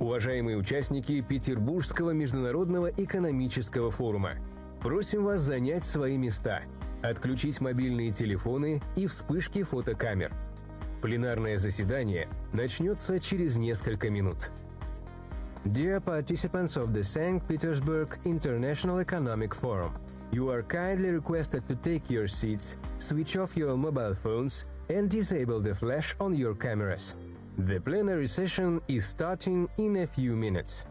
Уважаемые участники Петербургского международного экономического форума, просим вас занять свои места, отключить мобильные телефоны и вспышки фотокамер. Пленарное заседание начнется через несколько минут. Dear participants of the St. Petersburg International Economic Forum, you are kindly requested to take your seats, switch off your mobile phones, and disable the flash on your cameras. The plenary session is starting in a few minutes.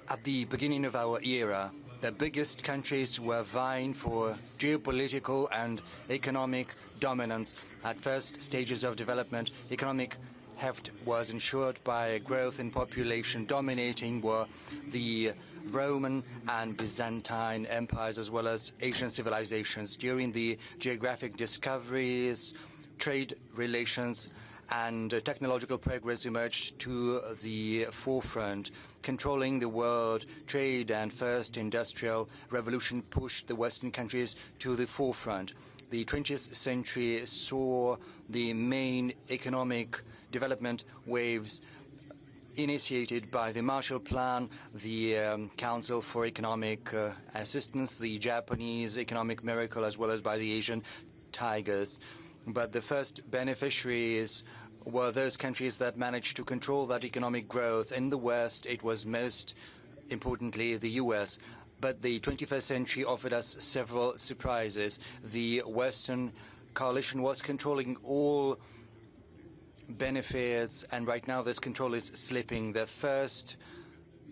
At the beginning of our era, the biggest countries were vying for geopolitical and economic dominance. At first stages of development, economic heft was ensured by growth in population. Dominating were the Roman and Byzantine empires, as well as Asian civilizations. During the geographic discoveries, trade relations, and technological progress emerged to the forefront. Controlling the world trade and first industrial revolution pushed the Western countries to the forefront. The 20th century saw the main economic development waves initiated by the Marshall Plan, the Council for Economic Assistance, the Japanese economic miracle, as well as by the Asian tigers. But the first beneficiaries were those countries that managed to control that economic growth. In the West, it was most importantly the US. But the 21st century offered us several surprises. The Western coalition was controlling all benefits, and right now this control is slipping. The first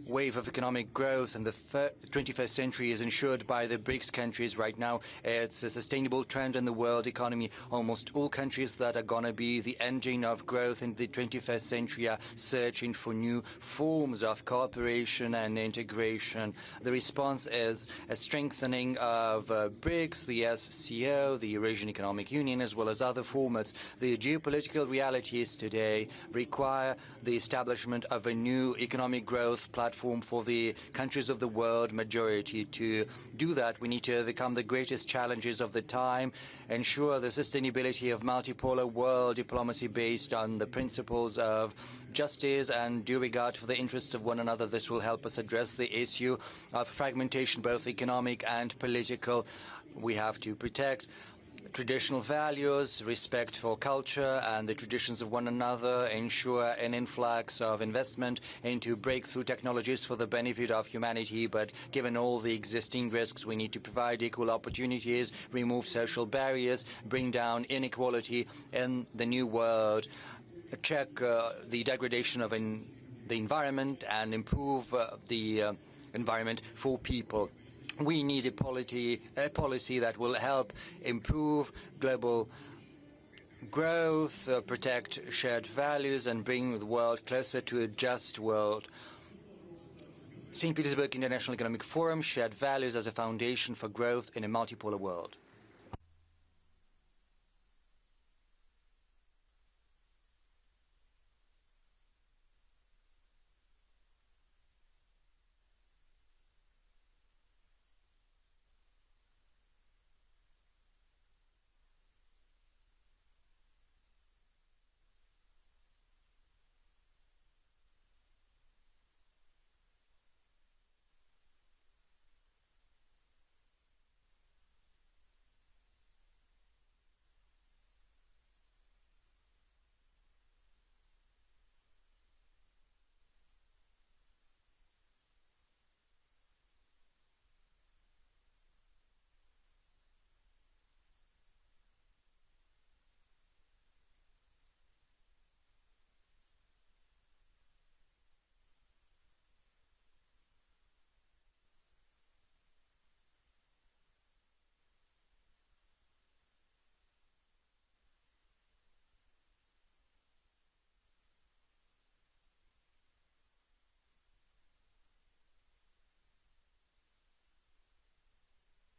wave of economic growth in the 21st century is ensured by the BRICS countries right now. It's a sustainable trend in the world economy. Almost all countries that are going to be the engine of growth in the 21st century are searching for new forms of cooperation and integration. The response is a strengthening of BRICS, the SCO, the Eurasian Economic Union, as well as other formats. The geopolitical realities today require the establishment of a new economic growth platform for the countries of the world majority. To do that, we need to overcome the greatest challenges of the time, ensure the sustainability of multipolar world diplomacy based on the principles of justice and due regard for the interests of one another. This will help us address the issue of fragmentation, both economic and political. We have to protect traditional values, respect for culture and the traditions of one another, ensure an influx of investment into breakthrough technologies for the benefit of humanity. But given all the existing risks, we need to provide equal opportunities, remove social barriers, bring down inequality in the new world, check the degradation of the environment, and improve the environment for people. We need a policy that will help improve global growth, protect shared values, and bring the world closer to a just world. St. Petersburg International Economic Forum, shared values as a foundation for growth in a multipolar world.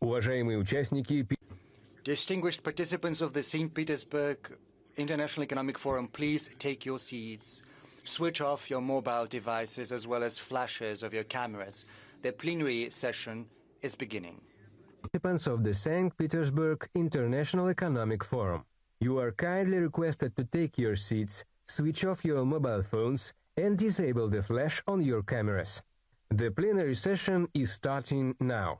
Уважаемые участники, Distinguished participants of the St. Petersburg International Economic Forum, please take your seats. Switch off your mobile devices as well as flashes of your cameras. The plenary session is beginning. participants of the St. Petersburg International Economic Forum, you are kindly requested to take your seats, switch off your mobile phones, and disable the flash on your cameras. The plenary session is starting now.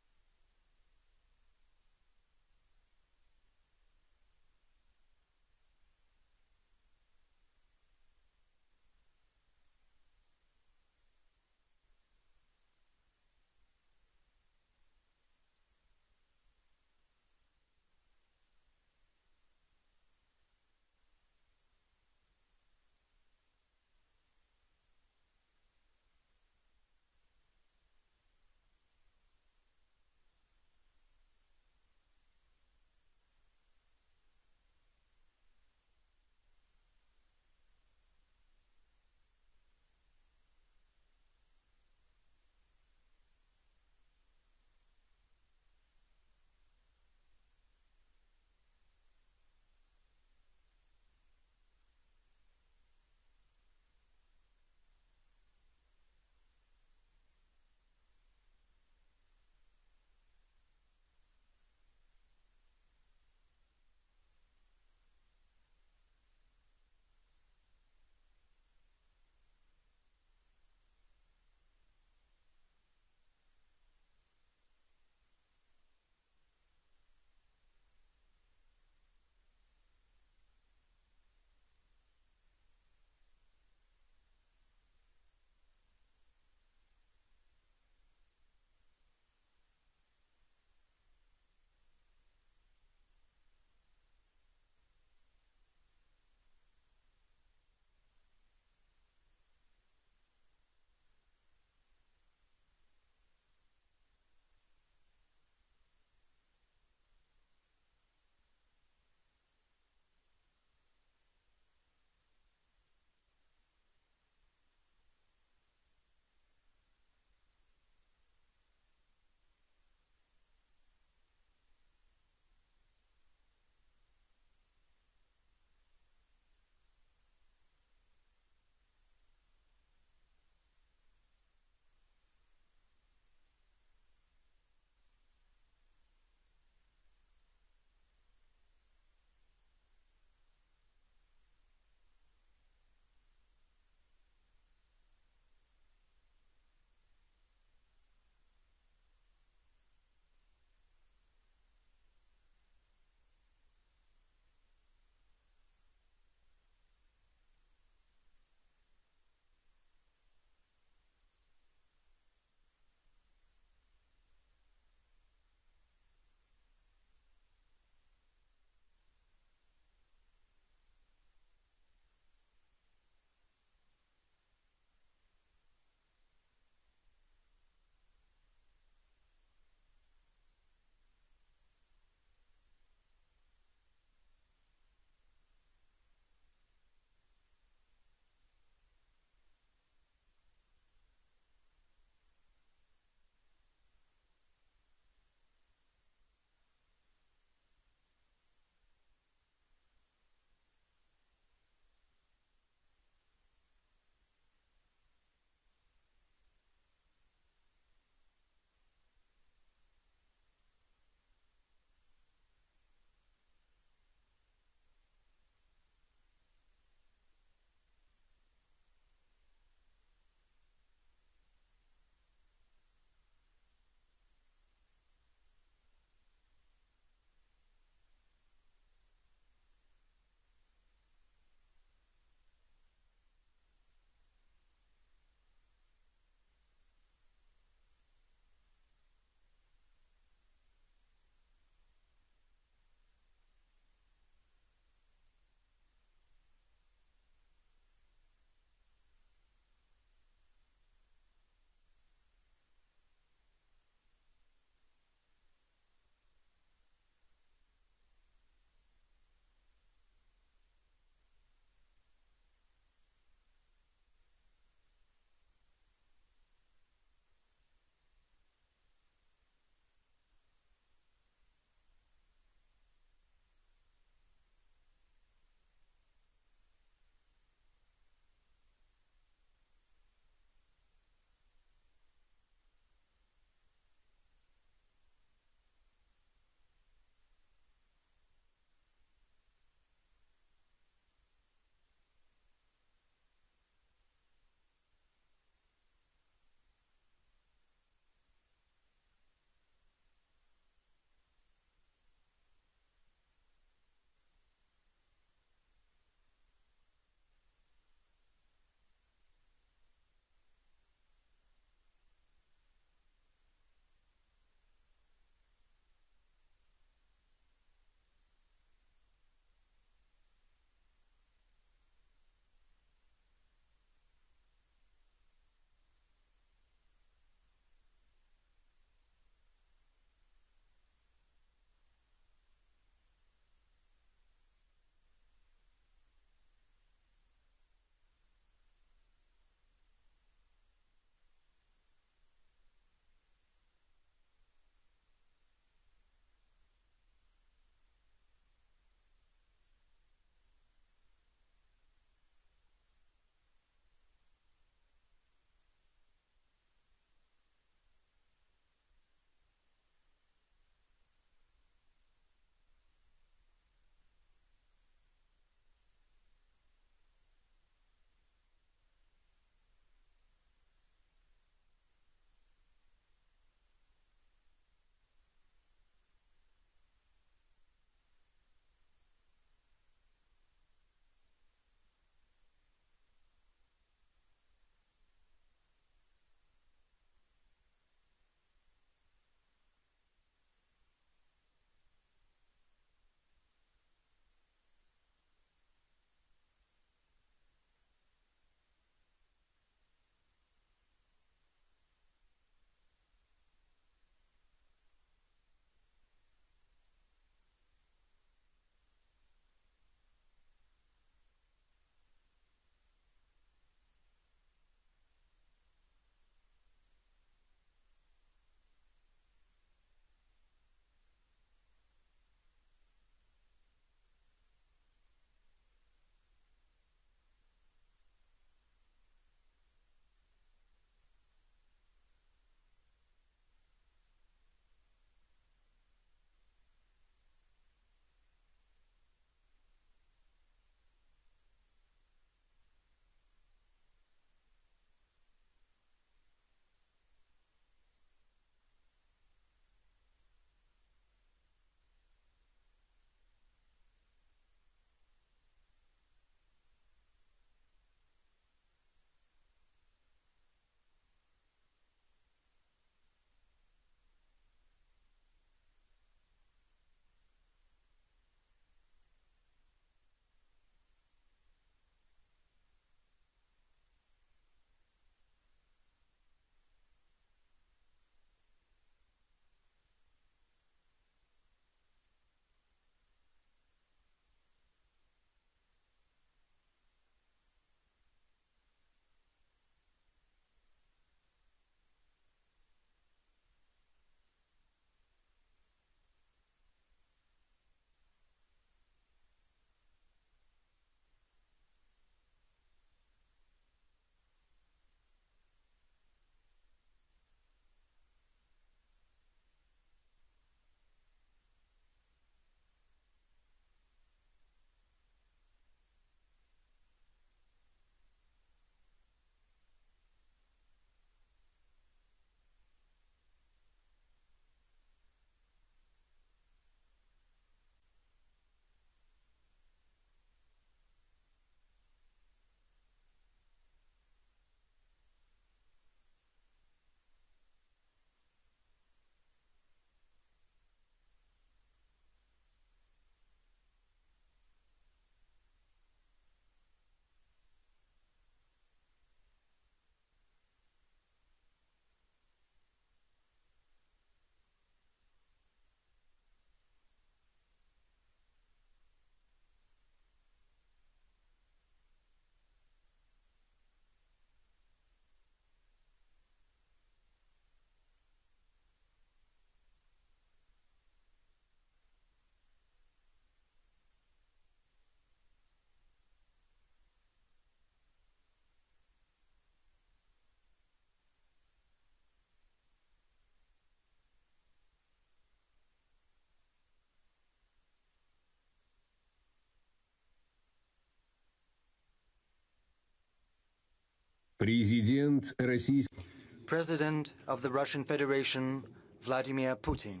Президент Российской... President of the Russian Federation, Vladimir Putin.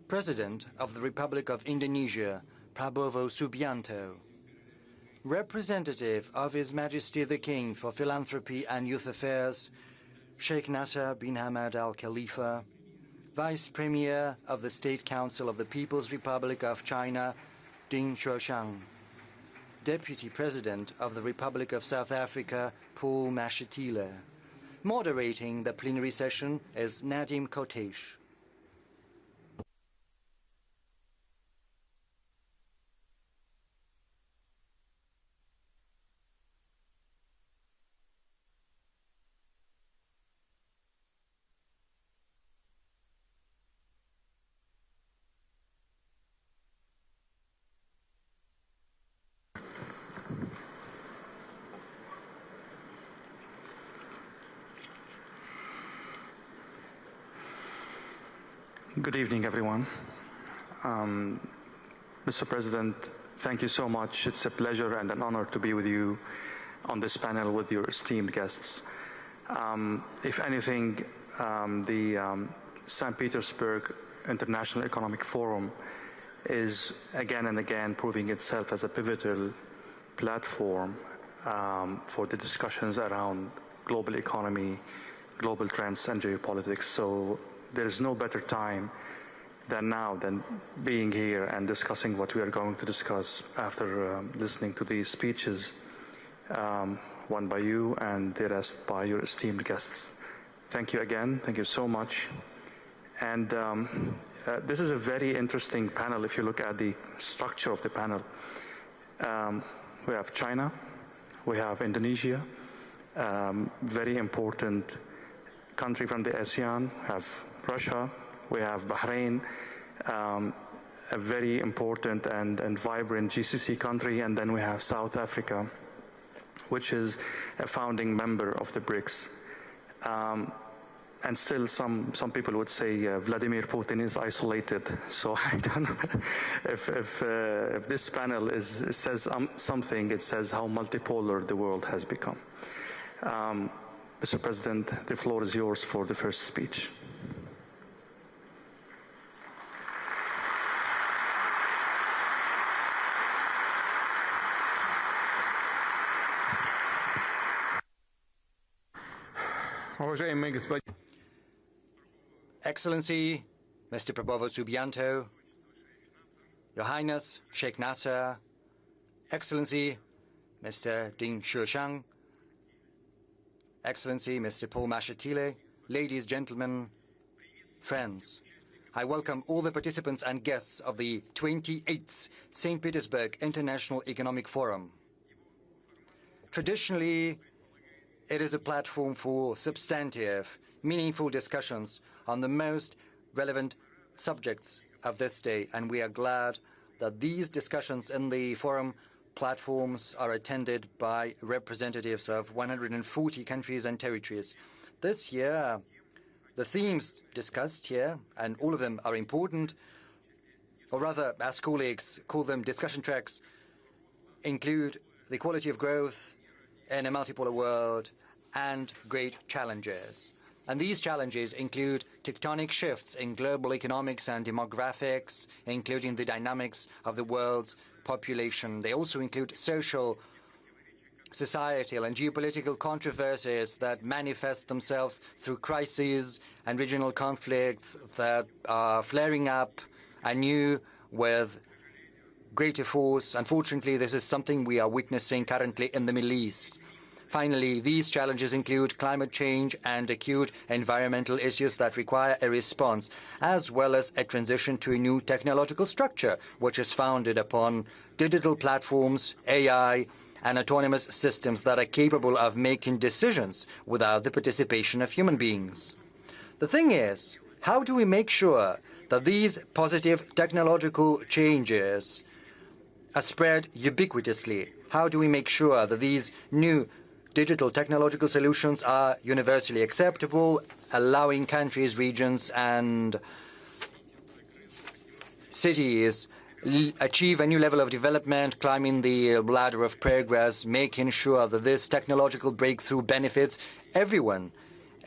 President of the Republic of Indonesia, Prabowo Subianto. Representative of His Majesty the King for Philanthropy and Youth Affairs, Sheikh Nasser bin Hamad Al Khalifa. Vice Premier of the State Council of the People's Republic of China, Ding Xuexiang. Deputy President of the Republic of South Africa, Paul Mashatile. Moderating the plenary session is Nadim Kotesh. Good evening, everyone. Mr. President, thank you so much. It's a pleasure and an honor to be with you on this panel with your esteemed guests. If anything, the St. Petersburg International Economic Forum is again and again proving itself as a pivotal platform for the discussions around global economy, global trends, and geopolitics. So there's no better time than now than being here and discussing what we are going to discuss after listening to these speeches, one by you and the rest by your esteemed guests. Thank you again. Thank you so much. And this is a very interesting panel if you look at the structure of the panel. We have China, we have Indonesia, very important country from the ASEAN, have Russia, we have Bahrain, a very important and vibrant GCC country, and then we have South Africa, which is a founding member of the BRICS. And still some people would say Vladimir Putin is isolated, so I don't know if this panel says something, it says how multipolar the world has become. Mr. President, the floor is yours for the first speech. Excellency, Mr. Prabowo Subianto, Your Highness, Sheikh Nasser, Excellency, Mr. Ding Xuexiang, Excellency, Mr. Paul Mashatile, ladies, gentlemen, friends, I welcome all the participants and guests of the 28th St. Petersburg International Economic Forum. Traditionally, it is a platform for substantive, meaningful discussions on the most relevant subjects of this day, and we are glad that these discussions in the forum platforms are attended by representatives of 140 countries and territories. This year, the themes discussed here, and all of them are important, or rather, as colleagues call them, discussion tracks, include the quality of growth in a multipolar world and great challenges. And these challenges include tectonic shifts in global economics and demographics, including the dynamics of the world's population. They also include social, societal, and geopolitical controversies that manifest themselves through crises and regional conflicts that are flaring up anew with greater force. Unfortunately, this is something we are witnessing currently in the Middle East. Finally, these challenges include climate change and acute environmental issues that require a response, as well as a transition to a new technological structure, which is founded upon digital platforms, AI, and autonomous systems that are capable of making decisions without the participation of human beings. The thing is, how do we make sure that these positive technological changes are spread ubiquitously? How do we make sure that these new digital technological solutions are universally acceptable, allowing countries, regions, and cities achieve a new level of development, climbing the ladder of progress, making sure that this technological breakthrough benefits everyone,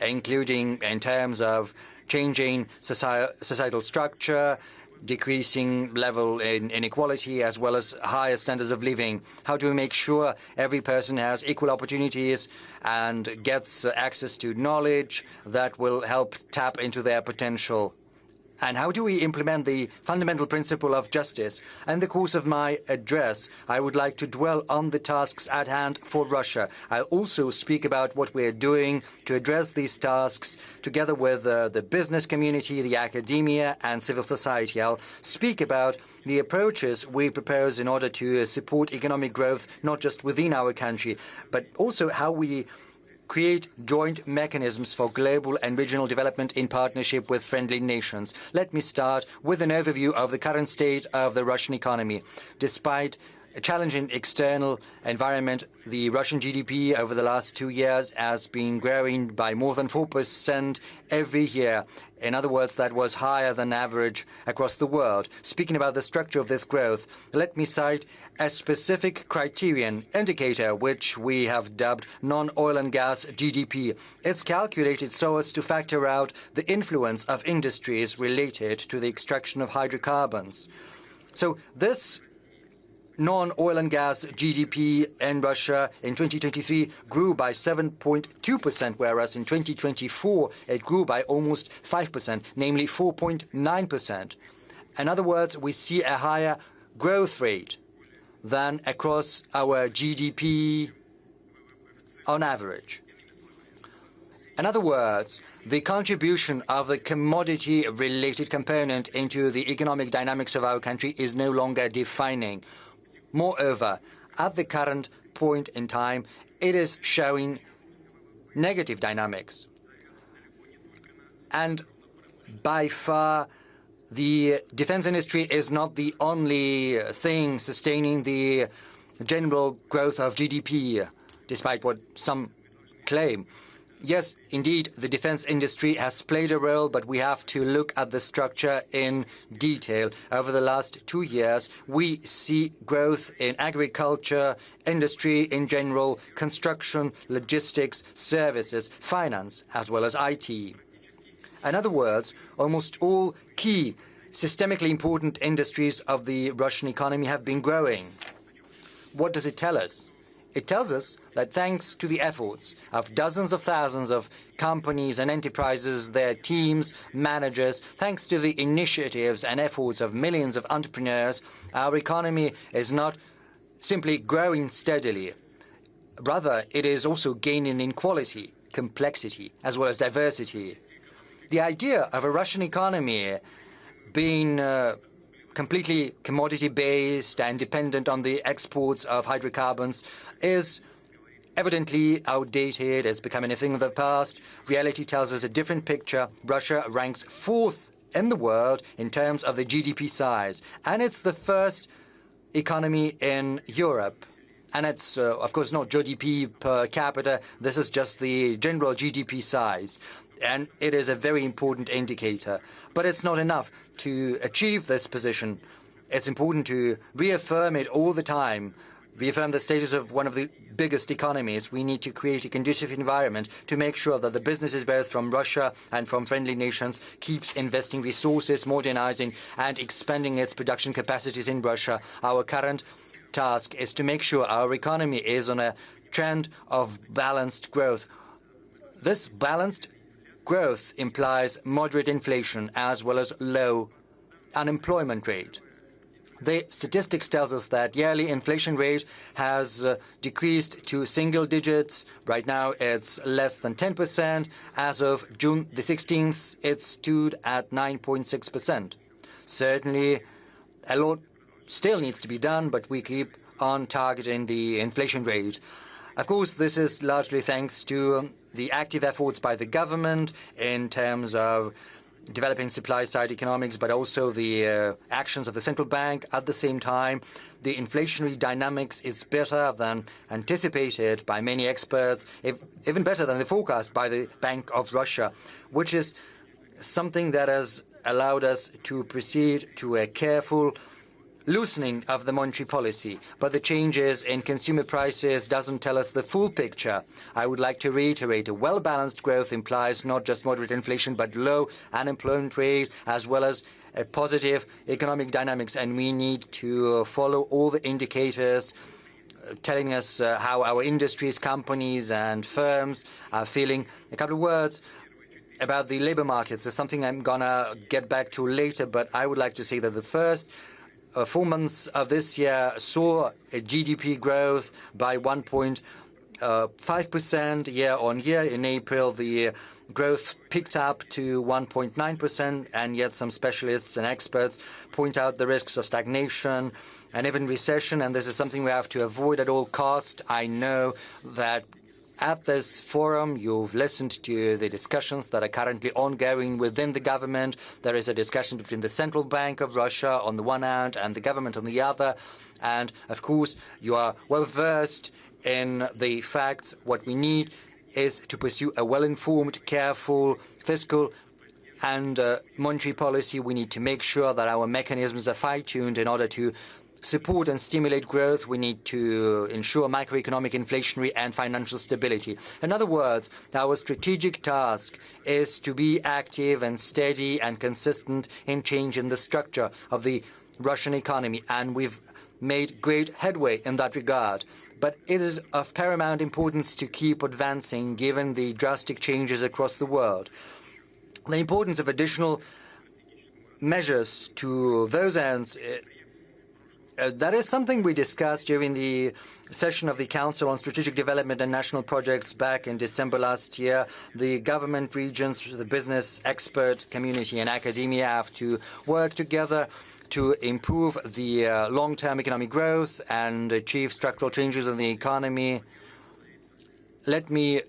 including in terms of changing societal structure, decreasing level in inequality, as well as higher standards of living. How do we make sure every person has equal opportunities and gets access to knowledge that will help tap into their potential? And how do we implement the fundamental principle of justice? In the course of my address, I would like to dwell on the tasks at hand for Russia. I'll also speak about what we're doing to address these tasks together with the business community, the academia, and civil society. I'll speak about the approaches we propose in order to support economic growth, not just within our country, but also how we create joint mechanisms for global and regional development in partnership with friendly nations. Let me start with an overview of the current state of the Russian economy. Despite a challenging external environment, the Russian GDP over the last 2 years has been growing by more than 4% every year. In other words, that was higher than average across the world. Speaking about the structure of this growth, let me cite a specific criterion indicator which we have dubbed non-oil and gas GDP. It's calculated so as to factor out the influence of industries related to the extraction of hydrocarbons. So this non-oil and gas GDP in Russia in 2023 grew by 7.2%, whereas in 2024 it grew by almost 5%, namely 4.9%. In other words, we see a higher growth rate than across our GDP on average. In other words, the contribution of the commodity-related component into the economic dynamics of our country is no longer defining. Moreover, at the current point in time, it is showing negative dynamics. And by far, the defense industry is not the only thing sustaining the general growth of GDP, despite what some claim. Yes, indeed, the defense industry has played a role, but we have to look at the structure in detail. Over the last 2 years, we see growth in agriculture, industry in general, construction, logistics, services, finance, as well as IT. In other words, almost all key systemically important industries of the Russian economy have been growing. What does it tell us? It tells us that thanks to the efforts of dozens of thousands of companies and enterprises, their teams, managers, thanks to the initiatives and efforts of millions of entrepreneurs, our economy is not simply growing steadily. Rather, it is also gaining in quality, complexity, as well as diversity. The idea of a Russian economy being completely commodity-based and dependent on the exports of hydrocarbons is evidently outdated. It's becoming a thing of the past. Reality tells us a different picture. Russia ranks 4th in the world in terms of the GDP size, and it's the first economy in Europe. And it's, of course, not GDP per capita. This is just the general GDP size. And it is a very important indicator. But it's not enough to achieve this position. It's important to reaffirm it all the time, reaffirm the status of one of the biggest economies. We need to create a conducive environment to make sure that the businesses, both from Russia and from friendly nations, keeps investing resources, modernizing and expanding its production capacities in Russia. Our current task is to make sure our economy is on a trend of balanced growth. This balanced growth implies moderate inflation as well as low unemployment rate. The statistics tells us that yearly inflation rate has decreased to single digits. Right now it's less than 10%. As of June the 16th, it stood at 9.6%. Certainly, a lot still needs to be done, but we keep on targeting the inflation rate. Of course, this is largely thanks to the active efforts by the government in terms of developing supply-side economics, but also the actions of the central bank. At the same time, the inflationary dynamics is better than anticipated by many experts, even better than the forecast by the Bank of Russia, which is something that has allowed us to proceed to a careful loosening of the monetary policy, but the changes in consumer prices doesn't tell us the full picture. I would like to reiterate, a well-balanced growth implies not just moderate inflation, but low unemployment rate, as well as a positive economic dynamics, and we need to follow all the indicators telling us how our industries, companies and firms are feeling. A couple of words about the labor markets. There's something I'm gonna get back to later, but I would like to say that the first 4 months of this year saw a GDP growth by 1.5% year on year. In April, the growth picked up to 1.9%, and yet some specialists and experts point out the risks of stagnation and even recession, and this is something we have to avoid at all costs. I know that at this forum you've listened to the discussions that are currently ongoing within the government. There is a discussion between the Central Bank of Russia on the one hand and the government on the other, and of course you are well versed in the facts. What we need is to pursue a well-informed, careful fiscal and monetary policy. We need to make sure that our mechanisms are fine-tuned in order to support and stimulate growth. We need to ensure macroeconomic, inflationary and financial stability. In other words, our strategic task is to be active and steady and consistent in changing the structure of the Russian economy, and we've made great headway in that regard. But it is of paramount importance to keep advancing given the drastic changes across the world. The importance of additional measures to those ends, that is something we discussed during the session of the Council on Strategic Development and National Projects back in December last year. The government, regions, the business, expert community and academia have to work together to improve the long-term economic growth and achieve structural changes in the economy. Let me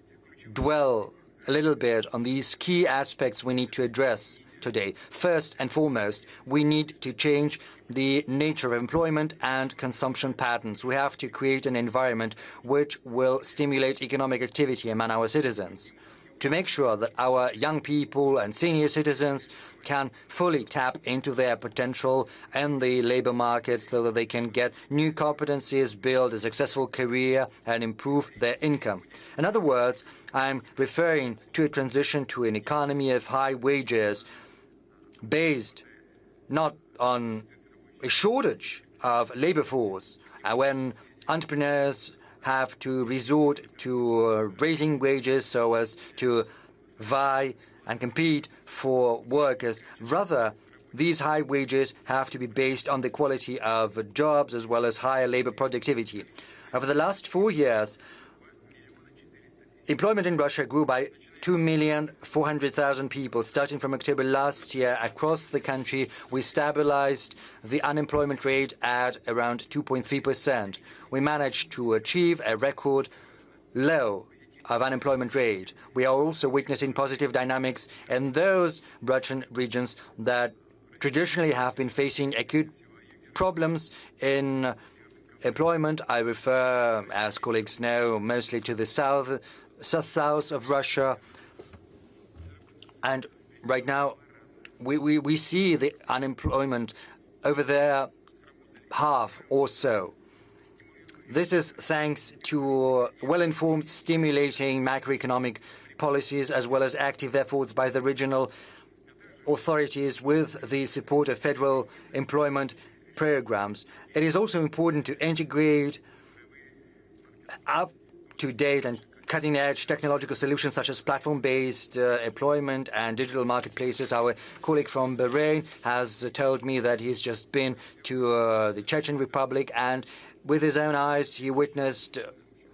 dwell a little bit on these key aspects we need to address today. First and foremost, we need to change the nature of employment and consumption patterns. We have to create an environment which will stimulate economic activity among our citizens, to make sure that our young people and senior citizens can fully tap into their potential in the labor market so that they can get new competencies, build a successful career and improve their income. In other words, I'm referring to a transition to an economy of high wages based not on a shortage of labor force, when entrepreneurs have to resort to raising wages so as to vie and compete for workers. Rather, these high wages have to be based on the quality of jobs as well as higher labor productivity. Over the last 4 years, employment in Russia grew by 2,400,000 people. Starting from October last year, across the country, we stabilized the unemployment rate at around 2.3%. We managed to achieve a record low of unemployment rate. We are also witnessing positive dynamics in those Russian regions that traditionally have been facing acute problems in employment. I refer, as colleagues know, mostly to the south of Russia. And right now, we see the unemployment over there half or so. This is thanks to well-informed, stimulating macroeconomic policies as well as active efforts by the regional authorities with the support of federal employment programs. It is also important to integrate up-to-date and cutting-edge technological solutions such as platform-based employment and digital marketplaces. Our colleague from Bahrain has told me that he's just been to the Chechen Republic, and with his own eyes he witnessed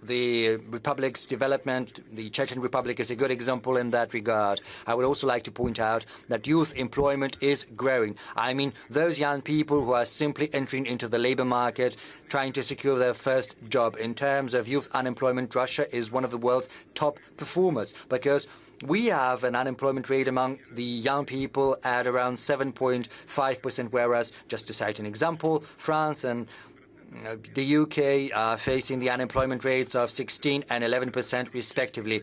the republic's development. The Chechen Republic is a good example in that regard. I would also like to point out that youth employment is growing. I mean, those young people who are simply entering into the labor market, trying to secure their first job. In terms of youth unemployment, Russia is one of the world's top performers because we have an unemployment rate among the young people at around 7.5%, whereas, just to cite an example, France and the UK are facing the unemployment rates of 16% and 11% respectively.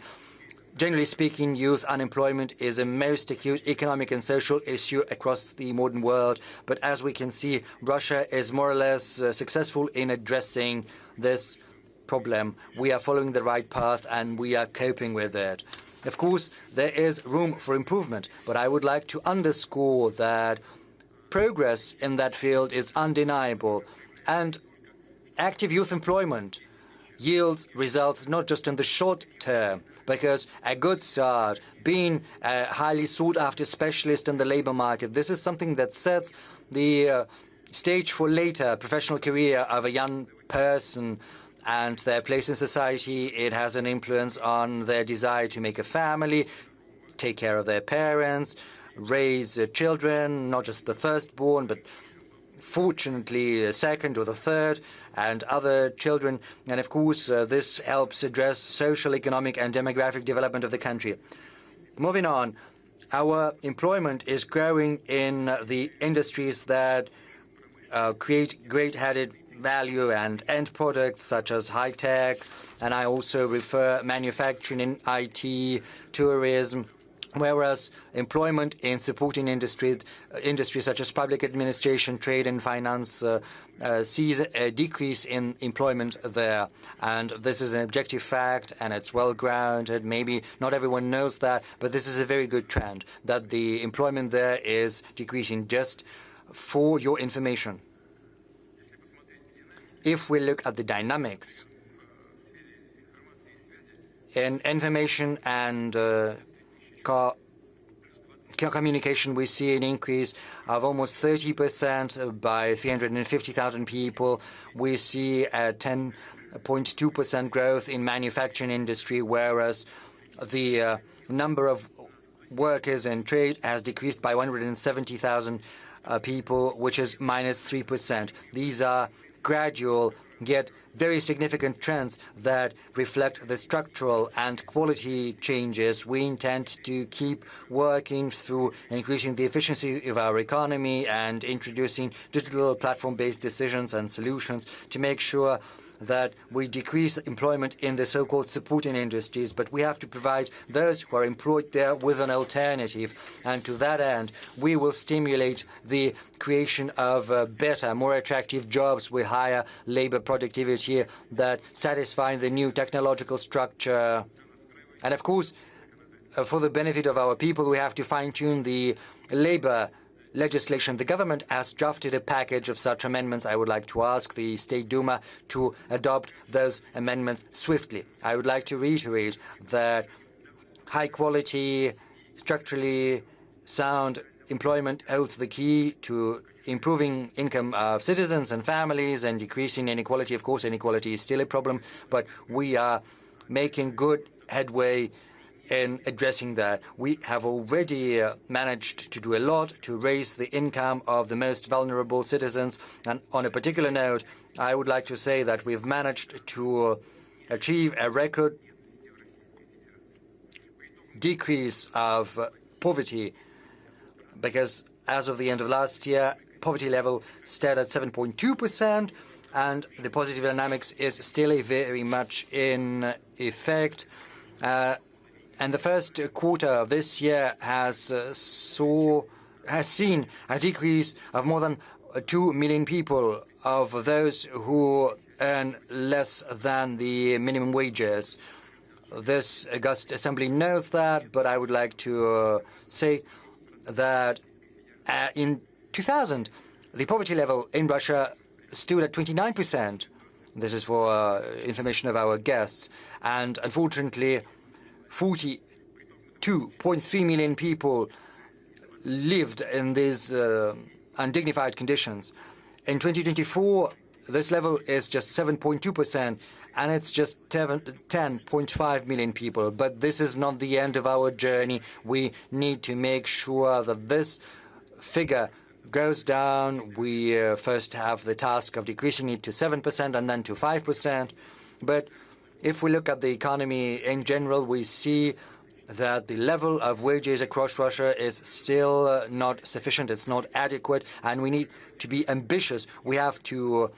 Generally speaking, youth unemployment is a most acute economic and social issue across the modern world. But as we can see, Russia is more or less successful in addressing this problem. We are following the right path and we are coping with it. Of course, there is room for improvement, but I would like to underscore that progress in that field is undeniable. And active youth employment yields results not just in the short term, because a good start, being a highly sought-after specialist in the labor market, this is something that sets the stage for later professional career of a young person and their place in society. It has an influence on their desire to make a family, take care of their parents, raise children, not just the firstborn, but fortunately the second or the third, and other children. And of course, this helps address social, economic, and demographic development of the country. Moving on, our employment is growing in the industries that create great added value and end products such as high tech, and I also refer manufacturing in IT, tourism, whereas employment in supporting industries such as public administration, trade and finance sees a decrease in employment there. And this is an objective fact and it's well grounded. Maybe not everyone knows that, but this is a very good trend that the employment there is decreasing. Just for your information, if we look at the dynamics in information and communication, we see an increase of almost 30% by 350,000 people. We see a 10.2% growth in manufacturing industry, whereas the number of workers in trade has decreased by 170,000 people, which is minus 3%. These are gradual yet very significant trends that reflect the structural and quality changes. We intend to keep working through increasing the efficiency of our economy and introducing digital platform-based decisions and solutions to make sure that we decrease employment in the so-called supporting industries, but we have to provide those who are employed there with an alternative. And to that end, we will stimulate the creation of better, more attractive jobs with higher labor productivity that satisfy the new technological structure. And of course, for the benefit of our people, we have to fine-tune the labor legislation. The government has drafted a package of such amendments. I would like to ask the State Duma to adopt those amendments swiftly. I would like to reiterate that high-quality, structurally sound employment holds the key to improving income of citizens and families and decreasing inequality. Of course, inequality is still a problem, but we are making good headway in addressing that. We have already managed to do a lot to raise the income of the most vulnerable citizens. And on a particular note, I would like to say that we've managed to achieve a record decrease of poverty, because as of the end of last year, poverty level stayed at 7.2%, and the positive dynamics is still very much in effect. And the first quarter of this year has seen a decrease of more than 2 million people, of those who earn less than the minimum wages. This August Assembly knows that, but I would like to say that in 2000, the poverty level in Russia stood at 29%. This is for information of our guests. And unfortunately, 42.3 million people lived in these undignified conditions. In 2024, this level is just 7.2%, and it's just 10.5 million people. But this is not the end of our journey. We need to make sure that this figure goes down. We first have the task of decreasing it to 7% and then to 5%. But if we look at the economy in general, we see that the level of wages across Russia is still not sufficient. It's not adequate, and we need to be ambitious. We have to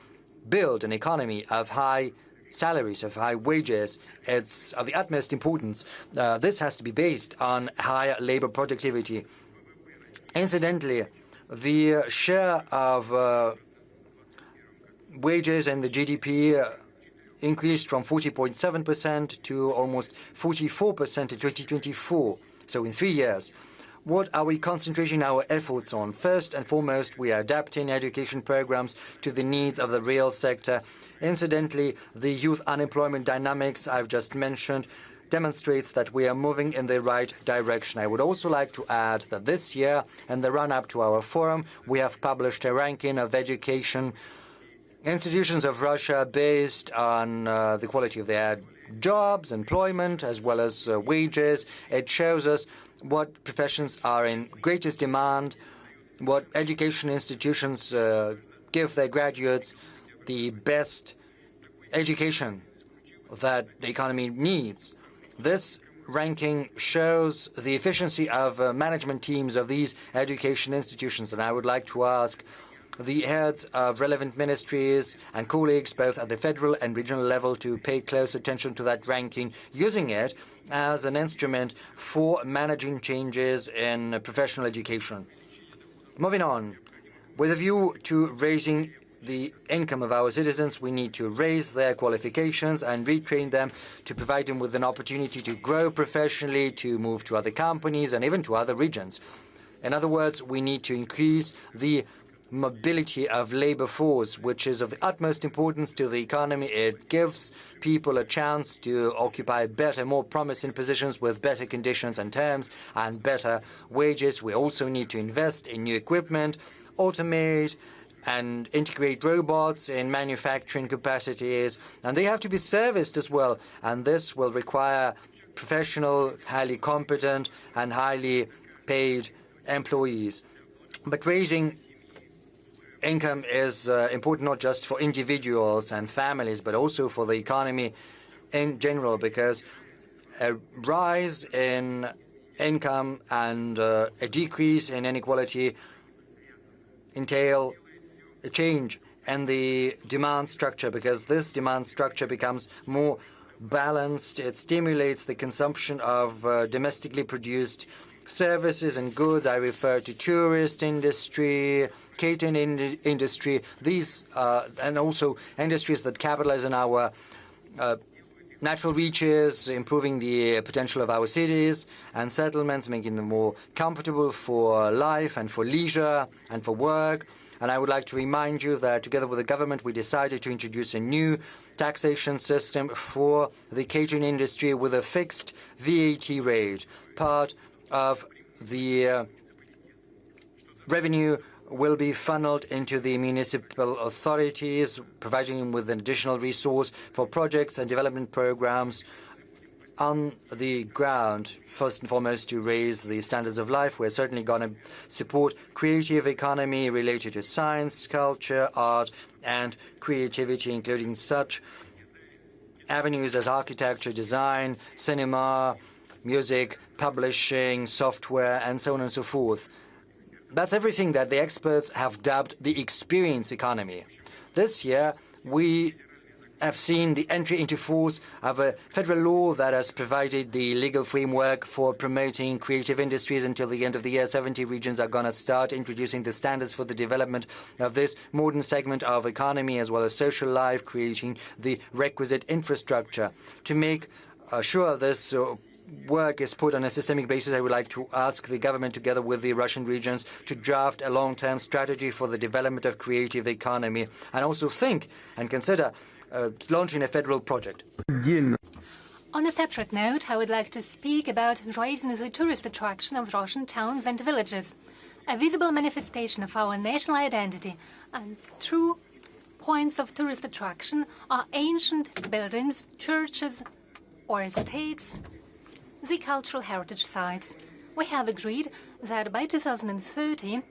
build an economy of high salaries, of high wages. It's of the utmost importance. This has to be based on higher labor productivity. Incidentally, the share of wages in the GDP increased from 40.7% to almost 44% in 2024, so in 3 years. What are we concentrating our efforts on? First and foremost, we are adapting education programs to the needs of the real sector. Incidentally, the youth unemployment dynamics I've just mentioned demonstrates that we are moving in the right direction. I would also like to add that this year, in the run-up to our forum, we have published a ranking of education institutions of Russia based on the quality of their jobs, employment, as well as wages. It shows us what professions are in greatest demand, what education institutions give their graduates the best education that the economy needs. This ranking shows the efficiency of management teams of these education institutions, and I would like to ask the heads of relevant ministries and colleagues both at the federal and regional level to pay close attention to that ranking, using it as an instrument for managing changes in professional education. Moving on, with a view to raising the income of our citizens, we need to raise their qualifications and retrain them to provide them with an opportunity to grow professionally, to move to other companies and even to other regions. In other words, we need to increase the mobility of labor force, which is of the utmost importance to the economy. It gives people a chance to occupy better, more promising positions with better conditions and terms and better wages. We also need to invest in new equipment, automate and integrate robots in manufacturing capacities, and they have to be serviced as well. And this will require professional, highly competent and highly paid employees. But raising income is important not just for individuals and families, but also for the economy in general, because a rise in income and a decrease in inequality entail a change in the demand structure, because this demand structure becomes more balanced. It stimulates the consumption of domestically produced services and goods. I refer to tourist industry, catering industry, these and also industries that capitalize on our natural reaches, improving the potential of our cities and settlements, making them more comfortable for life and for leisure and for work. And I would like to remind you that together with the government, we decided to introduce a new taxation system for the catering industry with a fixed VAT rate. Part of the revenue will be funneled into the municipal authorities, providing them with an additional resource for projects and development programs on the ground. First and foremost, to raise the standards of life. We're certainly going to support creative economy related to science, culture, art, and creativity, including such avenues as architecture, design, cinema, music, publishing, software, and so on and so forth. That's everything that the experts have dubbed the experience economy. This year, we have seen the entry into force of a federal law that has provided the legal framework for promoting creative industries. Until the end of the year, 70 regions are going to start introducing the standards for the development of this modern segment of economy as well as social life, creating the requisite infrastructure. To make sure this work is put on a systemic basis, I would like to ask the government, together with the Russian regions, to draft a long-term strategy for the development of creative economy, and also think and consider launching a federal project. On a separate note, I would like to speak about raising the tourist attraction of Russian towns and villages, a visible manifestation of our national identity. And true points of tourist attraction are ancient buildings, churches or estates, the cultural heritage sites. We have agreed that by 2030,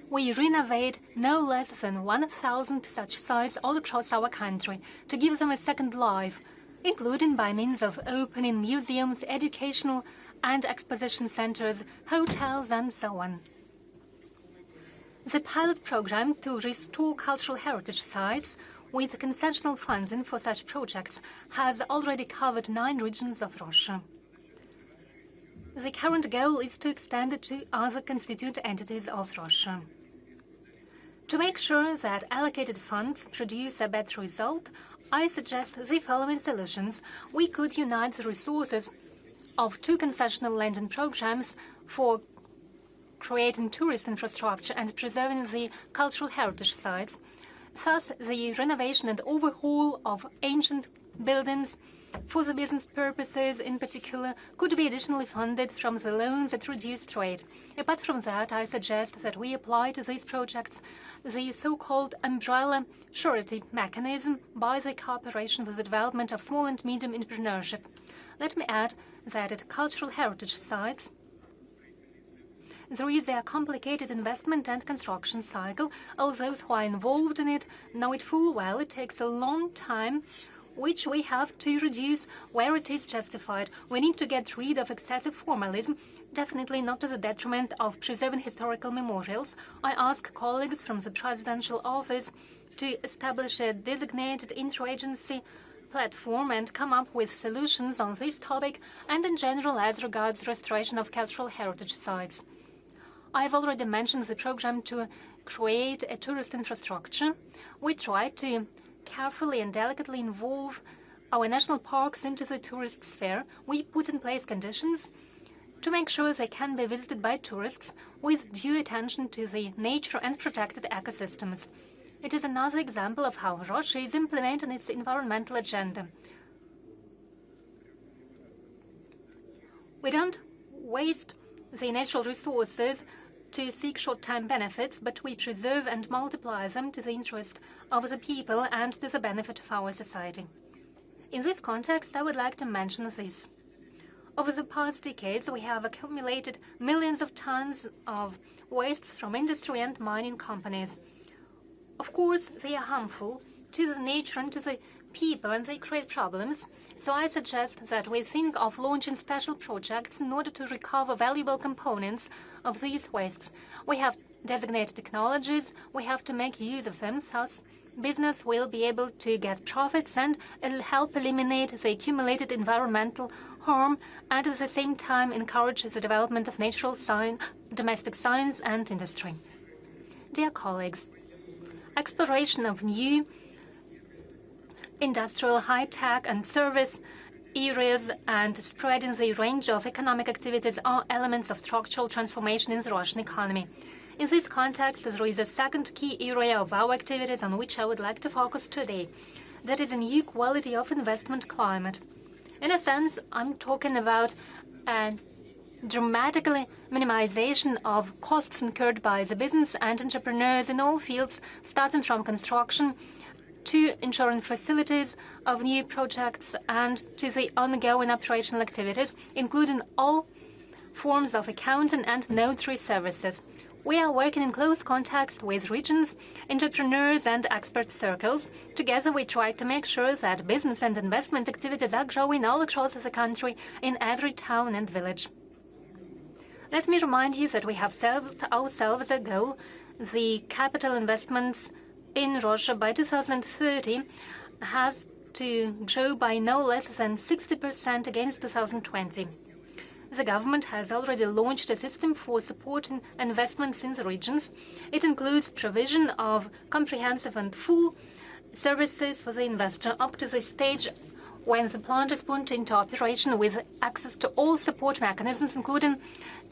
we renovate no less than 1,000 such sites all across our country to give them a second life, including by means of opening museums, educational and exposition centers, hotels, and so on. The pilot program to restore cultural heritage sites with concessional funding for such projects, has already covered 9 regions of Russia. The current goal is to extend it to other constituent entities of Russia. To make sure that allocated funds produce a better result, I suggest the following solutions. We could unite the resources of 2 concessional lending programs for creating tourist infrastructure and preserving the cultural heritage sites. Thus, the renovation and overhaul of ancient buildings for the business purposes in particular could be additionally funded from the loans that reduce trade. Apart from that, I suggest that we apply to these projects the so-called umbrella surety mechanism by the cooperation with the development of small and medium entrepreneurship. Let me add that at cultural heritage sites, there is a complicated investment and construction cycle. All those who are involved in it know it full well. It takes a long time, which we have to reduce where it is justified. We need to get rid of excessive formalism, definitely not to the detriment of preserving historical memorials. I ask colleagues from the Presidential Office to establish a designated interagency platform and come up with solutions on this topic and in general as regards restoration of cultural heritage sites. I have already mentioned the program to create a tourist infrastructure. We try to carefully and delicately involve our national parks into the tourist sphere. We put in place conditions to make sure they can be visited by tourists with due attention to the nature and protected ecosystems. It is another example of how Russia is implementing its environmental agenda. We don't waste the natural resources to seek short-term benefits, but we preserve and multiply them to the interest of the people and to the benefit of our society. In this context, I would like to mention this. Over the past decades, we have accumulated millions of tons of wastes from industry and mining companies. Of course, they are harmful to the nature and to the people, and they create problems. So I suggest that we think of launching special projects in order to recover valuable components of these wastes. We have designated technologies, we have to make use of them, thus business will be able to get profits and it'll help eliminate the accumulated environmental harm and at the same time encourage the development of natural domestic science and industry. Dear colleagues, exploration of new industrial, high-tech and service areas and spreading the range of economic activities are elements of structural transformation in the Russian economy. In this context, there is a second key area of our activities on which I would like to focus today. That is a new quality of investment climate. In a sense, I'm talking about a dramatically minimization of costs incurred by the business and entrepreneurs in all fields, starting from construction to ensuring facilities of new projects and to the ongoing operational activities, including all forms of accounting and notary services. We are working in close contact with regions, entrepreneurs and expert circles. Together we try to make sure that business and investment activities are growing all across the country in every town and village. Let me remind you that we have set ourselves a goal. The capital investments in Russia by 2030 has to grow by no less than 60% against 2020. The government has already launched a system for supporting investments in the regions. It includes provision of comprehensive and full services for the investor up to the stage when the plant is put into operation with access to all support mechanisms, including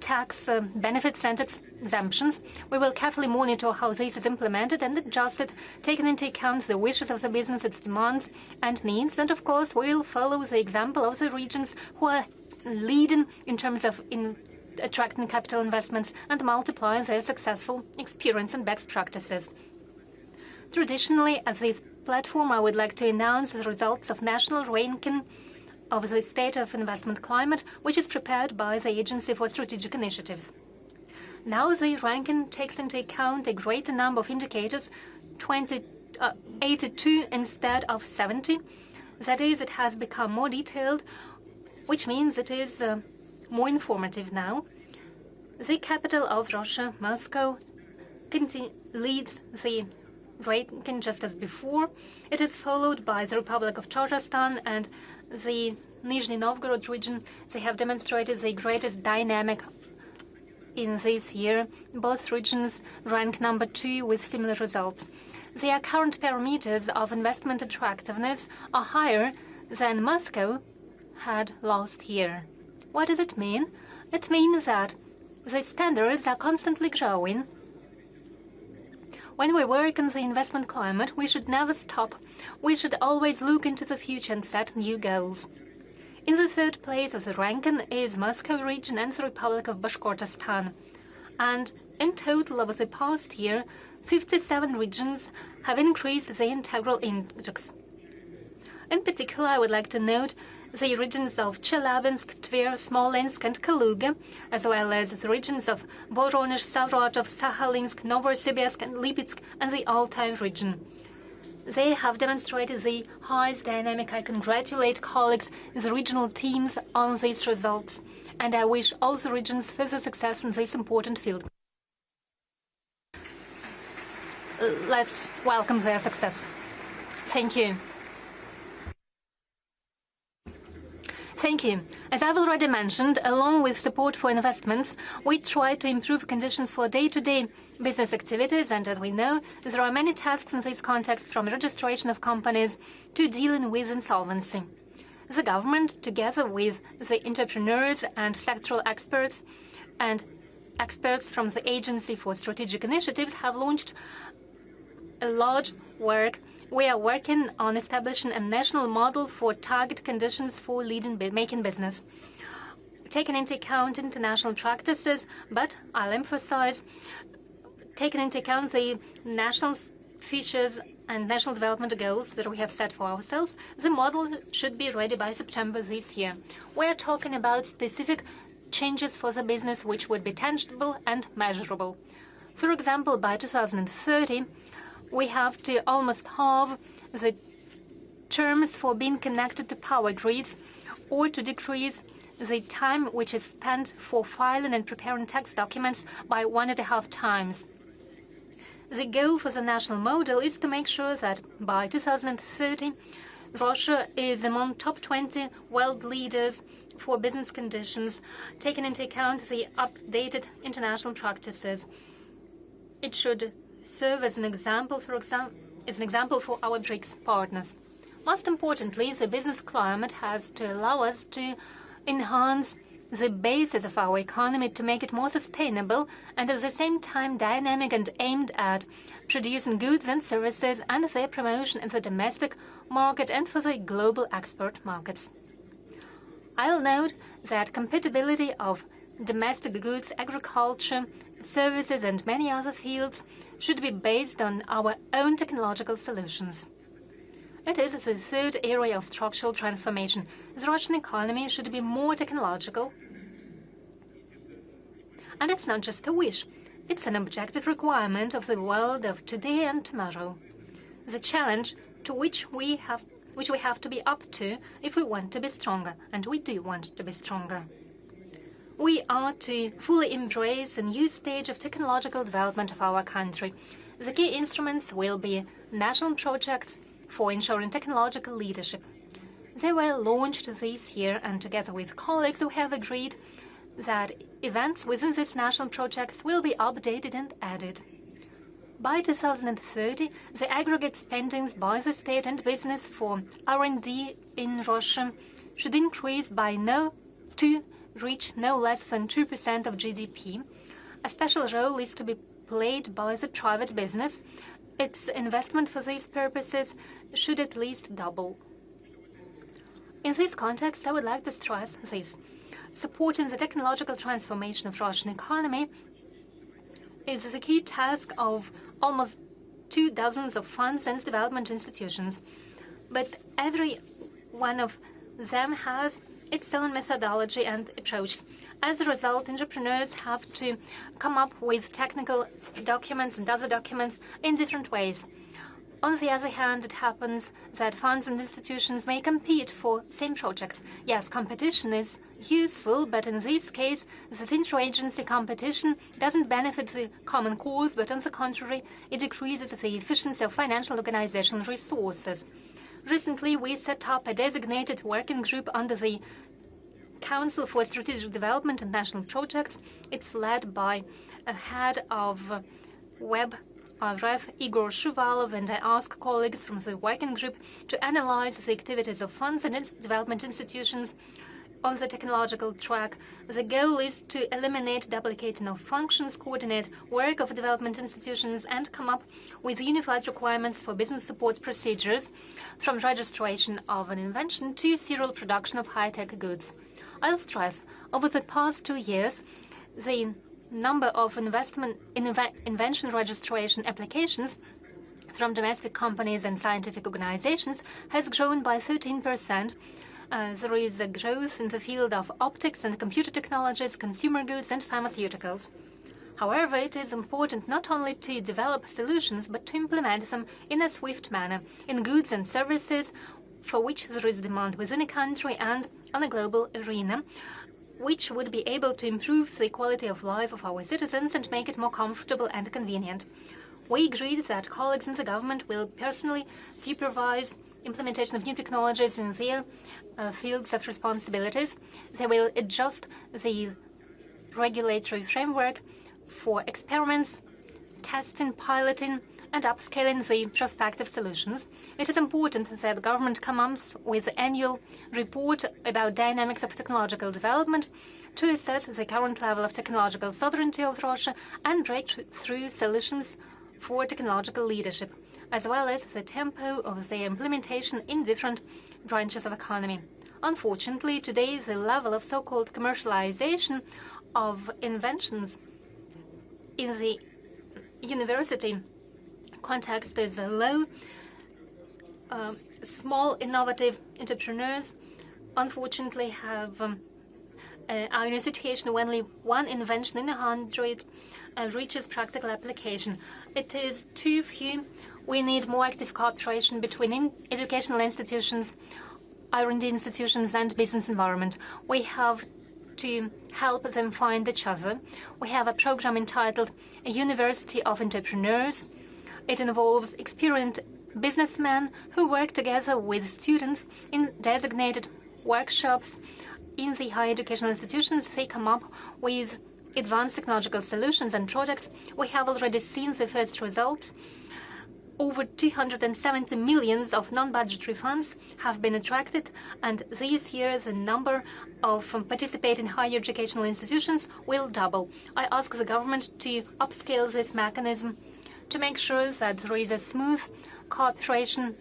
tax benefits and exemptions. We will carefully monitor how this is implemented and adjust it, taking into account the wishes of the business, its demands and needs. And of course, we will follow the example of the regions who are leading in terms of attracting capital investments and multiplying their successful experience and best practices. Traditionally, at this platform, I would like to announce the results of national ranking of the state of investment climate, which is prepared by the Agency for Strategic Initiatives. Now the ranking takes into account a greater number of indicators, 82 instead of 70. That is, it has become more detailed, which means it is more informative now. The capital of Russia, Moscow, leads the ranking just as before. It is followed by the Republic of Tatarstan and the Nizhny Novgorod region. They have demonstrated the greatest dynamic in this year. Both regions rank number 2 with similar results. Their current parameters of investment attractiveness are higher than Moscow had last year. What does it mean? It means that the standards are constantly growing. When we work in the investment climate, we should never stop. We should always look into the future and set new goals. In the third place of the ranking is Moscow region and the Republic of Bashkortostan. And in total over the past year, 57 regions have increased the integral index. In particular, I would like to note the regions of Chelyabinsk, Tver, Smolensk and Kaluga, as well as the regions of Voronezh, Saratov, Sakhalinsk, Novosibirsk and Lipetsk and the Altai region. They have demonstrated the highest dynamic. I congratulate colleagues in the regional teams on these results, and I wish all the regions further success in this important field. Let's welcome their success. Thank you. Thank you. As I've already mentioned, along with support for investments, we try to improve conditions for day-to-day business activities, and as we know, there are many tasks in this context, from registration of companies to dealing with insolvency. The government, together with the entrepreneurs and sectoral experts and experts from the Agency for Strategic Initiatives, have launched a large work. We are working on establishing a national model for target conditions for making business, taking into account international practices, but I'll emphasize, taking into account the national features and national development goals that we have set for ourselves. The model should be ready by September this year. We are talking about specific changes for the business which would be tangible and measurable. For example, by 2030, we have to almost halve the terms for being connected to power grids, or to decrease the time which is spent for filing and preparing tax documents by 1.5 times. The goal for the national model is to make sure that by 2030, Russia is among top 20 world leaders for business conditions, taking into account the updated international practices. It should serve as an example for our BRICS partners. Most importantly, the business climate has to allow us to enhance the basis of our economy, to make it more sustainable and at the same time dynamic and aimed at producing goods and services and their promotion in the domestic market and for the global export markets. I'll note that compatibility of domestic goods, agriculture, services and many other fields should be based on our own technological solutions. It is the third area of structural transformation. The Russian economy should be more technological. And it's not just a wish. It's an objective requirement of the world of today and tomorrow. The challenge to which we have to be up to if we want to be stronger, and we do want to be stronger. We are to fully embrace a new stage of technological development of our country. The key instruments will be national projects for ensuring technological leadership. They were launched this year, and together with colleagues we have agreed that events within these national projects will be updated and added. By 2030, the aggregate spendings by the state and business for R&D in Russia should increase to reach no less than 2% of GDP. A special role is to be played by the private business. Its investment for these purposes should at least double. In this context, I would like to stress this. Supporting the technological transformation of Russian economy is the key task of almost 24 of funds and development institutions. But every one of them has its own methodology and approach. As a result, entrepreneurs have to come up with technical documents and other documents in different ways. On the other hand, it happens that funds and institutions may compete for same projects. Yes, competition is useful, but in this case, the interagency competition doesn't benefit the common cause, but on the contrary, it decreases the efficiency of financial organizational resources. Recently, we set up a designated working group under the Council for Strategic Development and National Projects. It's led by a head of Web RF, Igor Shuvalov, and I ask colleagues from the working group to analyze the activities of funds and development institutions on the technological track. The goal is to eliminate duplicating of functions, coordinate work of development institutions, and come up with unified requirements for business support procedures, from registration of an invention to serial production of high-tech goods. I'll stress, over the past 2 years, the number of invention registration applications from domestic companies and scientific organizations has grown by 13%. There is a growth in the field of optics and computer technologies, consumer goods, and pharmaceuticals. However, it is important not only to develop solutions, but to implement them in a swift manner in goods and services for which there is demand within a country and on a global arena, which would be able to improve the quality of life of our citizens and make it more comfortable and convenient. We agreed that colleagues in the government will personally supervise implementation of new technologies in their fields of responsibilities. They will adjust the regulatory framework for experiments, testing, piloting, and upscaling the prospective solutions. It is important that the government comes with an annual report about dynamics of technological development to assess the current level of technological sovereignty of Russia and breakthrough solutions for technological leadership, as well as the tempo of their implementation in different branches of economy. Unfortunately, today the level of so-called commercialization of inventions in the university context is low. Small innovative entrepreneurs unfortunately are in a situation where only one invention in 100 reaches practical application. It is too few. We need more active cooperation between educational institutions, R&D institutions, and business environment. We have to help them find each other. We have a program entitled A University of Entrepreneurs. It involves experienced businessmen who work together with students in designated workshops in the higher educational institutions. They come up with advanced technological solutions and products. We have already seen the first results. Over 270 million of non-budgetary funds have been attracted, and this year the number of participating higher educational institutions will double. I ask the government to upscale this mechanism to make sure that there is a smooth cooperation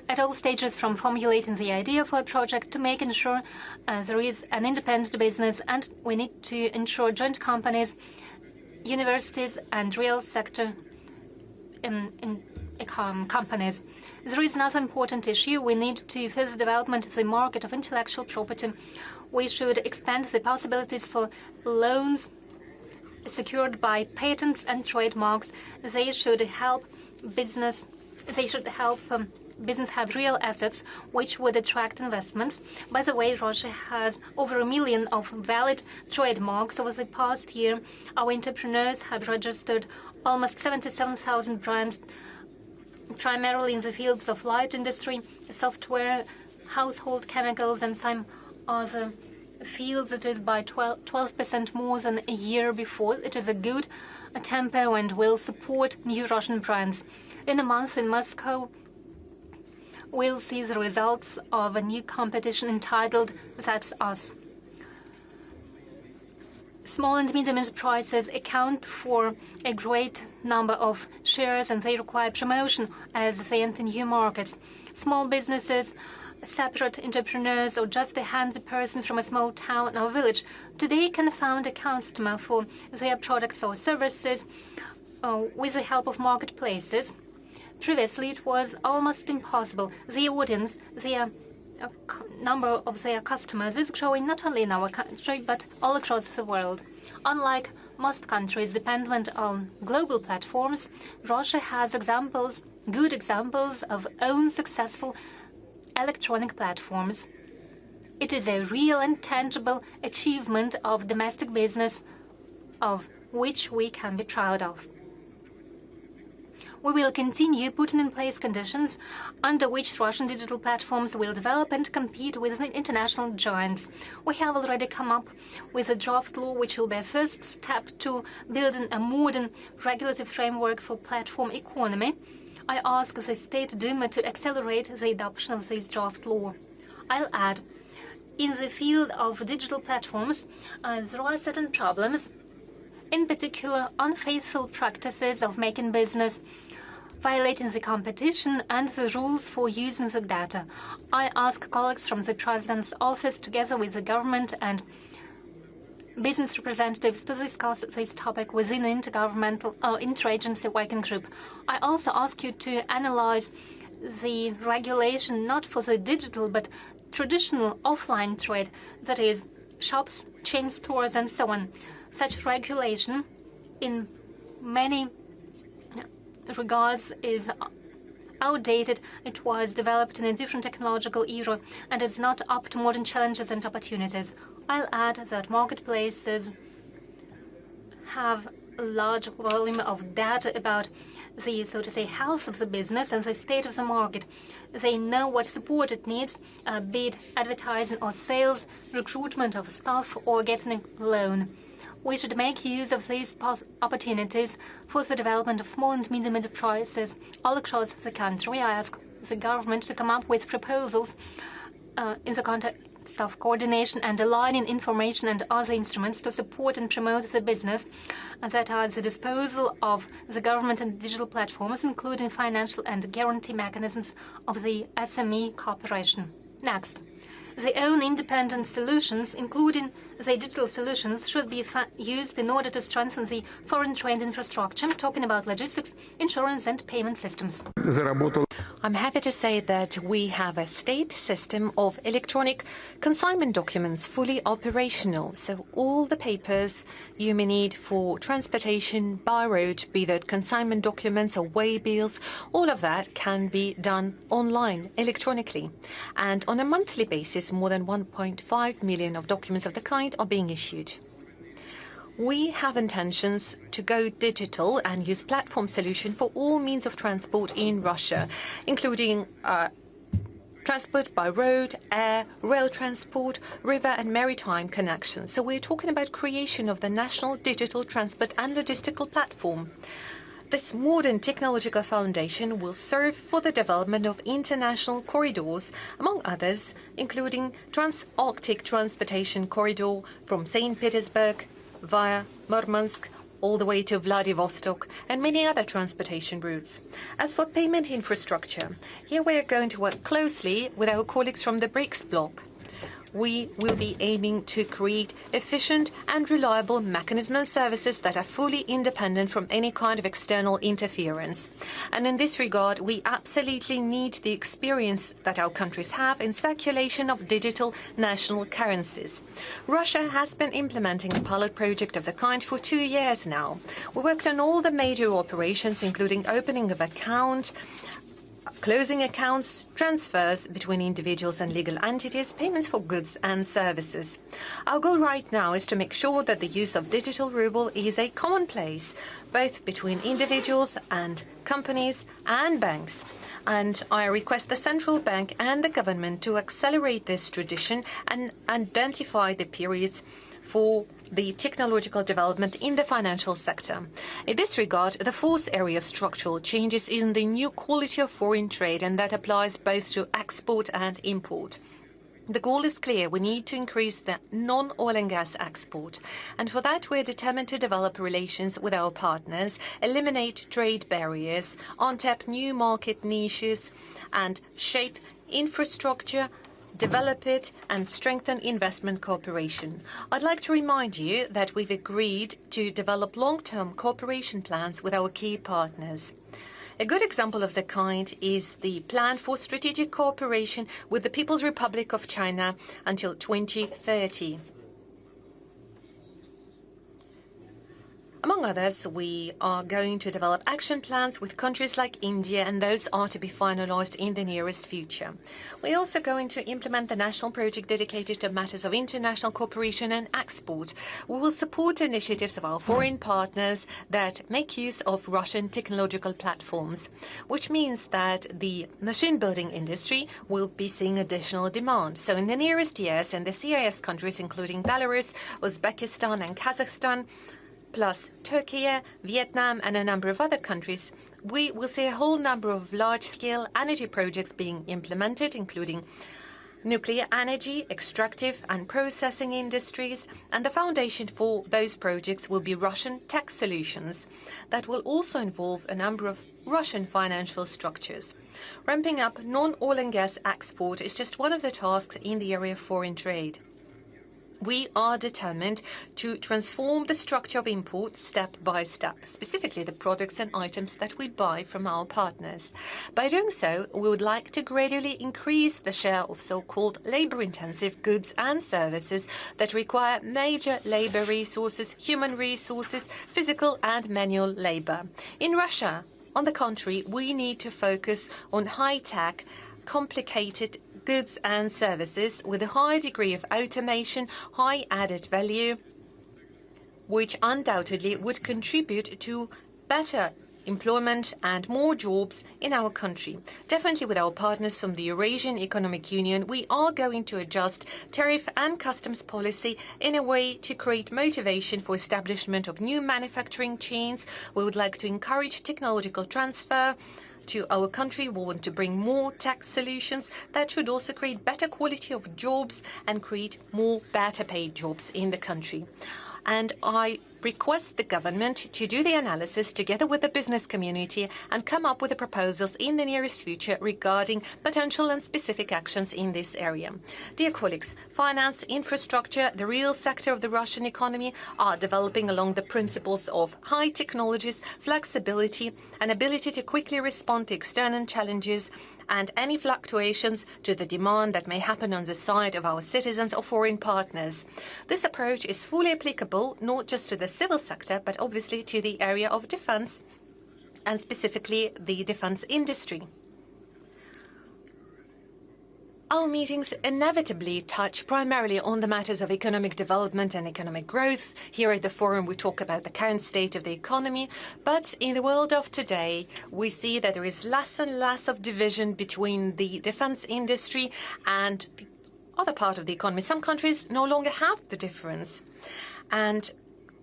at all stages, from formulating the idea for a project to making sure there is an independent business, and we need to ensure joint companies, universities, and real sector companies. There is another important issue. We need to further development the market of intellectual property. We should expand the possibilities for loans secured by patents and trademarks. They should help business. They should help business have real assets which would attract investments. By the way, Russia has over 1 million of valid trademarks. Over the past year, our entrepreneurs have registered almost 77,000 brands, primarily in the fields of light industry, software, household chemicals, and some other fields. It is by 12% more than a year before. It is a good tempo and will support new Russian brands. In a month in Moscow, we'll see the results of a new competition entitled That's Us. Small and medium enterprises account for a great number of shares, and they require promotion as they enter new markets. Small businesses, separate entrepreneurs, or just a handy person from a small town or village today can find a customer for their products or services with the help of marketplaces. Previously, it was almost impossible. The audience, the number of their customers is growing not only in our country, but all across the world. Unlike most countries dependent on global platforms, Russia has good examples of own successful electronic platforms. It is a real and tangible achievement of domestic business of which we can be proud of. We will continue putting in place conditions under which Russian digital platforms will develop and compete with international giants. We have already come up with a draft law which will be a first step to building a modern regulatory framework for platform economy. I ask the State Duma to accelerate the adoption of this draft law. I'll add, in the field of digital platforms, there are certain problems, in particular unfaithful practices of making business, violating the competition and the rules for using the data. I ask colleagues from the President's office, together with the government and business representatives, to discuss this topic within the interagency working group. I also ask you to analyze the regulation not for the digital but traditional offline trade, that is, shops, chain stores, and so on. Such regulation, in many regards, is outdated. It was developed in a different technological era and is not up to modern challenges and opportunities. I'll add that marketplaces have a large volume of data about the, so to say, health of the business and the state of the market. They know what support it needs, be it advertising or sales, recruitment of staff, or getting a loan. We should make use of these opportunities for the development of small and medium enterprises all across the country. I ask the government to come up with proposals in the context of coordination and aligning information and other instruments to support and promote the business that are at the disposal of the government and digital platforms, including financial and guarantee mechanisms of the SME cooperation. Next. The own independent solutions, including the digital solutions, should be used in order to strengthen the foreign trade infrastructure, talking about logistics, insurance, and payment systems. I'm happy to say that we have a state system of electronic consignment documents fully operational. So all the papers you may need for transportation by road, be that consignment documents or waybills, all of that can be done online, electronically. And on a monthly basis, more than 1.5 million of documents of the kind are being issued. We have intentions to go digital and use platform solution for all means of transport in Russia, including transport by road, air, rail transport, river and maritime connections. So we're talking about creation of the National Digital Transport and Logistical Platform. This modern technological foundation will serve for the development of international corridors, among others, including Trans-Arctic Transportation Corridor from St. Petersburg via Murmansk all the way to Vladivostok and many other transportation routes. As for payment infrastructure, here we are going to work closely with our colleagues from the BRICS bloc. We will be aiming to create efficient and reliable mechanisms and services that are fully independent from any kind of external interference. And in this regard, we absolutely need the experience that our countries have in circulation of digital national currencies. Russia has been implementing a pilot project of the kind for 2 years now. We worked on all the major operations, including opening of account, closing accounts, transfers between individuals and legal entities, payments for goods and services. Our goal right now is to make sure that the use of digital ruble is a commonplace, both between individuals and companies and banks. And I request the central bank and the government to accelerate this tradition and identify the periods for the technological development in the financial sector. In this regard, the fourth area of structural changes is in the new quality of foreign trade, and that applies both to export and import. The goal is clear. We need to increase the non-oil and gas export. And for that, we're determined to develop relations with our partners, eliminate trade barriers, untap new market niches, and shape infrastructure, develop it and strengthen investment cooperation. I'd like to remind you that we've agreed to develop long-term cooperation plans with our key partners. A good example of the kind is the plan for strategic cooperation with the People's Republic of China until 2030. Among Among others, we are going to develop action plans with countries like India, and those are to be finalized in the nearest future. We're also going to implement the national project dedicated to matters of international cooperation and export. We will support initiatives of our foreign partners that make use of Russian technological platforms, which means that the machine building industry will be seeing additional demand. So in the nearest years, in the CIS countries, including Belarus, Uzbekistan and Kazakhstan, plus Turkey, Vietnam and a number of other countries, we will see a whole number of large-scale energy projects being implemented, including nuclear energy, extractive and processing industries, and the foundation for those projects will be Russian tech solutions that will also involve a number of Russian financial structures. Ramping up non-oil and gas export is just one of the tasks in the area of foreign trade. We are determined to transform the structure of imports step by step, specifically the products and items that we buy from our partners. By doing so, we would like to gradually increase the share of so-called labor-intensive goods and services that require major labor resources, human resources, physical and manual labor. In Russia, on the contrary, we need to focus on high-tech, complicated goods and services with a high degree of automation, high added value, which undoubtedly would contribute to better employment and more jobs in our country. Definitely with our partners from the Eurasian Economic Union, we are going to adjust tariff and customs policy in a way to create motivation for establishment of new manufacturing chains. We would like to encourage technological transfer to our country. We want to bring more tech solutions that should also create better quality of jobs and create more better paid jobs in the country. And I request the government to do the analysis together with the business community and come up with the proposals in the nearest future regarding potential and specific actions in this area. Dear colleagues, finance, infrastructure, the real sector of the Russian economy are developing along the principles of high technologies, flexibility, and ability to quickly respond to external challenges and any fluctuations to the demand that may happen on the side of our citizens or foreign partners. This approach is fully applicable not just to the civil sector, but obviously to the area of defense, and specifically the defense industry. Our meetings inevitably touch primarily on the matters of economic development and economic growth. Here at the forum, we talk about the current state of the economy. But in the world of today, we see that there is less and less of division between the defense industry and the other part of the economy. Some countries no longer have the difference. And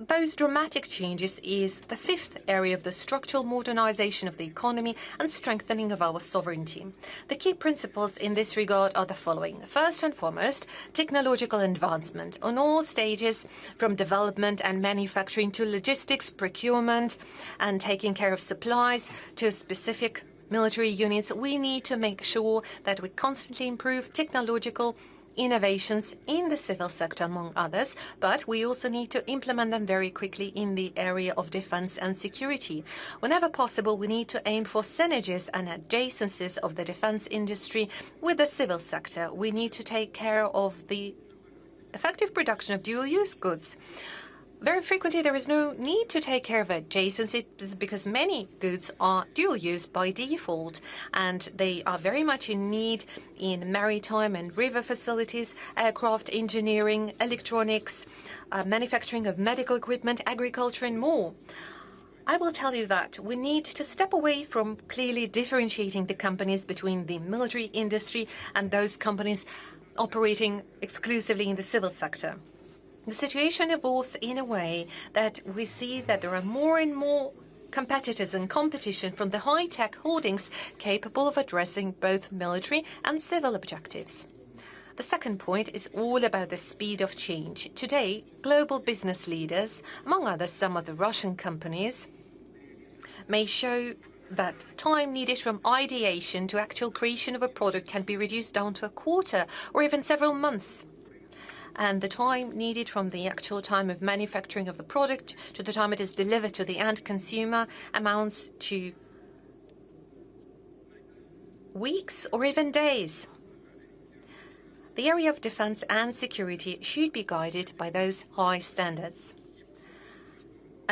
those dramatic changes is the fifth area of the structural modernization of the economy and strengthening of our sovereignty. The key principles in this regard are the following. First and foremost, technological advancement on all stages, from development and manufacturing to logistics, procurement, and taking care of supplies to specific military units. We need to make sure that we constantly improve technological innovations in the civil sector, among others, but we also need to implement them very quickly in the area of defense and security. Whenever possible, we need to aim for synergies and adjacencies of the defense industry with the civil sector. We need to take care of the effective production of dual-use goods. Very frequently, there is no need to take care of adjacencies because many goods are dual-use by default, and they are very much in need in maritime and river facilities, aircraft engineering, electronics, manufacturing of medical equipment, agriculture, and more. I will tell you that we need to step away from clearly differentiating the companies between the military industry and those companies operating exclusively in the civil sector. The situation evolves in a way that we see that there are more and more competitors and competition from the high-tech holdings capable of addressing both military and civil objectives. The second point is all about the speed of change. Today, global business leaders, among others some of the Russian companies, may show that time needed from ideation to actual creation of a product can be reduced down to a quarter or even several months. And the time needed from the actual time of manufacturing of the product to the time it is delivered to the end consumer amounts to weeks or even days. The area of defense and security should be guided by those high standards.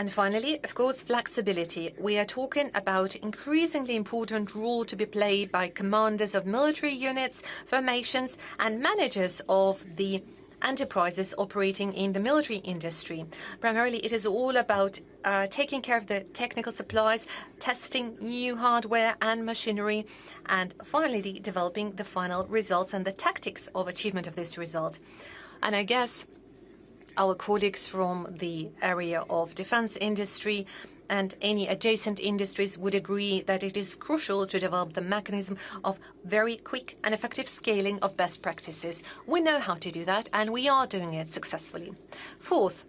And finally, of course, flexibility. We are talking about increasingly important role to be played by commanders of military units, formations, and managers of the enterprises operating in the military industry. Primarily, it is all about taking care of the technical supplies, testing new hardware and machinery, and finally developing the final results and the tactics of achievement of this result. And I guess our colleagues from the area of defense industry and any adjacent industries would agree that it is crucial to develop the mechanism of very quick and effective scaling of best practices. We know how to do that, and we are doing it successfully. Fourth,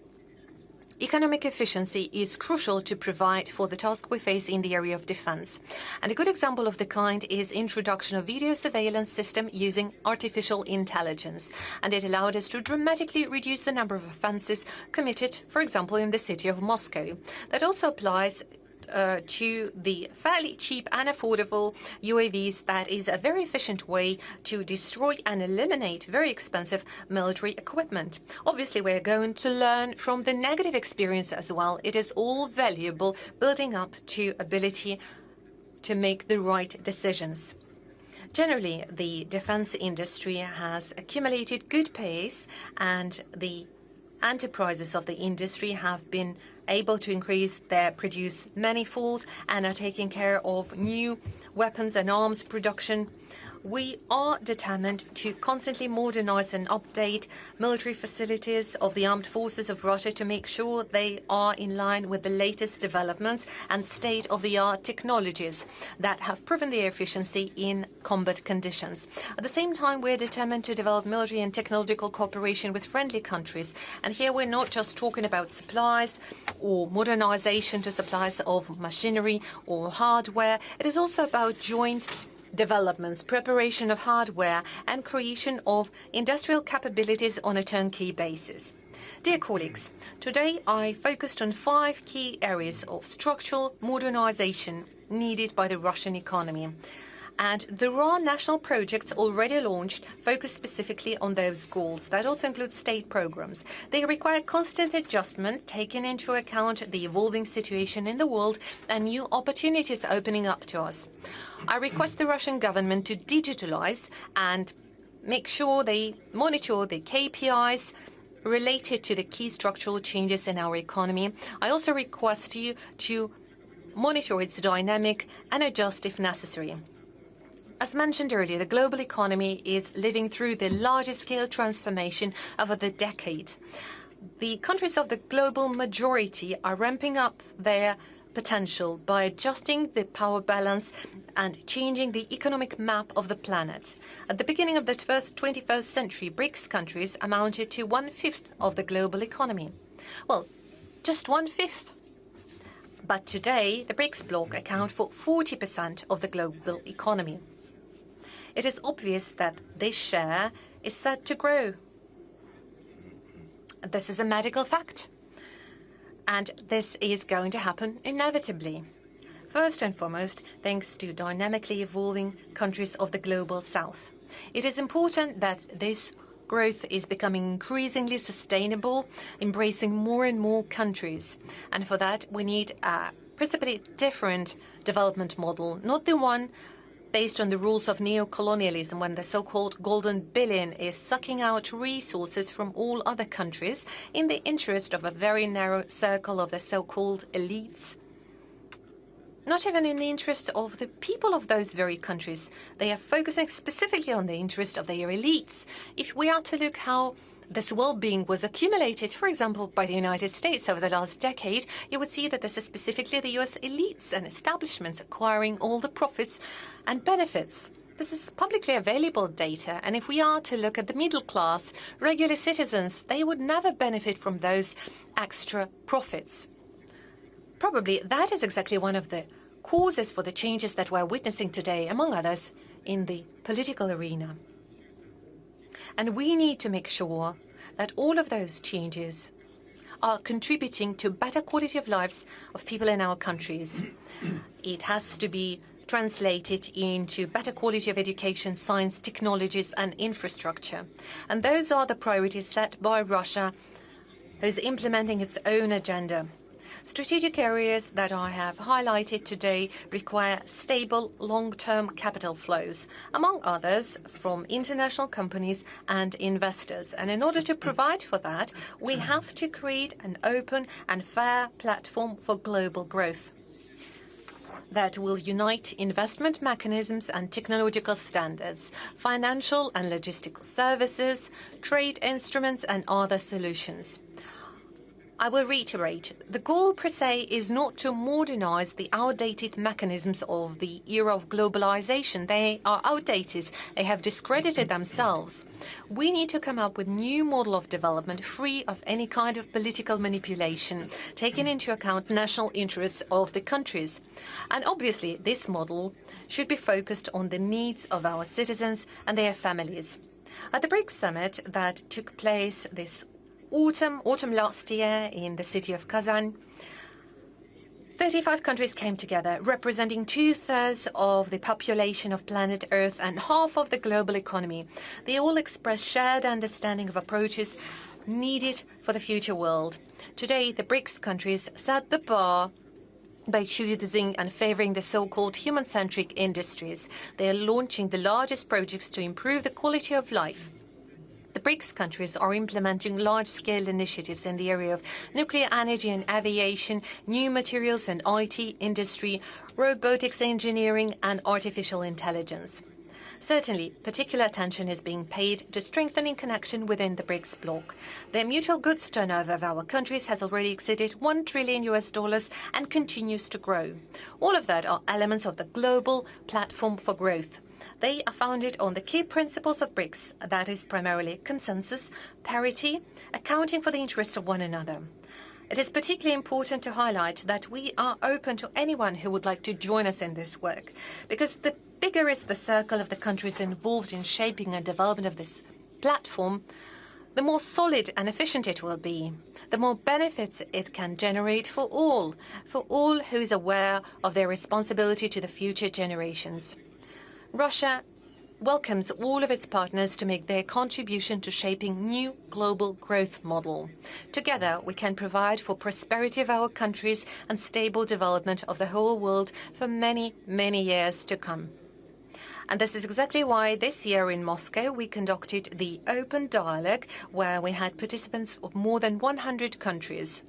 economic efficiency is crucial to provide for the task we face in the area of defense. And a good example of the kind is introduction of video surveillance system using artificial intelligence. And it allowed us to dramatically reduce the number of offenses committed, for example, in the city of Moscow. That also applies to the fairly cheap and affordable UAVs. That is a very efficient way to destroy and eliminate very expensive military equipment. Obviously, we're going to learn from the negative experience as well. It is all valuable, building up to ability to make the right decisions. Generally, the defense industry has accumulated good pace, and the enterprises of the industry have been able to increase their produce manifold and are taking care of new weapons and arms production. We are determined to constantly modernize and update military facilities of the armed forces of Russia to make sure they are in line with the latest developments and state-of-the-art technologies that have proven their efficiency in combat conditions. At the same time, we're determined to develop military and technological cooperation with friendly countries. And here we're not just talking about supplies or modernization to supplies of machinery or hardware. It is also about joint developments, preparation of hardware, and creation of industrial capabilities on a turnkey basis. Dear colleagues, today I focused on 5 key areas of structural modernization needed by the Russian economy. And there are national projects already launched focused specifically on those goals. That also includes state programs. They require constant adjustment, taking into account the evolving situation in the world and new opportunities opening up to us. I request the Russian government to digitalize and make sure they monitor the KPIs related to the key structural changes in our economy. I also request you to monitor its dynamic and adjust if necessary. As mentioned earlier, the global economy is living through the largest scale transformation over the decade. The countries of the global majority are ramping up their potential by adjusting the power balance and changing the economic map of the planet. At the beginning of the 21st century, BRICS countries amounted to 1/5 of the global economy. Well, just 1/5. But today, the BRICS bloc account for 40% of the global economy. It is obvious that this share is set to grow. This is a medical fact. And this is going to happen inevitably. First and foremost, thanks to dynamically evolving countries of the global south. It is important that this growth is becoming increasingly sustainable, embracing more and more countries. And for that, we need a principally different development model, not the one based on the rules of neo-colonialism, when the so-called golden billion is sucking out resources from all other countries in the interest of a very narrow circle of the so-called elites. Not even in the interest of the people of those very countries. They are focusing specifically on the interest of their elites. If we are to look how this well-being was accumulated, for example, by the United States over the last decade, you would see that this is specifically the US elites and establishments acquiring all the profits and benefits. This is publicly available data, and if we are to look at the middle class, regular citizens, they would never benefit from those extra profits. Probably that is exactly one of the causes for the changes that we're witnessing today, among others, in the political arena. And we need to make sure that all of those changes are contributing to better quality of lives of people in our countries. It has to be translated into better quality of education, science, technologies, and infrastructure. And those are the priorities set by Russia, who is implementing its own agenda. Strategic areas that I have highlighted today require stable long-term capital flows, among others from international companies and investors. And in order to provide for that, we have to create an open and fair platform for global growth that will unite investment mechanisms and technological standards, financial and logistical services, trade instruments and other solutions. I will reiterate, the goal per se is not to modernize the outdated mechanisms of the era of globalization. They are outdated. They have discredited themselves. We need to come up with a new model of development free of any kind of political manipulation, taking into account national interests of the countries. And obviously, this model should be focused on the needs of our citizens and their families. At the BRICS summit that took place this autumn last year in the city of Kazan, 35 countries came together, representing 2/3 of the population of planet Earth and half of the global economy. They all expressed shared understanding of approaches needed for the future world. Today, the BRICS countries set the bar by choosing and favoring the so-called human-centric industries. They are launching the largest projects to improve the quality of life. The BRICS countries are implementing large-scale initiatives in the area of nuclear energy and aviation, new materials and IT industry, robotics engineering and artificial intelligence. Certainly, particular attention is being paid to strengthening connection within the BRICS bloc. The mutual goods turnover of our countries has already exceeded $1 trillion and continues to grow. All of that are elements of the global platform for growth. They are founded on the key principles of BRICS, that is primarily consensus, parity, accounting for the interests of one another. It is particularly important to highlight that we are open to anyone who would like to join us in this work, because the bigger is the circle of the countries involved in shaping and development of this platform, the more solid and efficient it will be, the more benefits it can generate for all who is aware of their responsibility to the future generations. Russia welcomes all of its partners to make their contribution to shaping new global growth model. Together, we can provide for prosperity of our countries and stable development of the whole world for many, many years to come. And this is exactly why this year in Moscow we conducted the Open Dialogue, where we had participants of more than 100 countries.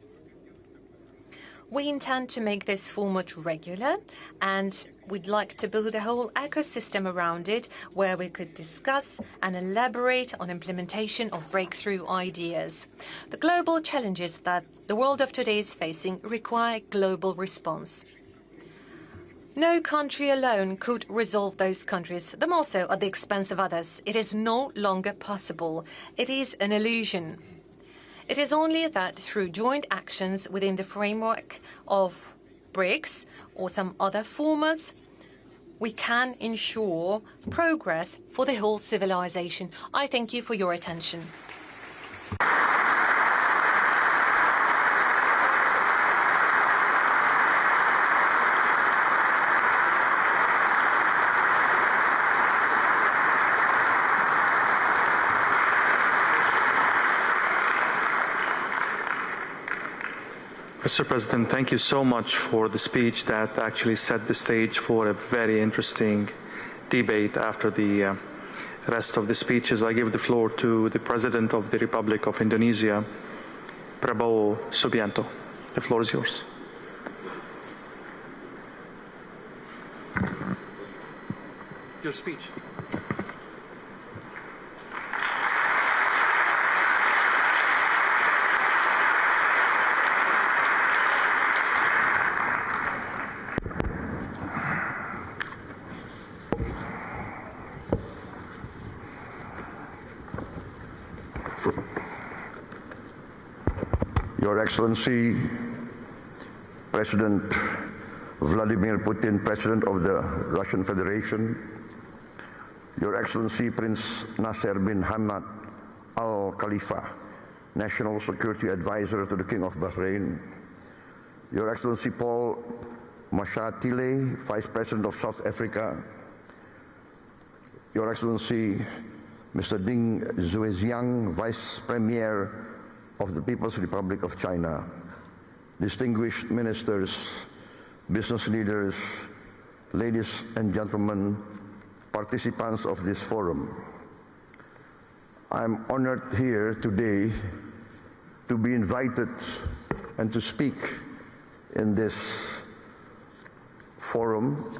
We intend to make this format regular, and we'd like to build a whole ecosystem around it where we could discuss and elaborate on implementation of breakthrough ideas. The global challenges that the world of today is facing require global response. No country alone could resolve those countries, the more so at the expense of others. It is no longer possible. It is an illusion. It is only that through joint actions within the framework of BRICS or some other formats, we can ensure progress for the whole civilization. I thank you for your attention. Mr. President, thank you so much for the speech that actually set the stage for a very interesting debate after the rest of the speeches. I give the floor to the President of the Republic of Indonesia, Prabowo Subianto. The floor is yours. Your speech. Your Excellency, President Vladimir Putin, President of the Russian Federation, Your Excellency Prince Nasser bin Hamad Al Khalifa, National Security Advisor to the King of Bahrain, Your Excellency Paul Mashatile, Vice President of South Africa, Your Excellency Mr. Ding Zhuoxiang, Vice Premier of the People's Republic of China, distinguished ministers, business leaders, ladies and gentlemen, participants of this forum. I'm honored here today to be invited and to speak in this forum,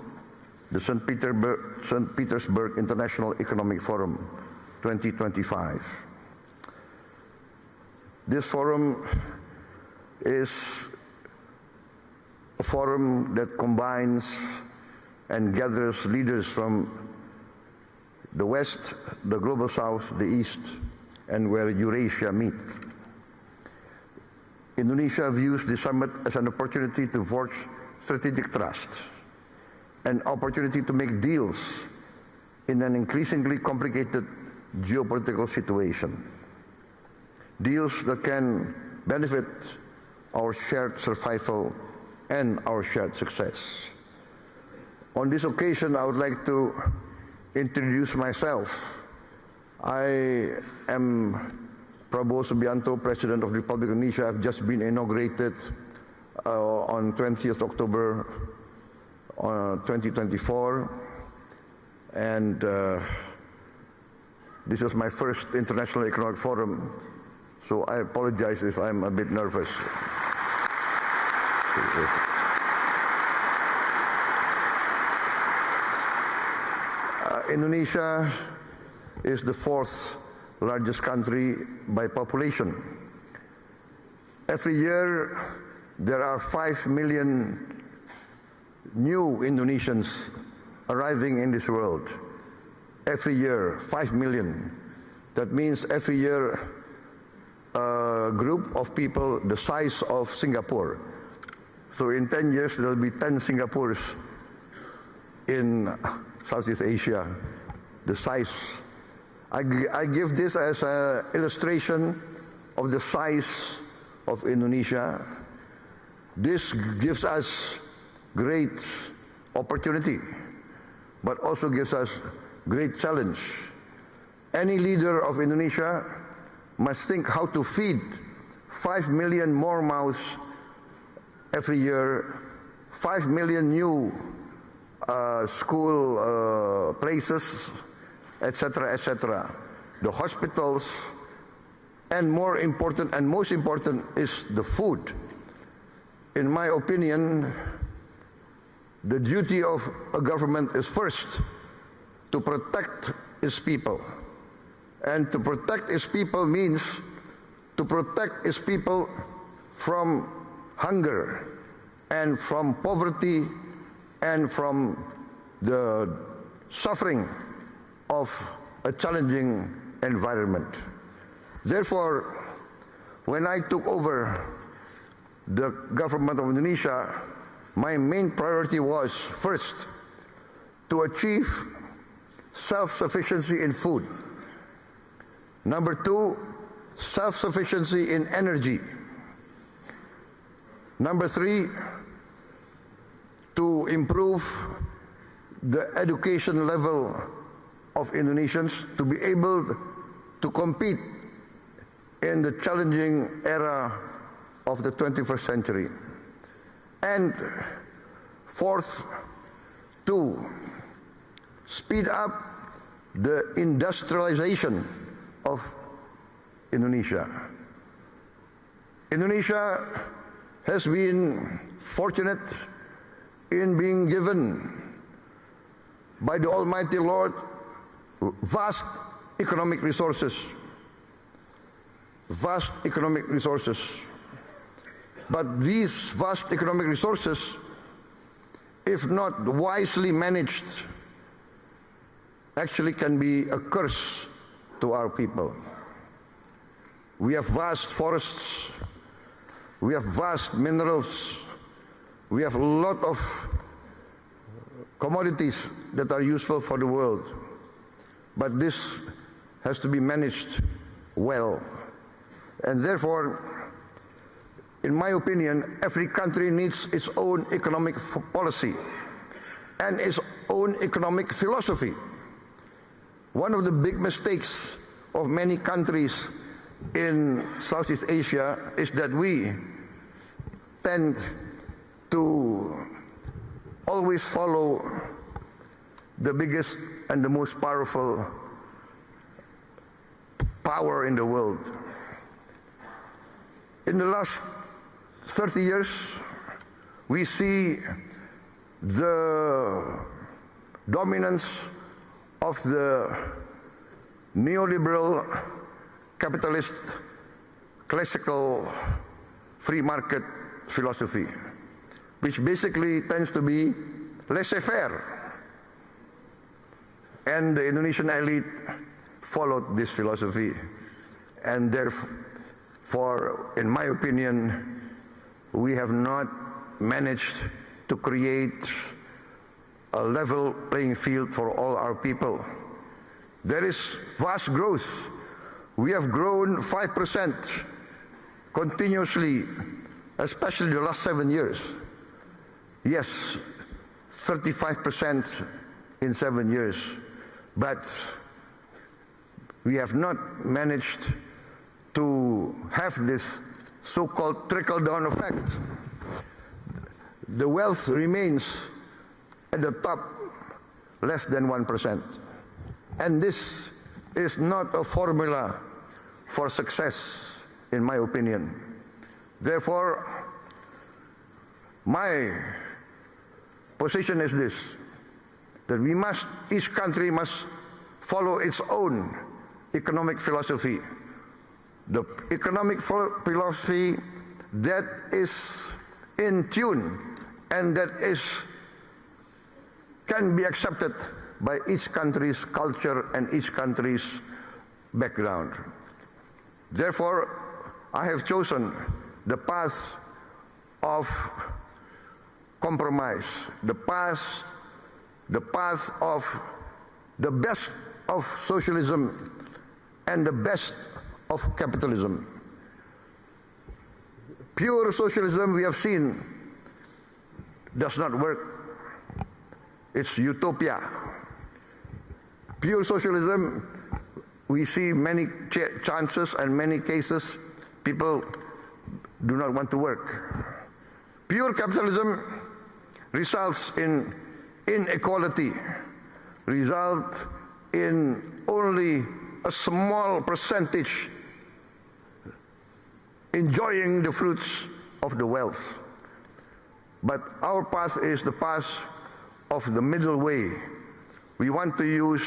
the St. Petersburg International Economic Forum 2025. This forum is a forum that combines and gathers leaders from the West, the Global South, the East, and where Eurasia meet. Indonesia views the summit as an opportunity to forge strategic trust, an opportunity to make deals in an increasingly complicated geopolitical situation. Deals that can benefit our shared survival and our shared success. On this occasion, I would like to introduce myself. I am Prabowo Subianto, President of the Republic of Indonesia. I've just been inaugurated on 20th October 2024, and this is my first International Economic Forum, so I apologize if I'm a bit nervous. Indonesia is the fourth largest country by population. Every year, there are 5 million new Indonesians arriving in this world. Every year, 5 million. That means every year, a group of people the size of Singapore. So in 10 years, there will be 10 Singapores in Southeast Asia, the size. I give this as an illustration of the size of Indonesia. This gives us great opportunity, but also gives us great challenge. Any leader of Indonesia must think how to feed 5 million more mouths every year, 5 million new school places, etc., etc. The hospitals, and more important and most important is the food. In my opinion, the duty of a government is first to protect its people. And to protect its people means to protect its people from hunger and from poverty and from the suffering of a challenging environment. Therefore, when I took over the government of Indonesia, my main priority was, first, to achieve self-sufficiency in food. Number two, self-sufficiency in energy. Number three, to improve the education level of Indonesians to be able to compete in the challenging era of the 21st century. And fourth, to speed up the industrialization of Indonesia. Indonesia has been fortunate in being given by the Almighty Lord vast economic resources. Vast economic resources. But these vast economic resources, if not wisely managed, actually can be a curse to our people. We have vast forests, we have vast minerals, we have a lot of commodities that are useful for the world. But this has to be managed well. And therefore, in my opinion, every country needs its own economic policy and its own economic philosophy. One of the big mistakes of many countries in Southeast Asia is that we tend to always follow the biggest and the most powerful power in the world. In the last 30 years, we see the dominance of the neoliberal capitalist classical free market philosophy, which basically tends to be laissez-faire. And the Indonesian elite followed this philosophy, and therefore, in my opinion, we have not managed to create a level playing field for all our people. There is vast growth. We have grown 5% continuously, especially the last 7 years. Yes, 35% in 7 years, but we have not managed to have this so-called trickle-down effect. The wealth remains at the top less than 1%. And this is not a formula for success, in my opinion. Therefore, my position is this, that each country must follow its own economic philosophy. The economic philosophy that is in tune and that can be accepted by each country's culture and each country's background. Therefore, I have chosen the path of compromise, the path of the best of socialism and the best of capitalism. Pure socialism, we have seen, does not work. It's utopia. Pure socialism, we see many chances and many cases people do not want to work. Pure capitalism results in inequality, result in only a small percentage enjoying the fruits of the wealth. But our path is the path of the middle way. We want to use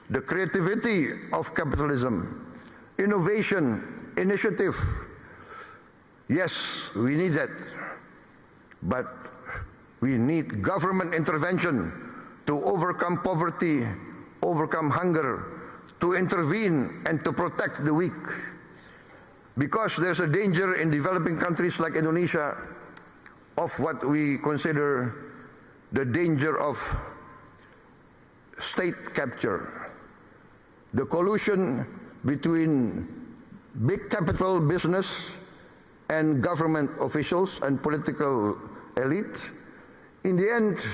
the creativity of capitalism, innovation, initiative. Yes, we need that. But we need government intervention to overcome poverty, overcome hunger, to intervene and to protect the weak. Because there's a danger in developing countries like Indonesia of what we consider the danger of state capture. The collusion between big capital business and government officials and political elite. In the end,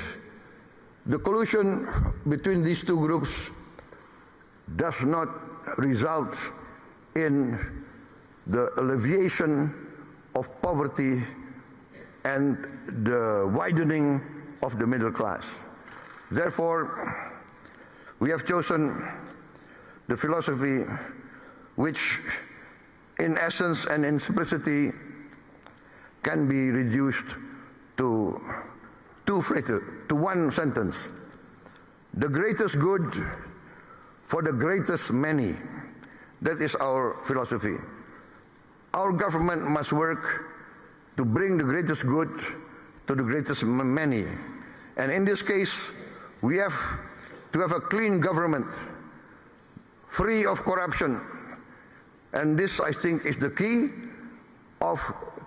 the collusion between these two groups does not result in the alleviation of poverty and the widening of the middle class. Therefore, we have chosen the philosophy which, in essence and in simplicity, can be reduced to one sentence. The greatest good for the greatest many. That is our philosophy. Our government must work to bring the greatest good to the greatest many. And in this case, we have to have a clean government, free of corruption. And this, I think, is the key of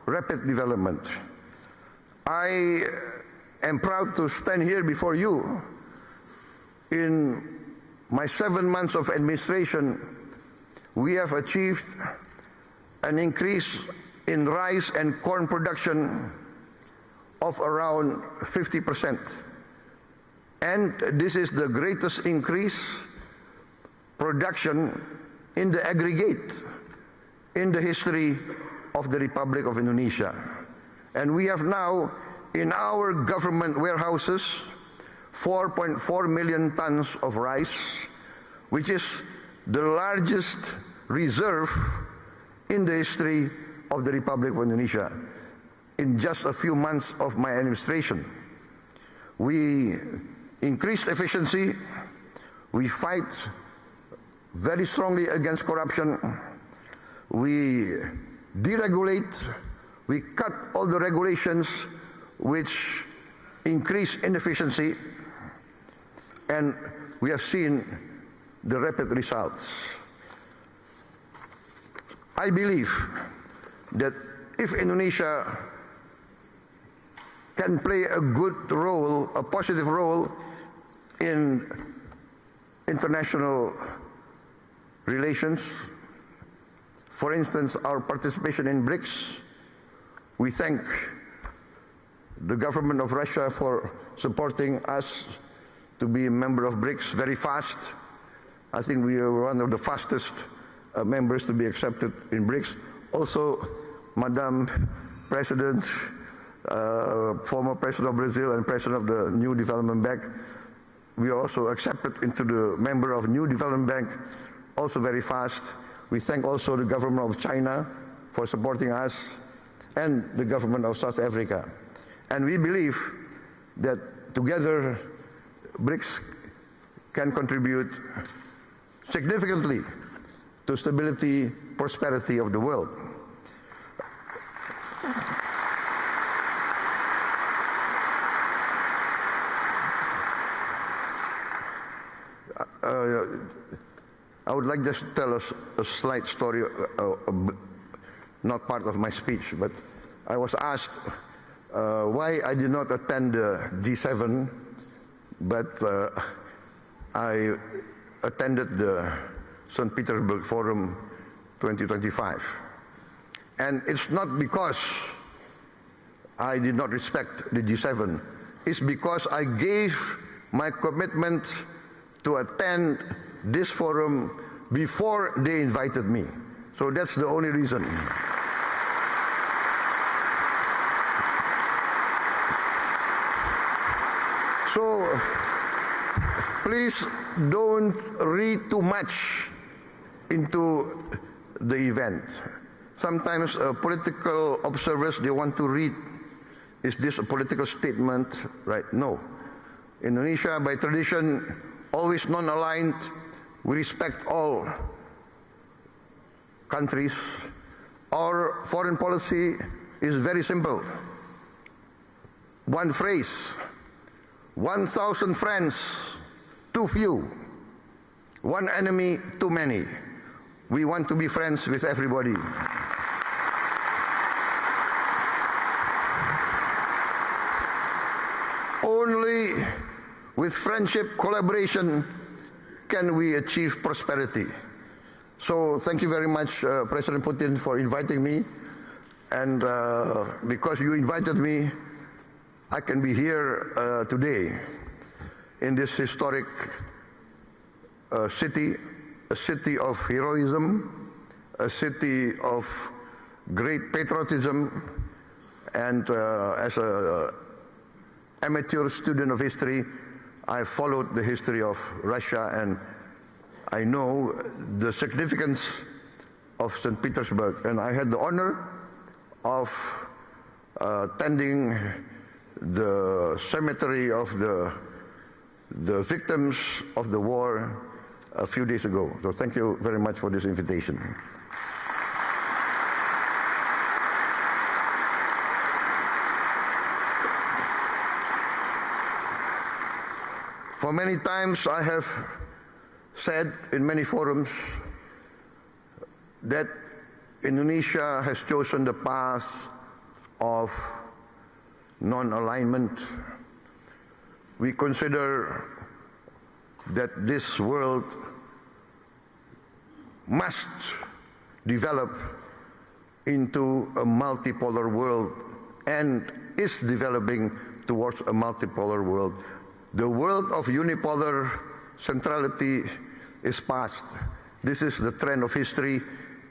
rapid development. I am proud to stand here before you. In my 7 months of administration, we have achieved an increase in rice and corn production of around 50%. And this is the greatest increase production in the aggregate in the history of the Republic of Indonesia. And we have now in our government warehouses 4.4 million tons of rice, which is the largest reserve in the history of the Republic of Indonesia in just a few months of my administration. We increased efficiency, we fight very strongly against corruption, we deregulate, we cut all the regulations which increase inefficiency, and we have seen the rapid results. I believe that if Indonesia can play a good role, a positive role in international relations, for instance, our participation in BRICS, we thank the government of Russia for supporting us to be a member of BRICS very fast. I think we are one of the fastest members to be accepted in BRICS. Also, Madam President, former President of Brazil and President of the New Development Bank, we are also accepted into the member of New Development Bank, also very fast. We thank also the government of China for supporting us and the government of South Africa. And we believe that together BRICS can contribute significantly to stability, prosperity of the world. I would like just to tell us a slight story, not part of my speech, but I was asked why I did not attend the G7, but I attended the St. Petersburg Forum 2025. And it's not because I did not respect the G7, it's because I gave my commitment to attend this forum before they invited me. So that's the only reason. So please don't read too much into the event. Sometimes political observers, they want to read, is this a political statement, right? No. Indonesia, by tradition, always non-aligned. We respect all countries. Our foreign policy is very simple. One phrase, 1,000 friends, too few. One enemy, too many. We want to be friends with everybody. Only with friendship, collaboration, can we achieve prosperity. So thank you very much, President Putin, for inviting me. And because you invited me, I can be here today in this historic city, a city of heroism, a city of great patriotism, and as an amateur student of history, I followed the history of Russia, and I know the significance of St. Petersburg. And I had the honor of attending the cemetery of the victims of the war a few days ago. So thank you very much for this invitation. For many times I have said in many forums that Indonesia has chosen the path of non-alignment. We consider that this world must develop into a multipolar world and is developing towards a multipolar world. The world of unipolar centrality is past. This is the trend of history.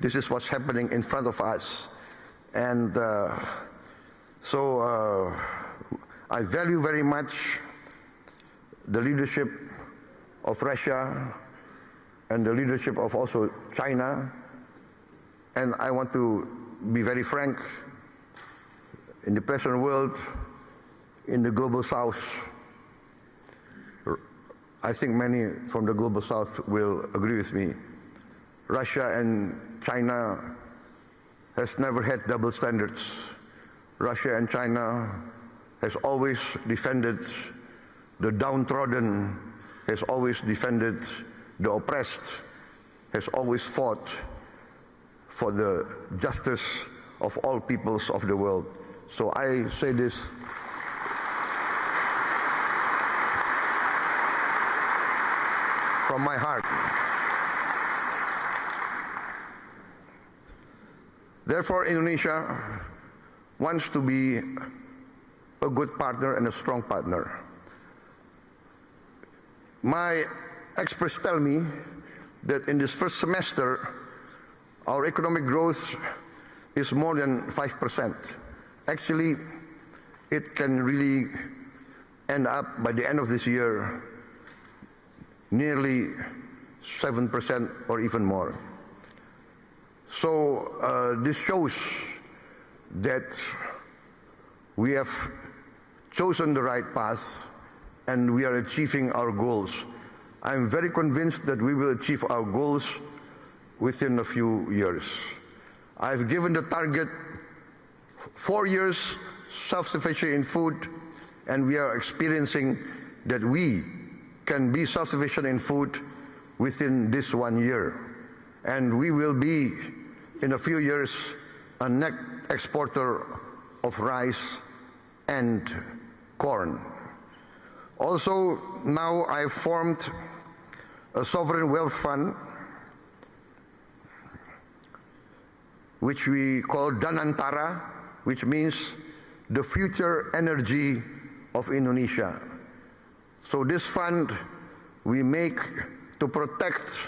This is what's happening in front of us. And So I value very much the leadership of Russia and the leadership of also China. And I want to be very frank, in the present world, in the global south, I think many from the global south will agree with me. Russia and China has never had double standards. Russia and China has always defended the downtrodden, has always defended the oppressed, has always fought for the justice of all peoples of the world. So I say this from my heart. Therefore, Indonesia wants to be a good partner and a strong partner. My experts tell me that in this first semester, our economic growth is more than 5%. Actually, it can really end up by the end of this year nearly 7% or even more. So this shows that we have chosen the right path and we are achieving our goals. I'm very convinced that we will achieve our goals within a few years. I've given the target 4 years self-sufficient in food, and we are experiencing that we can be self-sufficient in food within this 1 year. And we will be, in a few years, a net exporter of rice and corn. Also, now I've formed a sovereign wealth fund, which we call Danantara, which means the future energy of Indonesia. So this fund we make to protect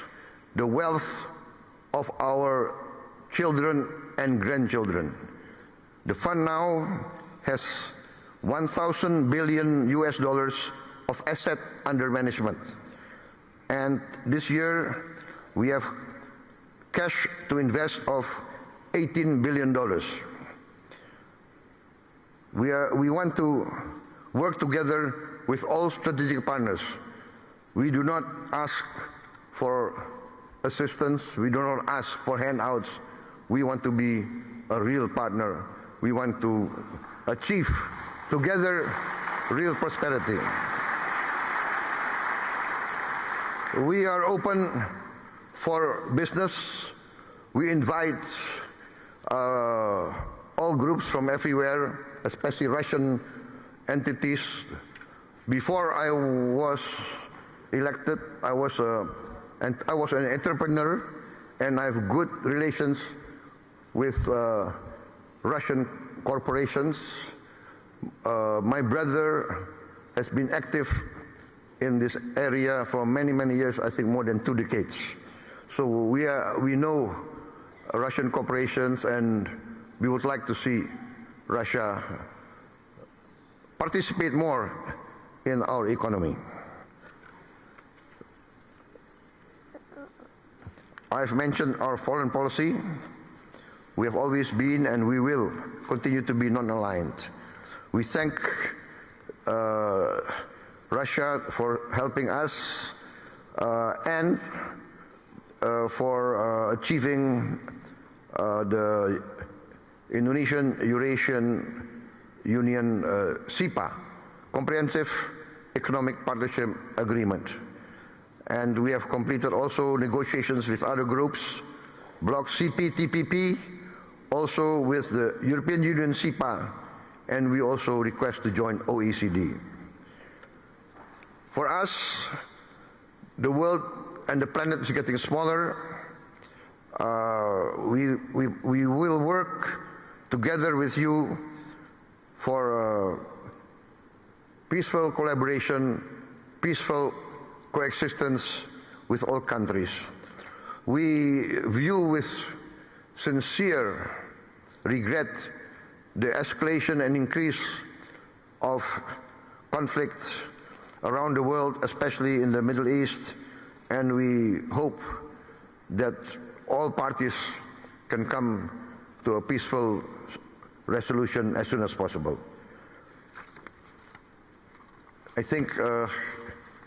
the wealth of our children and grandchildren. The fund now has 1,000 billion US dollars of asset under management. And this year we have cash to invest of $18 billion. We want to work together with all strategic partners. We do not ask for assistance. We do not ask for handouts. We want to be a real partner. We want to achieve together real prosperity. We are open for business. We invite all groups from everywhere, especially Russian entities. Before I was elected, I was an entrepreneur, and I have good relations with Russian corporations. My brother has been active in this area for many, many years, I think more than 2 decades. So we know Russian corporations, and we would like to see Russia participate more in our economy. I've mentioned our foreign policy. We have always been and we will continue to be non-aligned. We thank Russia for helping us and for achieving the Indonesian-Eurasian Union SIPA, Comprehensive Economic Partnership Agreement. And we have completed also negotiations with other groups, Bloc CPTPP, also with the European Union SIPA, and we also request to join OECD. For us, the world and the planet is getting smaller. We will work together with you for peaceful collaboration, peaceful coexistence with all countries. We view with sincere regret the escalation and increase of conflicts around the world, especially in the Middle East, and we hope that all parties can come to a peaceful resolution as soon as possible. I think,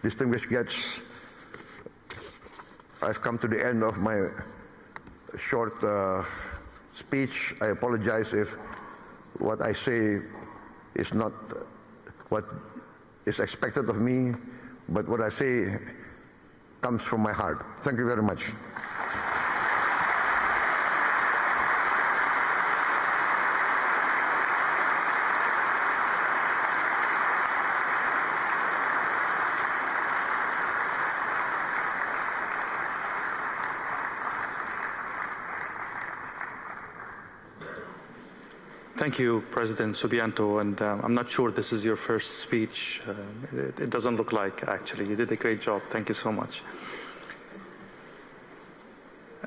distinguished guests, I've come to the end of my short speech. I apologize if what I say is not what is expected of me, but what I say comes from my heart. Thank you very much. Thank you, President Subianto, and I'm not sure this is your first speech. It doesn't look like, actually. You did a great job. Thank you so much.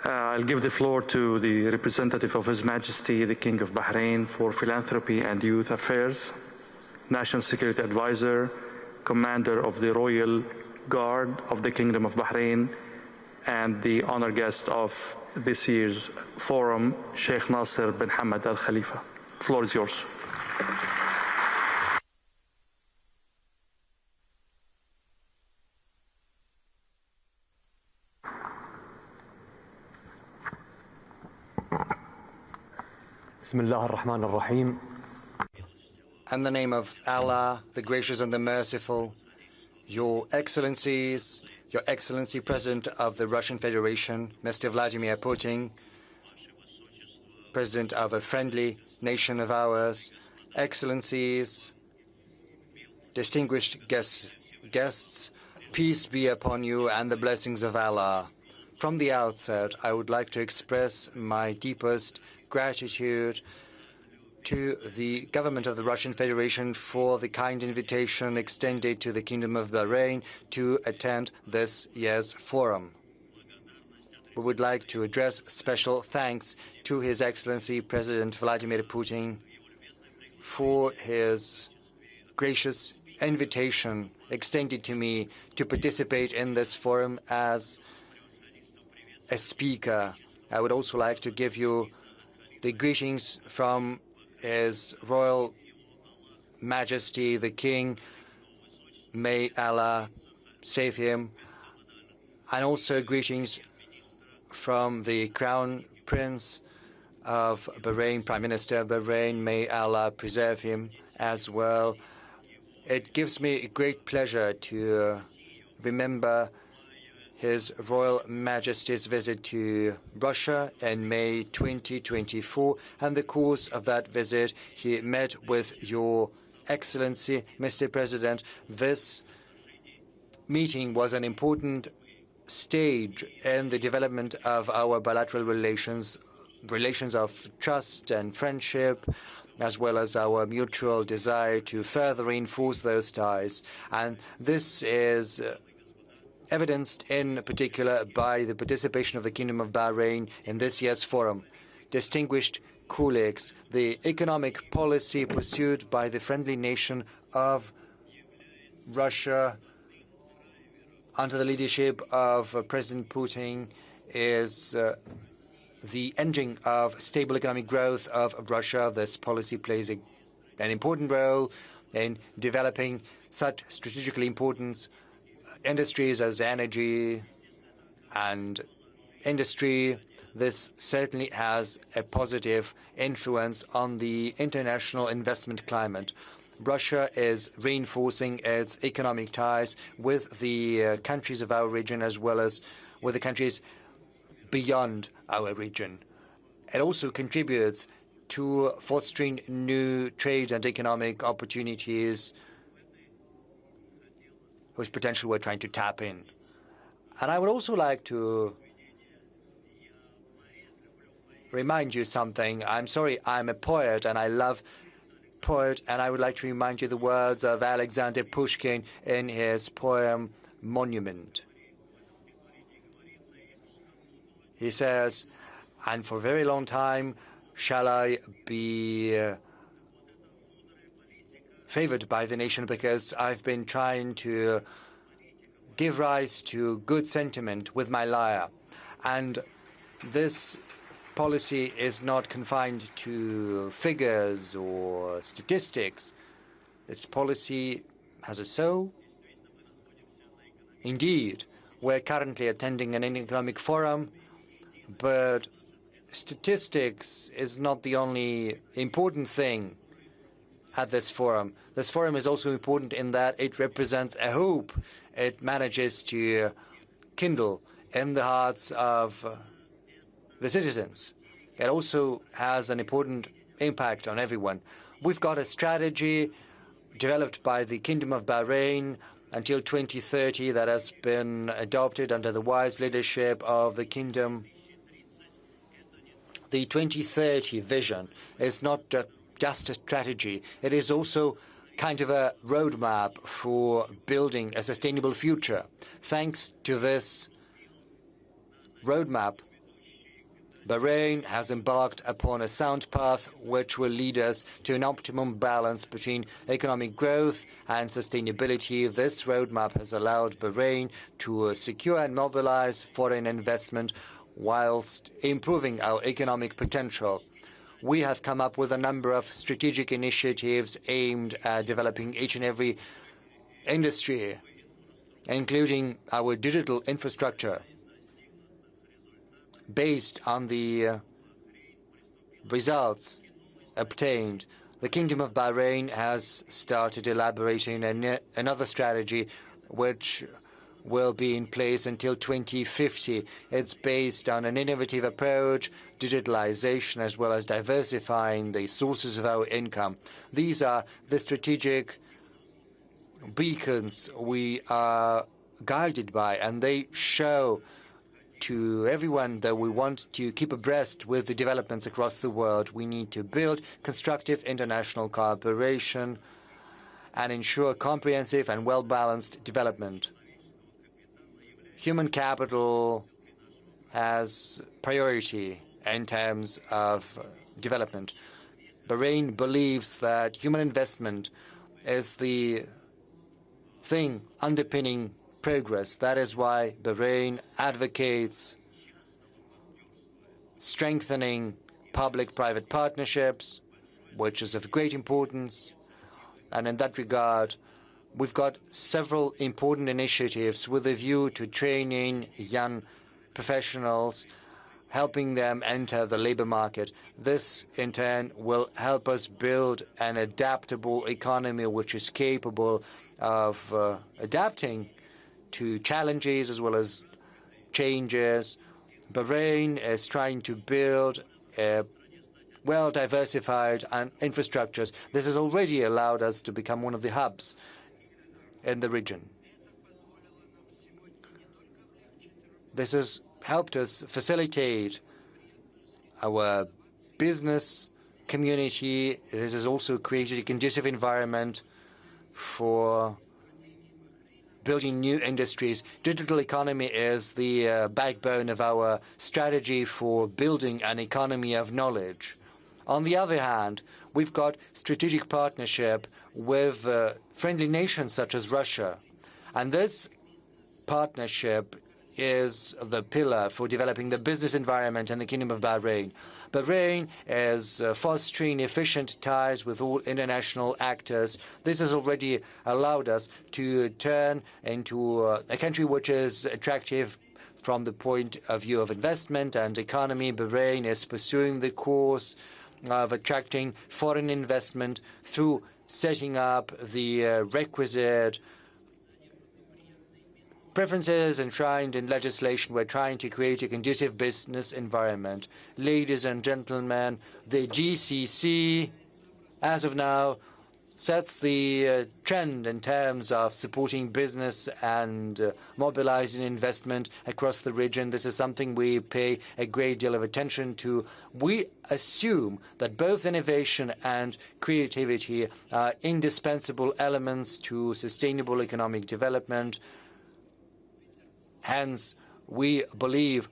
I'll give the floor to the representative of His Majesty, the King of Bahrain for Philanthropy and Youth Affairs, National Security Advisor, Commander of the Royal Guard of the Kingdom of Bahrain, and the honored guest of this year's forum, Sheikh Nasser bin Hamad Al Khalifa. The floor is yours. Bismillah ar-Rahman ar-Rahim. In the name of Allah, the Gracious and the Merciful, Your Excellencies, Your Excellency President of the Russian Federation, Mr. Vladimir Putin, President of a friendly nation of ours, Excellencies, distinguished guests, peace be upon you and the blessings of Allah. From the outset, I would like to express my deepest gratitude to the government of the Russian Federation for the kind invitation extended to the Kingdom of Bahrain to attend this year's forum. We would like to address special thanks to His Excellency President Vladimir Putin for his gracious invitation extended to me to participate in this forum as a speaker. I would also like to give you the greetings from His Royal Majesty the King, may Allah save him, and also greetings from the Crown Prince of Bahrain, Prime Minister of Bahrain, may Allah preserve him as well. It gives me great pleasure to remember His Royal Majesty's visit to Russia in May 2024. And the course of that visit, he met with Your Excellency, Mr. President. This meeting was an important stage in the development of our bilateral relations of trust and friendship, as well as our mutual desire to further reinforce those ties. And this is evidenced in particular by the participation of the Kingdom of Bahrain in this year's forum. Distinguished colleagues, the economic policy pursued by the friendly nation of Russia under the leadership of President Putin is the engine of stable economic growth of Russia. This policy plays an important role in developing such strategically important industries as energy and industry. This certainly has a positive influence on the international investment climate. Russia is reinforcing its economic ties with the countries of our region as well as with the countries beyond our region. It also contributes to fostering new trade and economic opportunities whose potential we're trying to tap in. And I would also like to remind you something. I'm sorry, I'm a poet and I love poet, and I would like to remind you the words of Alexander Pushkin in his poem Monument. He says, and for a very long time shall I be favored by the nation because I've been trying to give rise to good sentiment with my lyre. And this policy is not confined to figures or statistics. This policy has a soul. Indeed, we're currently attending an economic forum, but statistics is not the only important thing at this forum. This forum is also important in that it represents a hope. It manages to kindle in the hearts of the citizens. It also has an important impact on everyone. We've got a strategy developed by the Kingdom of Bahrain until 2030 that has been adopted under the wise leadership of the Kingdom. The 2030 vision is not just a strategy. It is also kind of a roadmap for building a sustainable future. Thanks to this roadmap, Bahrain has embarked upon a sound path which will lead us to an optimum balance between economic growth and sustainability. This roadmap has allowed Bahrain to secure and mobilize foreign investment whilst improving our economic potential. We have come up with a number of strategic initiatives aimed at developing each and every industry, including our digital infrastructure. Based on the results obtained, the Kingdom of Bahrain has started elaborating another strategy which will be in place until 2050. It's based on an innovative approach, digitalization, as well as diversifying the sources of our income. These are the strategic beacons we are guided by, and they show to everyone that we want to keep abreast with the developments across the world. We need to build constructive international cooperation and ensure comprehensive and well-balanced development. Human capital has priority in terms of development. Bahrain believes that human investment is the thing underpinning progress. That is why Bahrain advocates strengthening public-private partnerships, which is of great importance. And in that regard, we've got several important initiatives with a view to training young professionals, helping them enter the labor market. This, in turn, will help us build an adaptable economy which is capable of adapting to challenges as well as changes. Bahrain is trying to build a well-diversified infrastructures. This has already allowed us to become one of the hubs in the region. This has helped us facilitate our business community. This has also created a conducive environment for building new industries. Digital economy is the backbone of our strategy for building an economy of knowledge. On the other hand, we've got strategic partnership with friendly nations such as Russia. And this partnership is the pillar for developing the business environment in the Kingdom of Bahrain. Bahrain is fostering efficient ties with all international actors. This has already allowed us to turn into a country which is attractive from the point of view of investment and economy. Bahrain is pursuing the course of attracting foreign investment through setting up the requisite preferences enshrined in legislation. We're trying to create a conducive business environment. Ladies and gentlemen, the GCC, as of now, sets the trend in terms of supporting business and mobilizing investment across the region. This is something we pay a great deal of attention to. We assume that both innovation and creativity are indispensable elements to sustainable economic development. Hence, we believe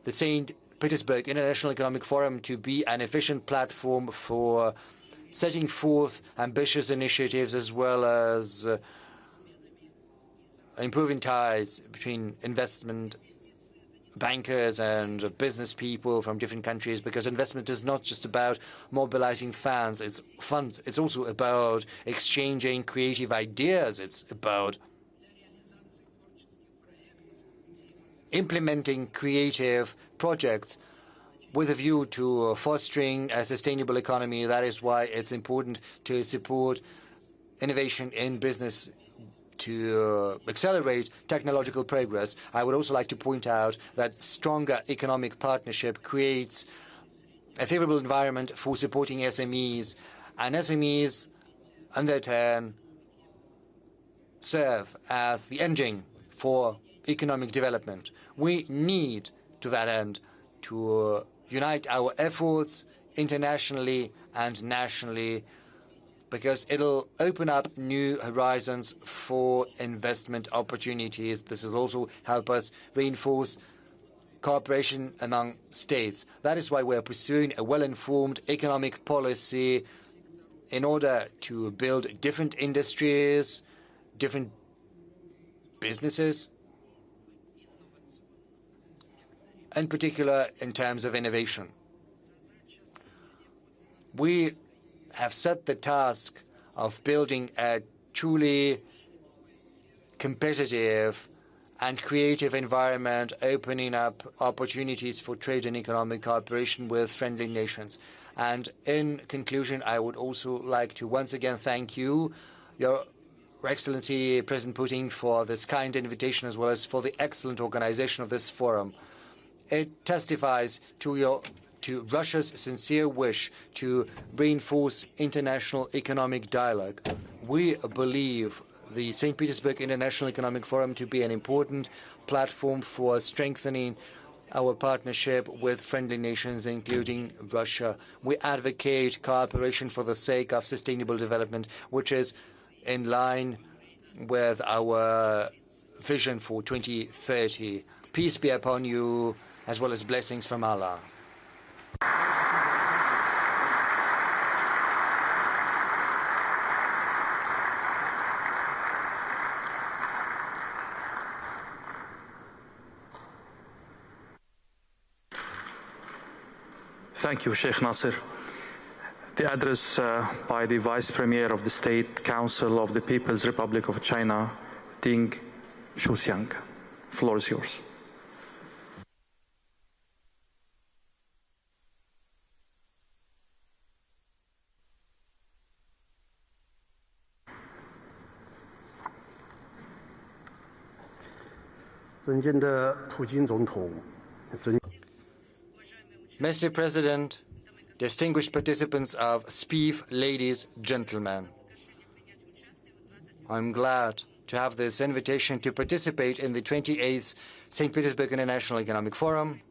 the Petersburg International Economic Forum to be an efficient platform for setting forth ambitious initiatives as well as improving ties between investment bankers and business people from different countries, because investment is not just about mobilizing funds, it's also about exchanging creative ideas. It's about implementing creative projects with a view to fostering a sustainable economy. That is why it's important to support innovation in business to accelerate technological progress. I would also like to point out that stronger economic partnership creates a favorable environment for supporting SMEs, and SMEs, in their turn, serve as the engine for economic development. We need, to that end, to unite our efforts internationally and nationally, because it'll open up new horizons for investment opportunities. This will also help us reinforce cooperation among states. That is why we're pursuing a well-informed economic policy in order to build different industries, different businesses, in particular in terms of innovation. We have set the task of building a truly competitive and creative environment, opening up opportunities for trade and economic cooperation with friendly nations. And in conclusion, I would also like to once again thank you, Your Excellency President Putin, for this kind invitation as well as for the excellent organization of this forum. It testifies to Russia's sincere wish to reinforce international economic dialogue. We believe the St. Petersburg International Economic Forum to be an important platform for strengthening our partnership with friendly nations, including Russia. We advocate cooperation for the sake of sustainable development, which is in line with our vision for 2030. Peace be upon you, as well as blessings from Allah. Thank you, Sheikh Nasser. The address by the Vice Premier of the State Council of the People's Republic of China, Ding Shuxiang. The floor is yours. Mr. President, distinguished participants of SPIEF, ladies, gentlemen, I'm glad to have this invitation to participate in the 28th St. Petersburg International Economic Forum,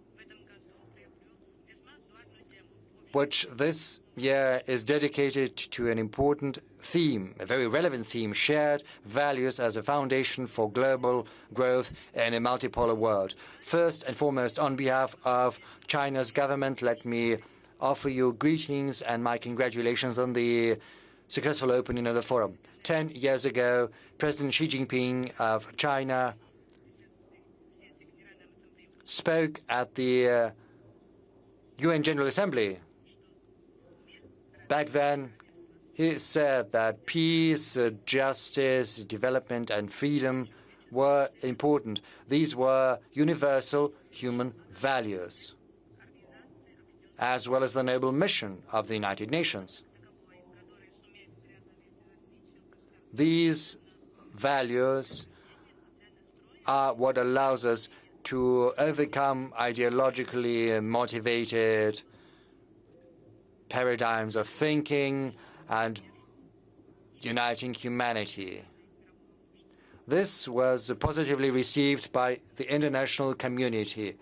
which this year is dedicated to an important theme, a very relevant theme: shared values as a foundation for global growth in a multipolar world. First and foremost, on behalf of China's government, let me offer you greetings and my congratulations on the successful opening of the forum. 10 years ago, President Xi Jinping of China spoke at the UN General Assembly. Back then, he said that peace, justice, development, and freedom were important. These were universal human values, as well as the noble mission of the United Nations. These values are what allows us to overcome ideologically motivated paradigms of thinking and uniting humanity. This was positively received by the international community.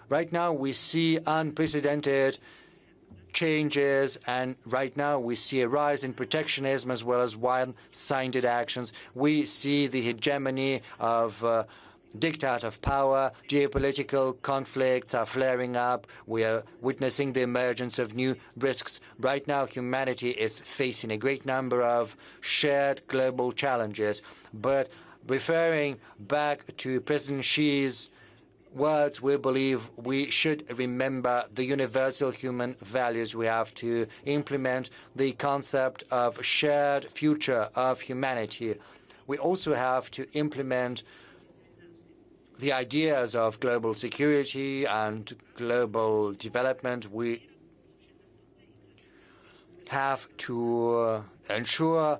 Right now, we see unprecedented changes, and right now we see a rise in protectionism as well as one-sided actions. We see the hegemony of diktat of power. Geopolitical conflicts are flaring up. We are witnessing the emergence of new risks. Right now, humanity is facing a great number of shared global challenges. But referring back to President Xi's words, we believe we should remember the universal human values. We have to implement the concept of shared future of humanity. We also have to implement the ideas of global security and global development. We have to ensure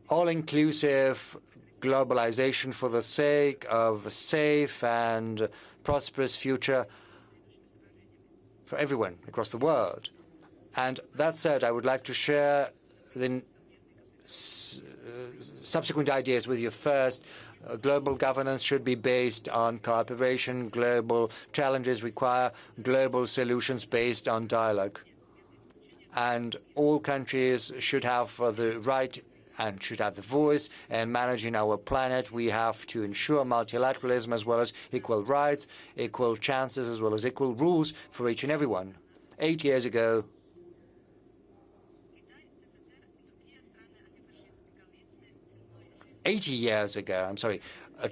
all-inclusive globalization for the sake of a safe and prosperous future for everyone across the world. And that said, I would like to share the subsequent ideas with you. First, global governance should be based on cooperation. Global challenges require global solutions based on dialogue. And all countries should have the right and should have the voice in managing our planet. We have to ensure multilateralism as well as equal rights, equal chances, as well as equal rules for each and everyone. 8 years ago,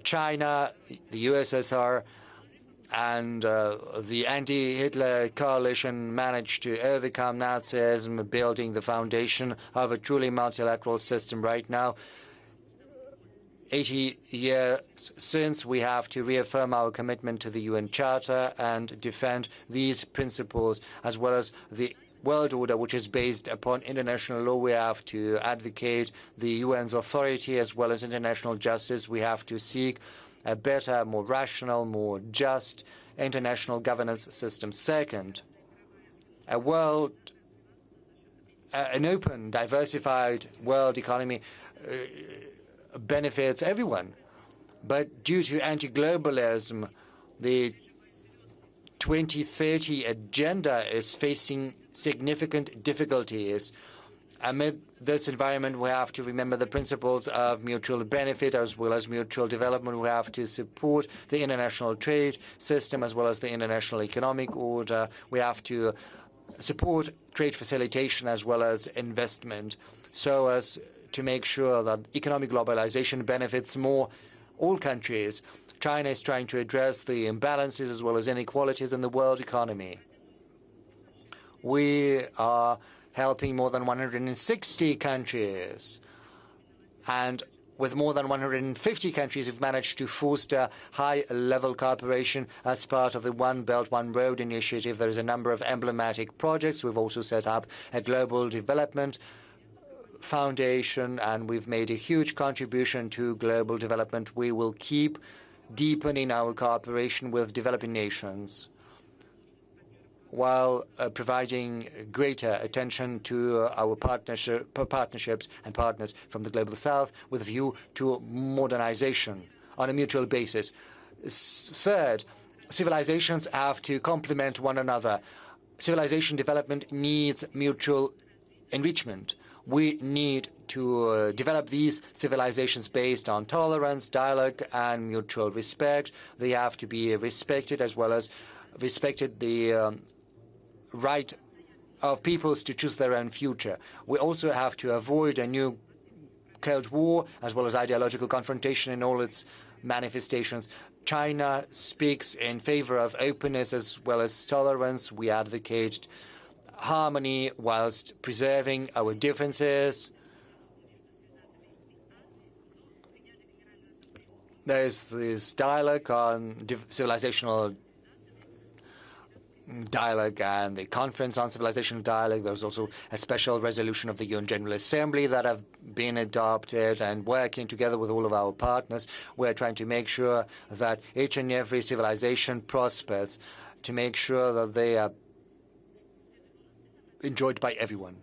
China, the USSR, and the anti-Hitler coalition managed to overcome Nazism, building the foundation of a truly multilateral system. Right now, 80 years since, we have to reaffirm our commitment to the UN Charter and defend these principles, as well as the world order, which is based upon international law. We have to advocate the UN's authority as well as international justice. We have to seek a better, more rational, more just international governance system. Second, an open, diversified world economy benefits everyone. But due to anti-globalism, the 2030 agenda is facing significant difficulties. Amid this environment, we have to remember the principles of mutual benefit as well as mutual development. We have to support the international trade system as well as the international economic order. We have to support trade facilitation as well as investment so as to make sure that economic globalization benefits all countries. China is trying to address the imbalances as well as inequalities in the world economy. We are helping more than 160 countries. And with more than 150 countries, we've managed to foster high-level cooperation as part of the One Belt, One Road initiative. There is a number of emblematic projects. We've also set up a global development foundation, and we've made a huge contribution to global development. We will keep deepening our cooperation with developing nations, while providing greater attention to our partnerships and partners from the Global South with a view to modernization on a mutual basis. Third, civilizations have to complement one another. Civilization development needs mutual enrichment. We need to develop these civilizations based on tolerance, dialogue, and mutual respect. They have to be respected as well as respected the right of peoples to choose their own future. We also have to avoid a new Cold War as well as ideological confrontation in all its manifestations. China speaks in favor of openness as well as tolerance. We advocate harmony whilst preserving our differences. There's this dialogue on civilizational dialogue and the Conference on Civilizational Dialogue. There's also a special resolution of the UN General Assembly that have been adopted, and working together with all of our partners, we're trying to make sure that each and every civilization prospers, to make sure that they are enjoyed by everyone.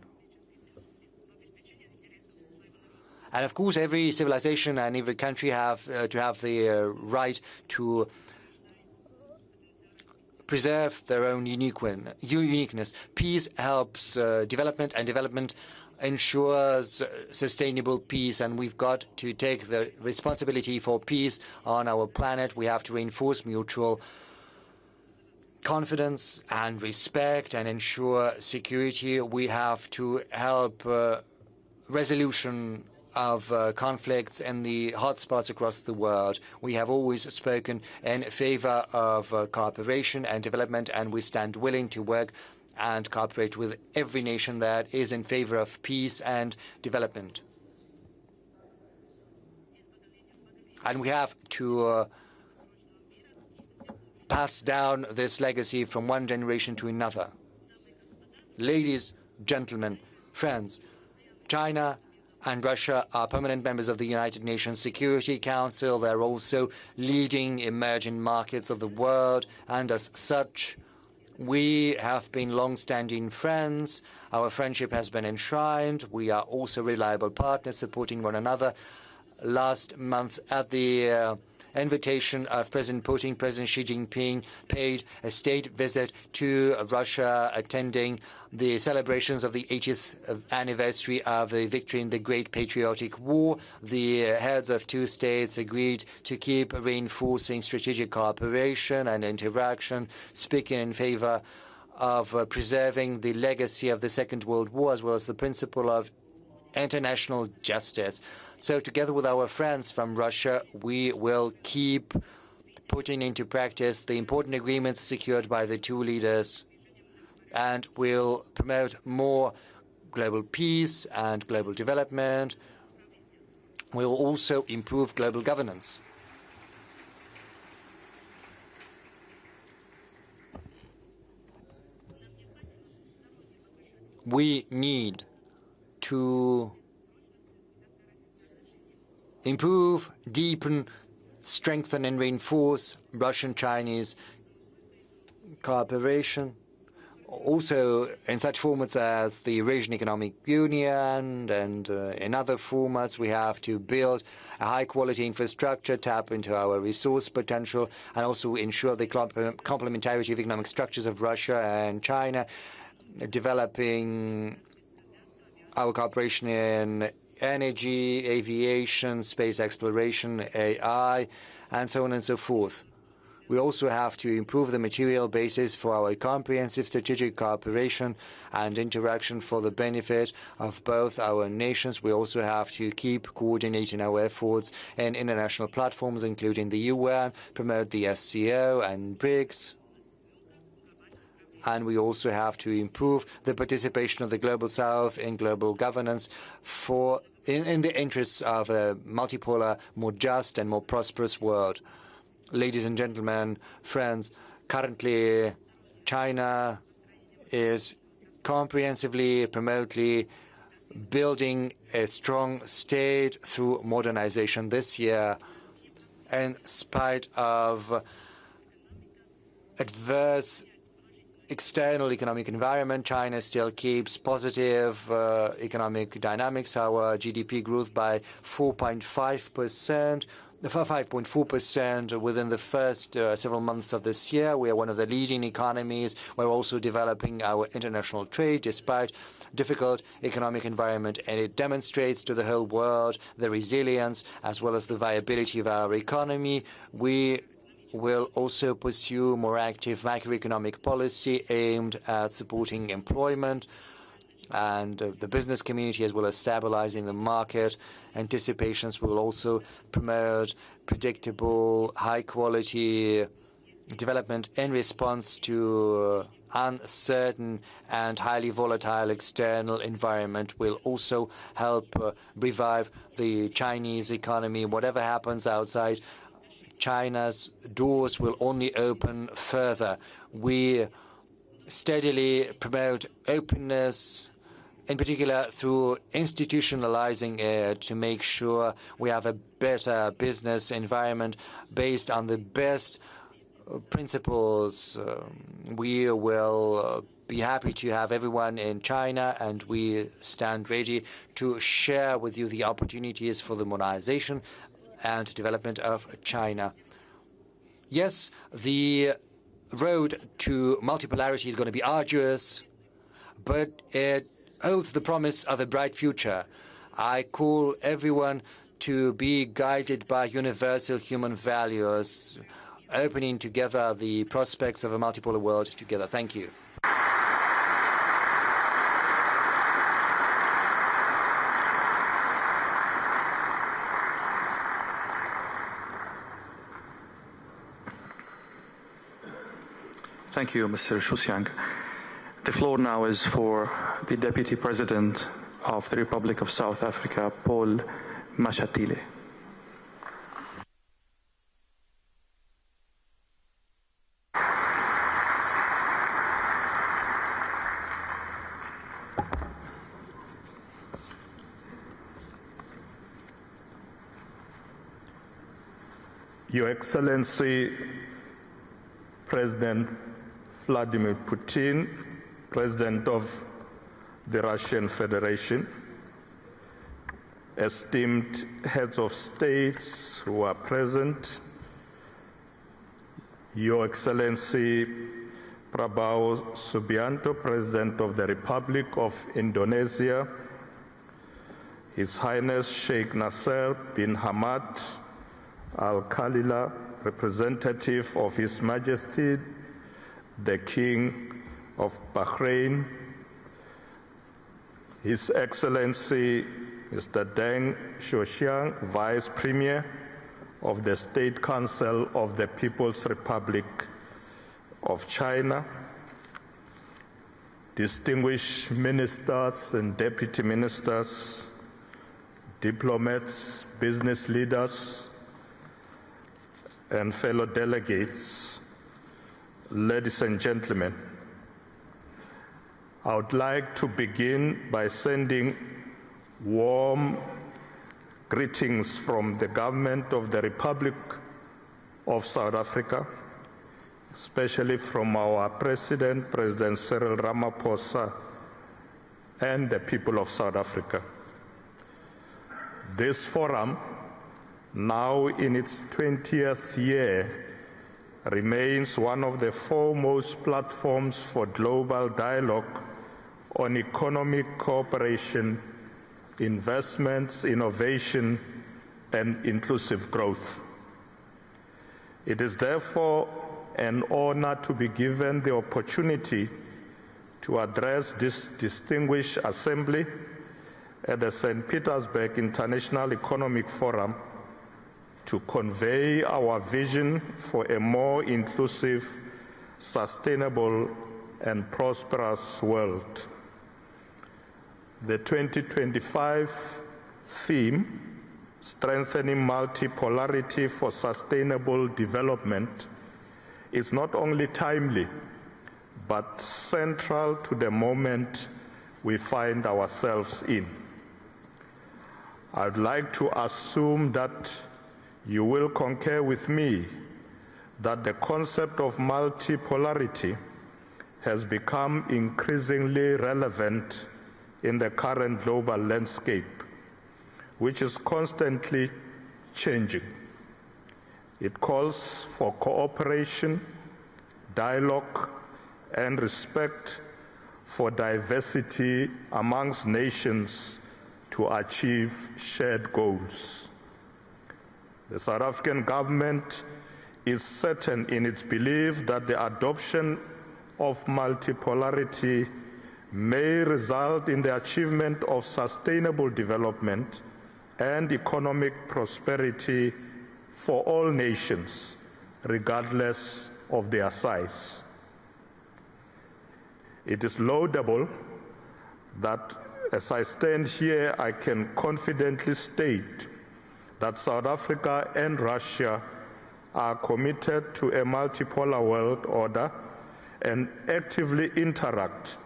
And of course, every civilization and every country have to have the right to preserve their own uniqueness. Peace helps development, and development ensures sustainable peace, and we've got to take the responsibility for peace on our planet. We have to reinforce mutual confidence and respect and ensure security. We have to help resolution of conflicts in the hotspots across the world. We have always spoken in favor of cooperation and development, and we stand willing to work and cooperate with every nation that is in favor of peace and development. And we have to pass down this legacy from one generation to another. Ladies, gentlemen, friends, China and Russia are permanent members of the United Nations Security Council. They're also leading emerging markets of the world, and as such, we have been long-standing friends. Our friendship has been enshrined. We are also reliable partners, supporting one another. Last month, at the invitation of President Putin, President Xi Jinping paid a state visit to Russia, attending the celebrations of the 80th anniversary of the victory in the Great Patriotic War. The heads of two states agreed to keep reinforcing strategic cooperation and interaction, speaking in favor of preserving the legacy of the Second World War, as well as the principle of international justice. So together with our friends from Russia, we will keep putting into practice the important agreements secured by the two leaders, and will promote more global peace and global development. We will also improve global governance. We need to improve, deepen, strengthen and reinforce Russian-Chinese cooperation. Also in such formats as the Eurasian Economic Union and in other formats, we have to build a high-quality infrastructure, tap into our resource potential, and also ensure the complementarity of economic structures of Russia and China, developing our cooperation in energy, aviation, space exploration, AI, and so on and so forth. We also have to improve the material basis for our comprehensive strategic cooperation and interaction for the benefit of both our nations. We also have to keep coordinating our efforts in international platforms, including the UN, promote the SCO and BRICS. And we also have to improve the participation of the Global South in global governance in the interests of a multipolar, more just and more prosperous world. Ladies and gentlemen, friends, currently China is comprehensively, promoting, building a strong state through modernization this year. In spite of adverse external economic environment, China still keeps positive economic dynamics. Our GDP grew by 5.4% within the first several months of this year. We are one of the leading economies. We're also developing our international trade despite difficult economic environment, and it demonstrates to the whole world the resilience as well as the viability of our economy. We will also pursue more active macroeconomic policy aimed at supporting employment and the business community, as well as stabilizing the market. Anticipations will also promote predictable, high-quality development in response to uncertain and highly volatile external environment. Will also help revive the Chinese economy. Whatever happens outside, China's doors will only open further. We steadily promote openness, in particular through institutionalizing it, to make sure we have a better business environment based on the best principles. We will be happy to have everyone in China, and we stand ready to share with you the opportunities for the modernization and development of China. Yes, the road to multipolarity is going to be arduous, but it holds the promise of a bright future. I call everyone to be guided by universal human values, opening together the prospects of a multipolar world together. Thank you. Thank you, Mr. Shusyang. The floor now is for the Deputy President of the Republic of South Africa, Paul Mashatile. Your Excellency, President Vladimir Putin, President of the Russian Federation, esteemed heads of states who are present, Your Excellency Prabowo Subianto, President of the Republic of Indonesia, His Highness Sheikh Nasser bin Hamad Al Khalila, representative of His Majesty the King of Bahrain, His Excellency Mr. Deng Xiaoxiang, Vice Premier of the State Council of the People's Republic of China, distinguished ministers and deputy ministers, diplomats, business leaders, and fellow delegates, ladies and gentlemen, I would like to begin by sending warm greetings from the government of the Republic of South Africa, especially from our President, President Cyril Ramaphosa, and the people of South Africa. This forum, now in its 20th year, remains one of the foremost platforms for global dialogue on economic cooperation, investments, innovation, and inclusive growth. It is therefore an honor to be given the opportunity to address this distinguished assembly at the St. Petersburg International Economic Forum to convey our vision for a more inclusive, sustainable, and prosperous world. The 2025 theme, Strengthening Multipolarity for Sustainable Development, is not only timely, but central to the moment we find ourselves in. I'd like to assume that you will concur with me that the concept of multipolarity has become increasingly relevant in the current global landscape, which is constantly changing. It calls for cooperation, dialogue, and respect for diversity amongst nations to achieve shared goals. The South African government is certain in its belief that the adoption of multipolarity may result in the achievement of sustainable development and economic prosperity for all nations, regardless of their size. It is laudable that as I stand here, I can confidently state that South Africa and Russia are committed to a multipolar world order and actively interact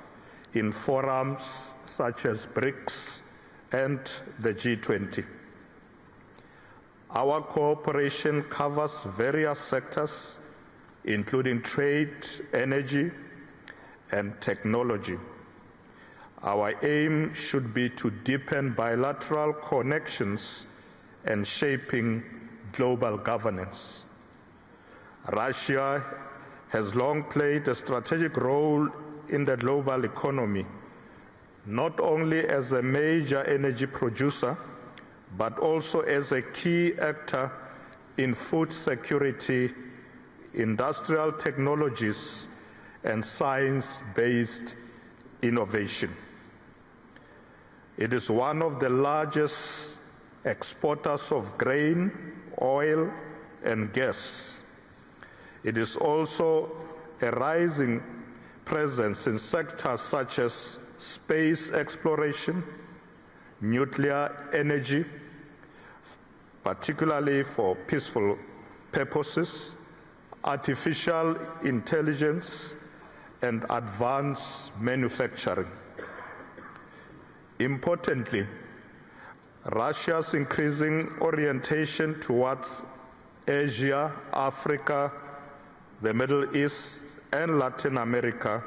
in forums such as BRICS and the G20. Our cooperation covers various sectors, including trade, energy, and technology. Our aim should be to deepen bilateral connections and shaping global governance. Russia has long played a strategic role in the global economy, not only as a major energy producer, but also as a key actor in food security, industrial technologies, and science-based innovation. It is one of the largest exporters of grain, oil, and gas. It is also a rising presence in sectors such as space exploration, nuclear energy, particularly for peaceful purposes, artificial intelligence, and advanced manufacturing. Importantly, Russia's increasing orientation towards Asia, Africa, the Middle East, and Latin America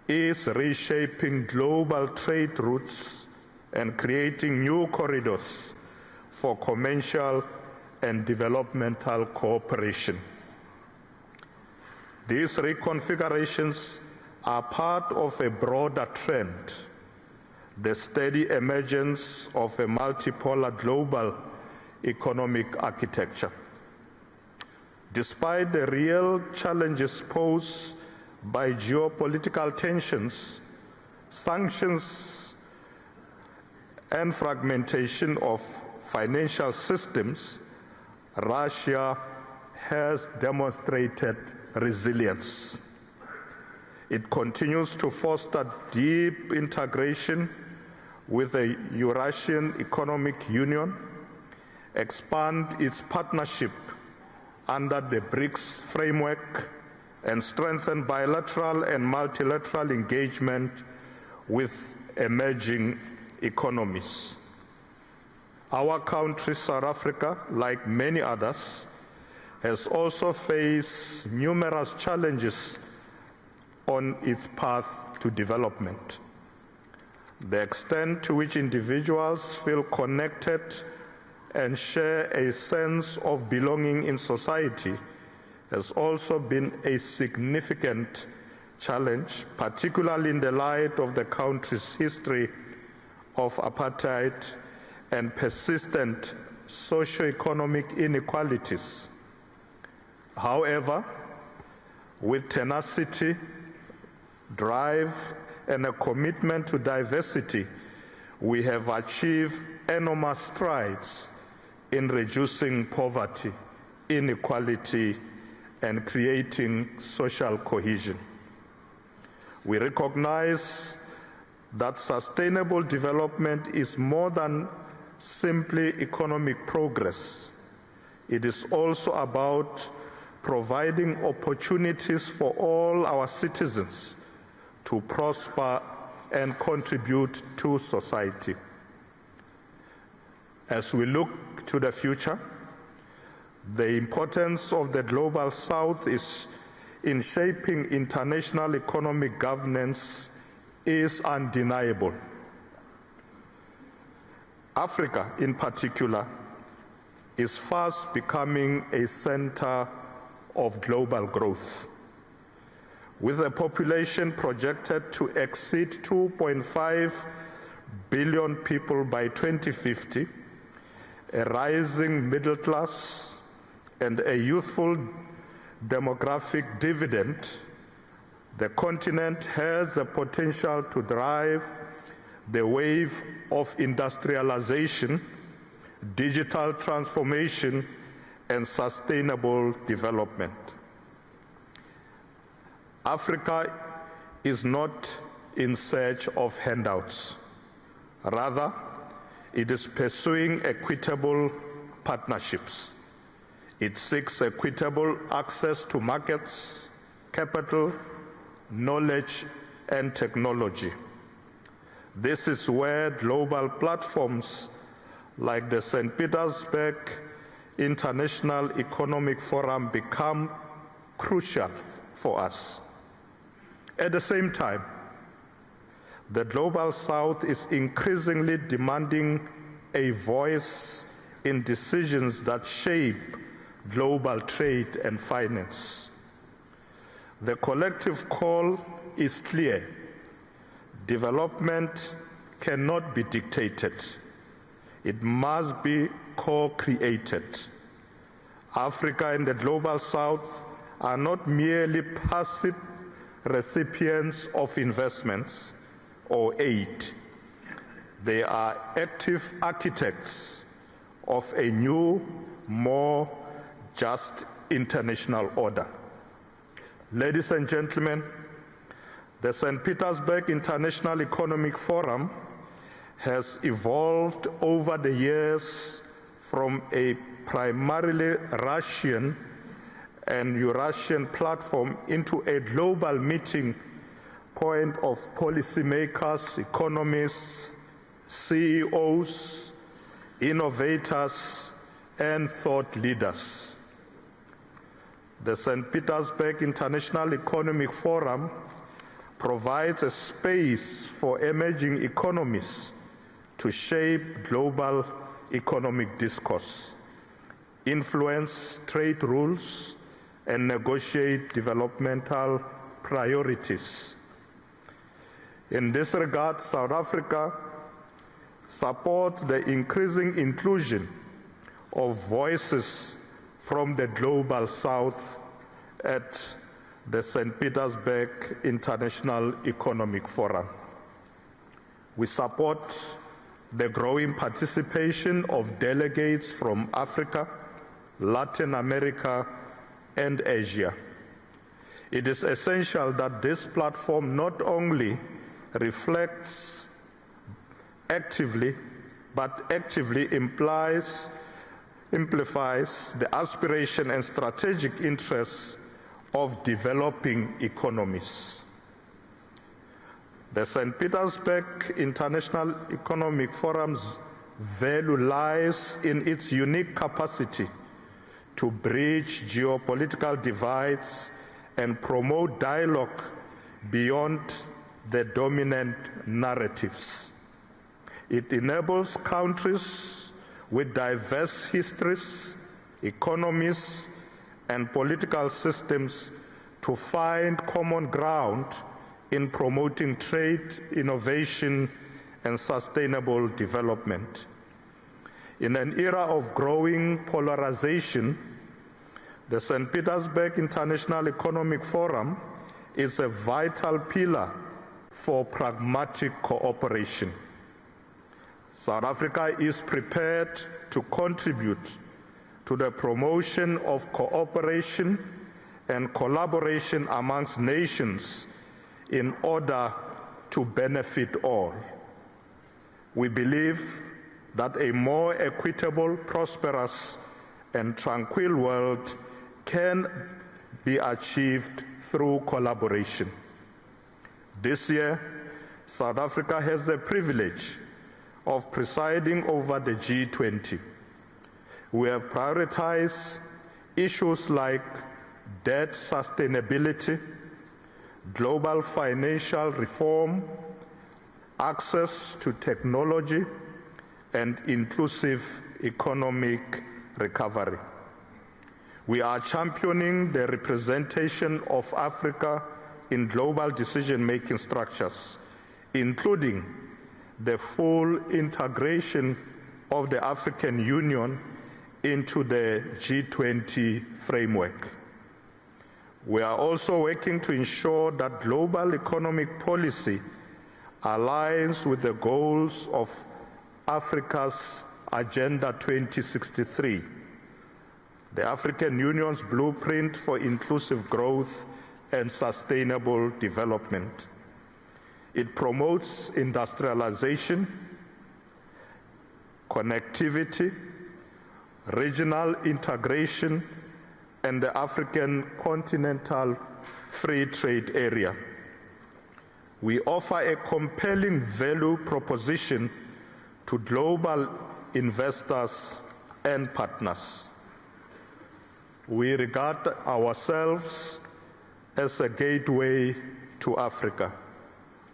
is reshaping global trade routes and creating new corridors for commercial and developmental cooperation. These reconfigurations are part of a broader trend, the steady emergence of a multipolar global economic architecture. Despite the real challenges posed by geopolitical tensions, sanctions, and fragmentation of financial systems, Russia has demonstrated resilience. It continues to foster deep integration with the Eurasian Economic Union, expand its partnership under the BRICS framework, and strengthen bilateral and multilateral engagement with emerging economies. Our country, South Africa, like many others, has also faced numerous challenges on its path to development. The extent to which individuals feel connected and share a sense of belonging in society has also been a significant challenge, particularly in the light of the country's history of apartheid and persistent socio-economic inequalities. However, with tenacity, drive, and a commitment to diversity, we have achieved enormous strides in reducing poverty, inequality, and creating social cohesion. We recognize that sustainable development is more than simply economic progress. It is also about providing opportunities for all our citizens to prosper and contribute to society. As we look to the future, the importance of the Global South in shaping international economic governance is undeniable. Africa, in particular, is fast becoming a center of global growth. With a population projected to exceed 2.5 billion people by 2050, a rising middle class, and a youthful demographic dividend, the continent has the potential to drive the wave of industrialization, digital transformation, and sustainable development. Africa is not in search of handouts. Rather, it is pursuing equitable partnerships. It seeks equitable access to markets, capital, knowledge, and technology. This is where global platforms like the St. Petersburg International Economic Forum become crucial for us. At the same time, the Global South is increasingly demanding a voice in decisions that shape global trade and finance. The collective call is clear. Development cannot be dictated. It must be co-created. Africa and the Global South are not merely passive recipients of investments or aid. They are active architects of a new, more just international order. Ladies and gentlemen, the St. Petersburg International Economic Forum has evolved over the years from a primarily Russian and Eurasian platform into a global meeting point of policymakers, economists, CEOs, innovators, and thought leaders. The St. Petersburg International Economic Forum provides a space for emerging economies to shape global economic discourse, influence trade rules, and negotiate developmental priorities. In this regard, South Africa supports the increasing inclusion of voices from the Global South at the St. Petersburg International Economic Forum. We support the growing participation of delegates from Africa, Latin America, and Asia. It is essential that this platform not only reflects actively, but actively amplifies the aspiration and strategic interests of developing economies. The St. Petersburg International Economic Forum's value lies in its unique capacity to bridge geopolitical divides and promote dialogue beyond the dominant narratives. It enables countries with diverse histories, economies, and political systems to find common ground in promoting trade, innovation, and sustainable development. In an era of growing polarization, the St. Petersburg International Economic Forum is a vital pillar for pragmatic cooperation. South Africa is prepared to contribute to the promotion of cooperation and collaboration amongst nations in order to benefit all. We believe that a more equitable, prosperous, and tranquil world can be achieved through collaboration. This year, South Africa has the privilege of presiding over the G20. We have prioritized issues like debt sustainability, global financial reform, access to technology, and inclusive economic recovery. We are championing the representation of Africa in global decision-making structures, including the full integration of the African Union into the G20 framework. We are also working to ensure that global economic policy aligns with the goals of Africa's Agenda 2063, the African Union's blueprint for inclusive growth and sustainable development. It promotes industrialization, connectivity, regional integration, and the African continental free trade area. We offer a compelling value proposition to global investors and partners. We regard ourselves as a gateway to Africa,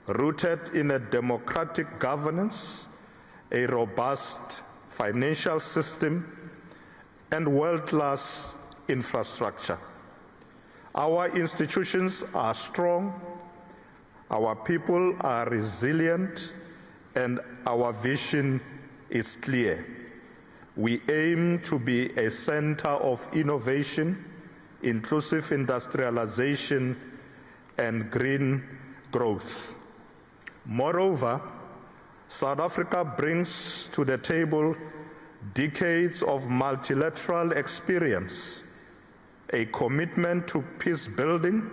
rooted in a democratic governance, a robust financial system, and world-class infrastructure. Our institutions are strong, Our people are resilient and our vision is clear. We aim to be a center of innovation, inclusive industrialization, and green growth. Moreover, South Africa brings to the table decades of multilateral experience, a commitment to peace building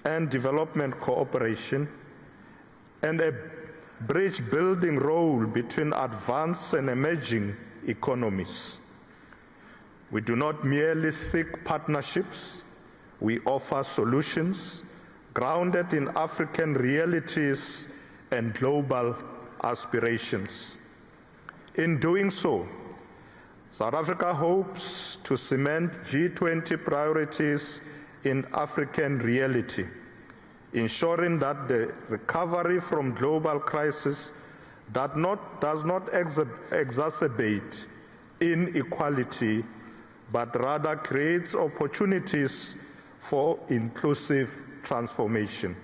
and development cooperation, and a bridge building role between advanced and emerging economies. We do not merely seek partnerships, we offer solutions grounded in African realities and global aspirations. In doing so, South Africa hopes to cement G20 priorities in African reality, ensuring that the recovery from global crisis does not exacerbate inequality, but rather creates opportunities for inclusive transformation.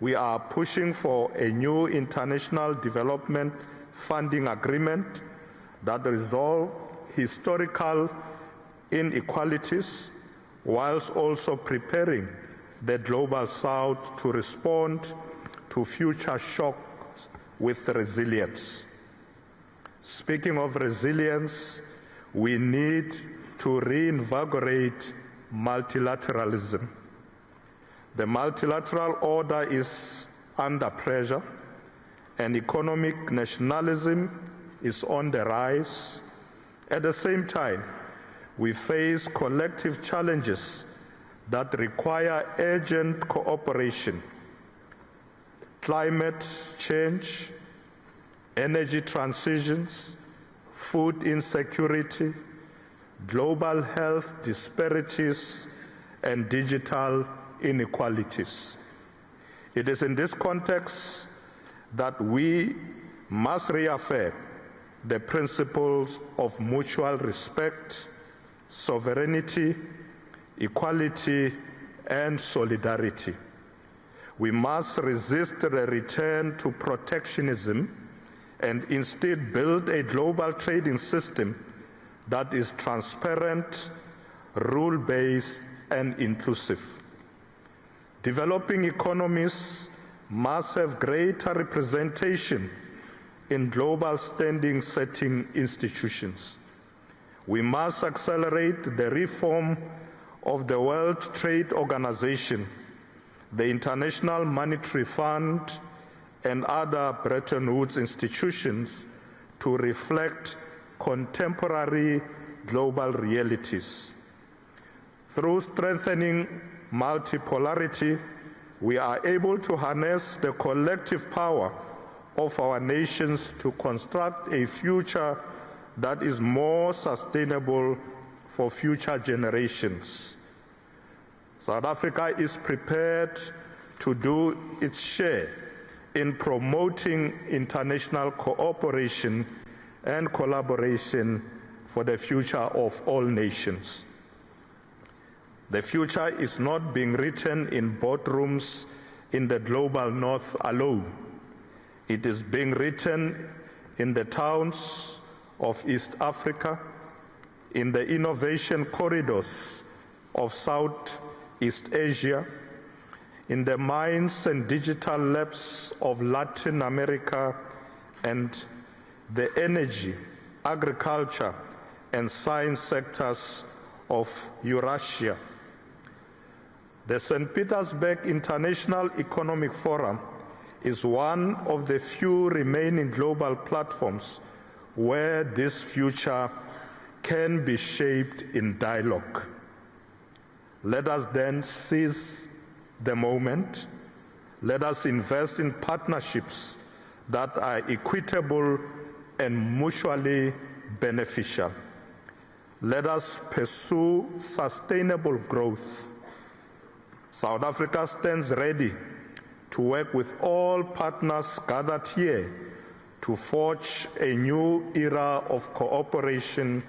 We are pushing for a new international development funding agreement that resolves historical inequalities whilst also preparing the global south to respond to future shocks with resilience. Speaking of resilience, we need to reinvigorate multilateralism. The multilateral order is under pressure, and economic nationalism is on the rise. At the same time, we face collective challenges that require urgent cooperation. Climate change, energy transitions, food insecurity, global health disparities, and digital inequalities. It is in this context that we must reaffirm the principles of mutual respect, sovereignty, equality, and solidarity. We must resist the return to protectionism and instead build a global trading system that is transparent, rule-based, and inclusive. Developing economies must have greater representation in global standing-setting institutions. We must accelerate the reform of the World Trade Organization, the International Monetary Fund, and other Bretton Woods institutions to reflect contemporary global realities. Through strengthening multipolarity, we are able to harness the collective power of our nations to construct a future that is more sustainable for future generations. South Africa is prepared to do its share in promoting international cooperation and collaboration for the future of all nations. The future is not being written in boardrooms in the global north alone. It is being written in the towns of East Africa, in the innovation corridors of Southeast Asia, in the mines and digital labs of Latin America, and the energy, agriculture, and science sectors of Eurasia. The St. Petersburg International Economic Forum is one of the few remaining global platforms where this future can be shaped in dialogue. Let us then seize the moment. Let us invest in partnerships that are equitable and mutually beneficial. Let us pursue sustainable growth. South Africa stands ready to work with all partners gathered here to forge a new era of cooperation,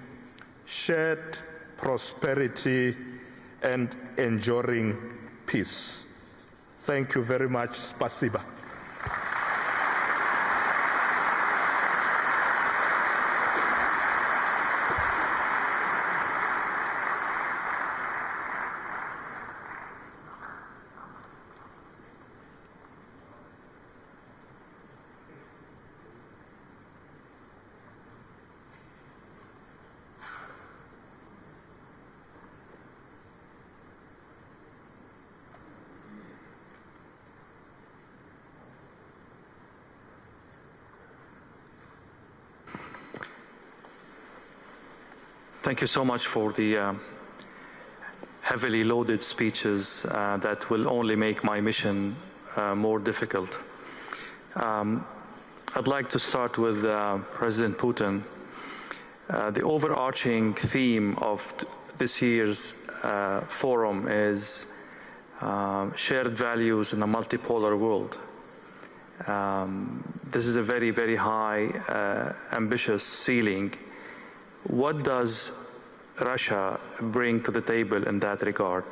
shared prosperity, and enduring peace. Thank you very much. Spasiba. Thank you so much for the heavily loaded speeches that will only make my mission more difficult. I'd like to start with President Putin. The overarching theme of this year's forum is shared values in a multipolar world. This is a very, very high, ambitious ceiling. What does Russia bring to the table in that regard?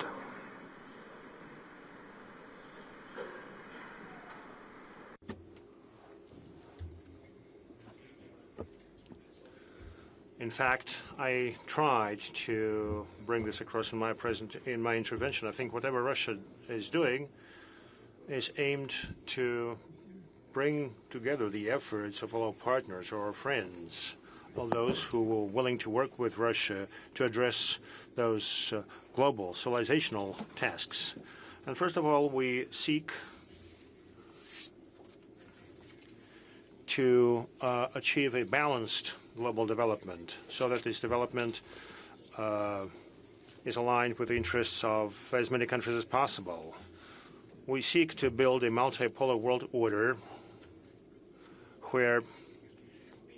In fact, I tried to bring this across in my intervention. I think whatever Russia is doing is aimed to bring together the efforts of all our partners or our friends, all those who were willing to work with Russia to address those global civilizational tasks. And first of all, we seek to achieve a balanced global development so that this development is aligned with the interests of as many countries as possible. We seek to build a multipolar world order where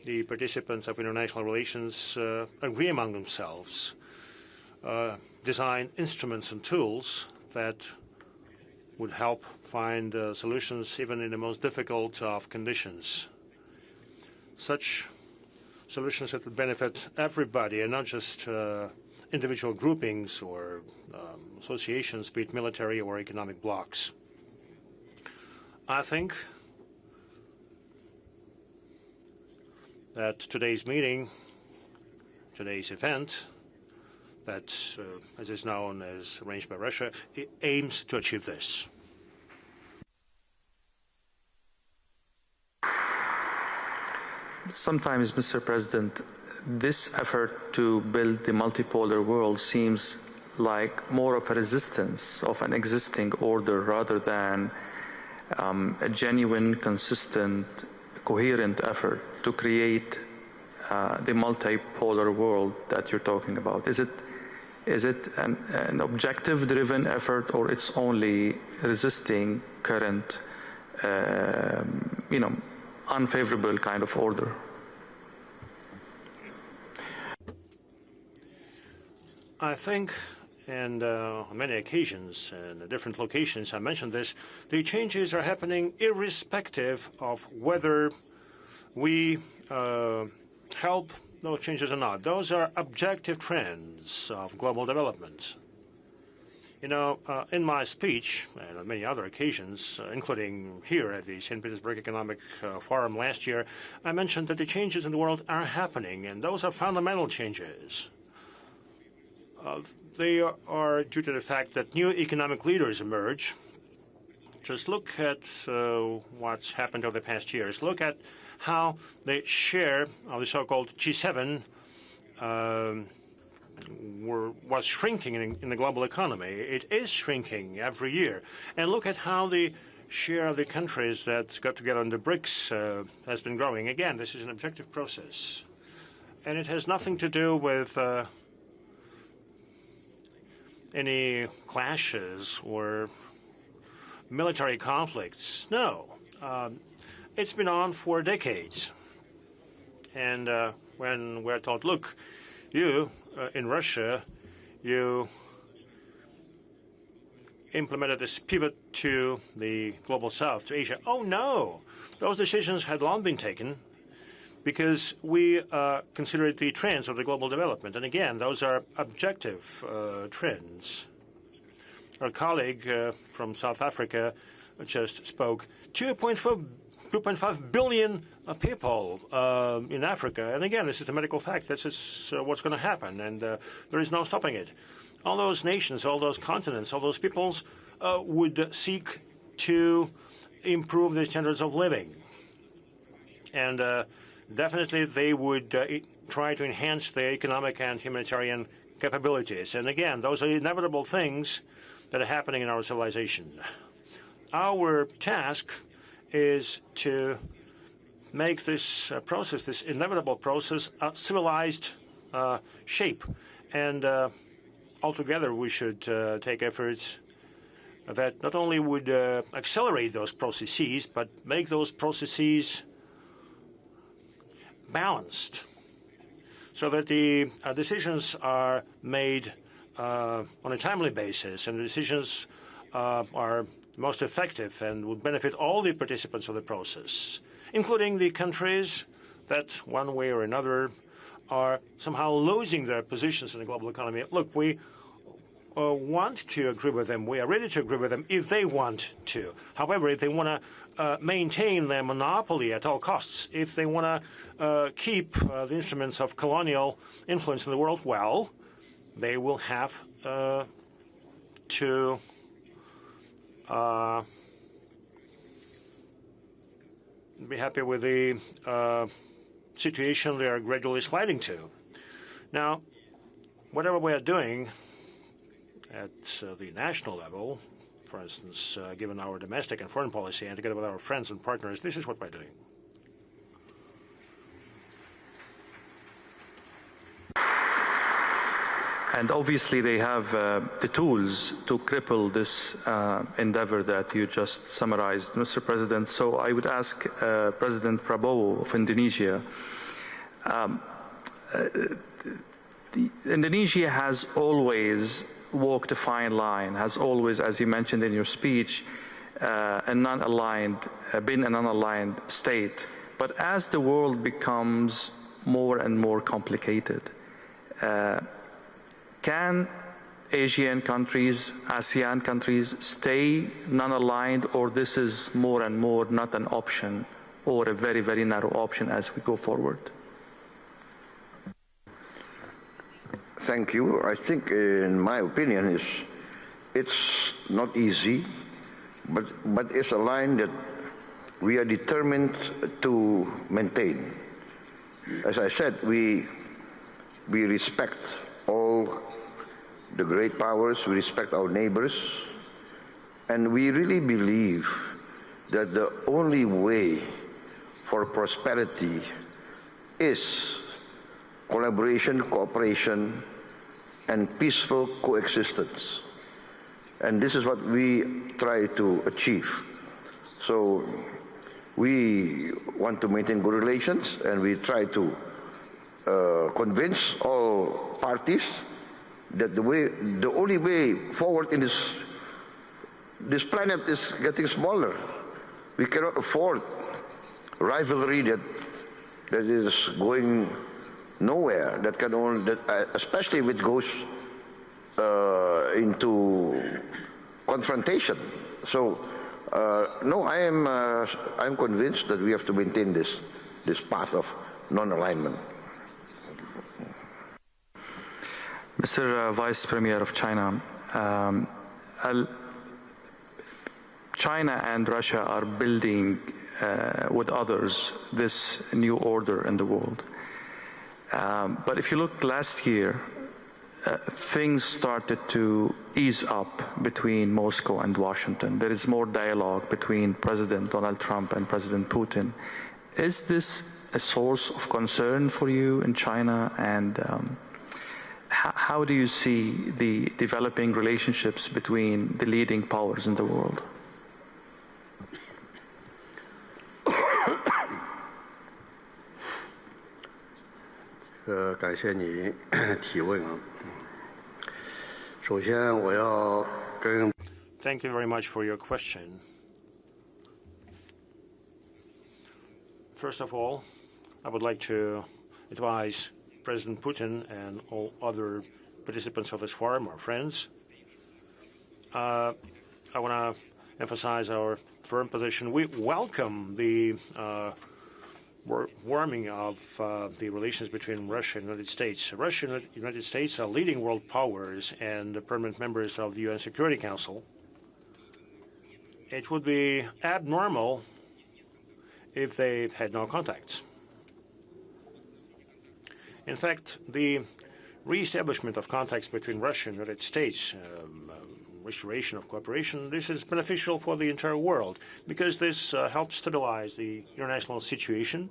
the participants of international relations agree among themselves, design instruments and tools that would help find solutions even in the most difficult of conditions. Such solutions that would benefit everybody and not just individual groupings or associations, be it military or economic blocs. I think that today's meeting, today's event, that, as is known as arranged by Russia, it aims to achieve this. Sometimes, Mr. President, this effort to build the multipolar world seems like more of a resistance of an existing order rather than a genuine, consistent, coherent effort to create the multipolar world that you're talking about. Is it an objective-driven effort, or it's only resisting current, unfavorable kind of order? I think, and on many occasions and at different locations I mentioned this, the changes are happening irrespective of whether we help those changes or not. Those are objective trends of global development. You know, in my speech, and on many other occasions, including here at the St. Petersburg Economic Forum last year, I mentioned that the changes in the world are happening, and those are fundamental changes. They are due to the fact that new economic leaders emerge. Just look at what's happened over the past years. Look at how the share of the so-called G7 was shrinking in the global economy. It is shrinking every year. And look at how the share of the countries that got together in the BRICS has been growing. Again, this is an objective process. And it has nothing to do with any clashes or military conflicts. No. It's been on for decades. And when we're told, look, you, in Russia, you implemented this pivot to the global south, to Asia. Oh, no. Those decisions had long been taken because we considered the trends of the global development. And again, those are objective trends. Our colleague from South Africa just spoke. 2.5 billion people in Africa. And again, this is a medical fact. This is what's going to happen, and there is no stopping it. All those nations, all those continents, all those peoples would seek to improve their standards of living. And definitely they would try to enhance their economic and humanitarian capabilities. And again, those are inevitable things that are happening in our civilization. Our task is to make this process, this inevitable process, a civilized shape. And altogether, we should take efforts that not only would accelerate those processes, but make those processes balanced, so that the decisions are made on a timely basis, and the decisions are most effective and would benefit all the participants of the process, including the countries that, one way or another, are somehow losing their positions in the global economy. Look, we want to agree with them. We are ready to agree with them if they want to. However, if they want to maintain their monopoly at all costs, if they want to keep the instruments of colonial influence in the world, well, they will have to be happy with the situation they are gradually sliding to. Now, whatever we are doing at the national level, for instance, given our domestic and foreign policy, and together with our friends and partners, this is what we're doing. And obviously they have the tools to cripple this endeavor that you just summarized, Mr. President. So I would ask President Prabowo of Indonesia. Indonesia has always walked a fine line, has always, as you mentioned in your speech, been a non-aligned state. But as the world becomes more and more complicated, can Asian countries, ASEAN countries, stay non-aligned, or this is more and more not an option, or a very, very narrow option as we go forward? Thank you. I think, in my opinion, it's not easy, but it's a line that we are determined to maintain. As I said, we respect all the great powers, we respect our neighbors, and we really believe that the only way for prosperity is collaboration, cooperation, and peaceful coexistence. And this is what we try to achieve. So we want to maintain good relations, and we try to convince all parties that the only way forward in this planet is getting smaller. We cannot afford rivalry that is going nowhere. That can only, especially if it goes into confrontation. So no, I'm convinced that we have to maintain this path of non-alignment. Mr. Vice Premier of China, China and Russia are building with others this new order in the world. But if you look last year, things started to ease up between Moscow and Washington. There is more dialogue between President Donald Trump and President Putin. Is this a source of concern for you in China? And how do you see the developing relationships between the leading powers in the world? Thank you very much for your question. First of all, I would like to advise President Putin and all other participants of this forum, our friends, I want to emphasize our firm position. We welcome the warming of the relations between Russia and the United States. Russia and the United States are leading world powers and permanent members of the UN Security Council. It would be abnormal if they had no contacts. In fact, the re-establishment of contacts between Russia and the United States, restoration of cooperation, this is beneficial for the entire world because this helps stabilize the international situation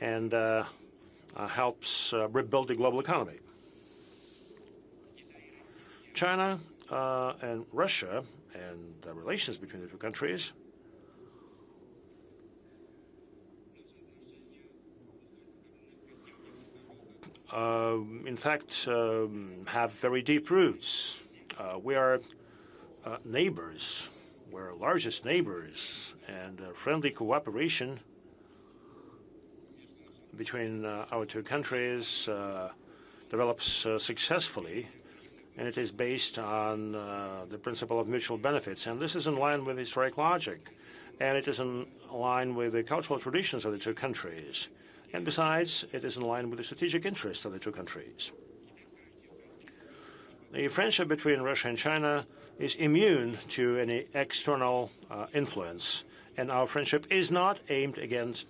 and helps rebuild the global economy. China and Russia and the relations between the two countries in fact, have very deep roots. We are neighbors. We're largest neighbors, and friendly cooperation between our two countries develops successfully, and it is based on the principle of mutual benefits. And this is in line with historic logic, and it is in line with the cultural traditions of the two countries. And besides, it is in line with the strategic interests of the two countries. The friendship between Russia and China is immune to any external influence, and our friendship is not aimed against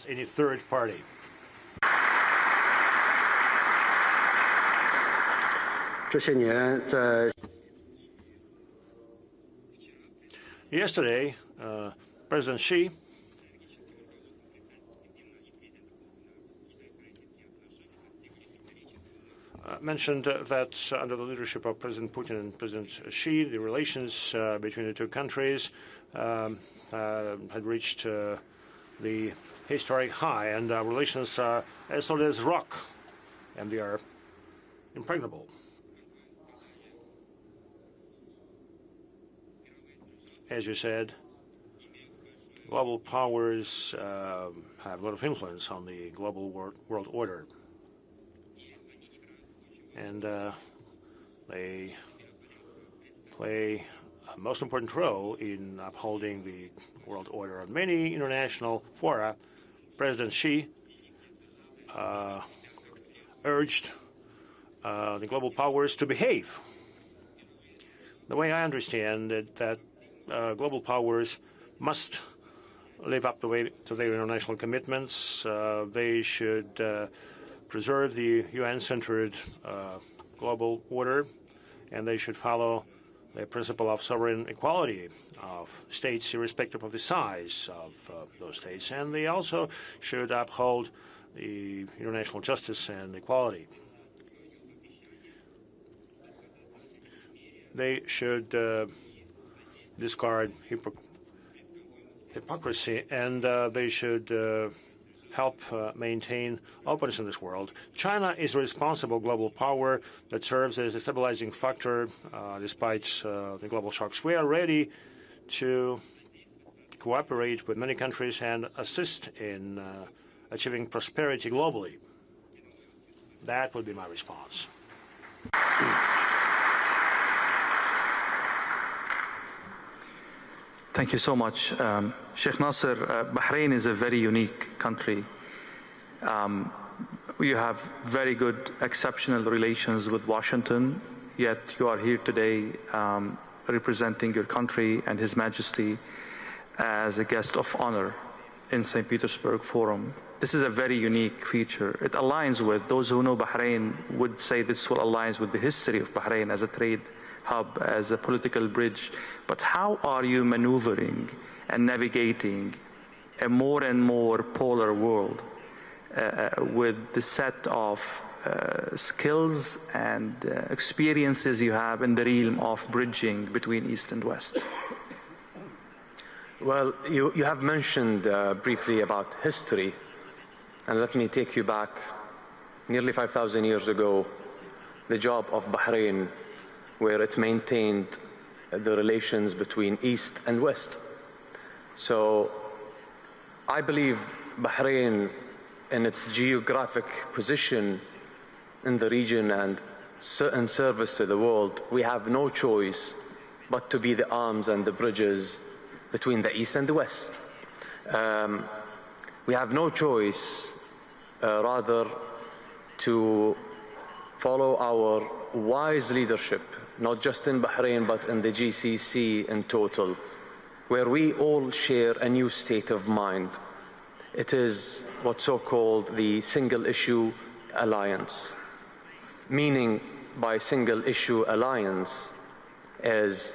any third party. Yesterday, President Xi mentioned that under the leadership of President Putin and President Xi, the relations between the two countries had reached the historic high, and relations are as solid as rock, and they are impregnable. As you said, global powers have a lot of influence on the global world order. And they play a most important role in upholding the world order. On many international fora, President Xi urged the global powers to behave. The way I understand it, that global powers must live up to their international commitments. They should preserve the UN-centered global order, and they should follow the principle of sovereign equality of states irrespective of the size of those states. And they also should uphold the international justice and equality. They should discard hypocrisy, and they should help maintain openness in this world. China is a responsible global power that serves as a stabilizing factor despite the global shocks. We are ready to cooperate with many countries and assist in achieving prosperity globally. That would be my response. Thank you so much. Sheikh Nasser, Bahrain is a very unique country. You have very good, exceptional relations with Washington, yet you are here today representing your country and His Majesty as a guest of honor in St. Petersburg Forum. This is a very unique feature. It aligns with, those who know Bahrain would say this will align with the history of Bahrain as a trade hub, as a political bridge. But how are you maneuvering and navigating a more and more polar world with the set of skills and experiences you have in the realm of bridging between East and West? Well, you have mentioned briefly about history, and let me take you back nearly 5,000 years ago, the job of Bahrain, where it maintained the relations between East and West. So I believe Bahrain, in its geographic position in the region and in service to the world, we have no choice but to be the arms and the bridges between the East and the West. We have no choice, rather, to follow our wise leadership, not just in Bahrain, but in the GCC in total, where we all share a new state of mind. It is what's so-called the single-issue alliance. Meaning by single-issue alliance is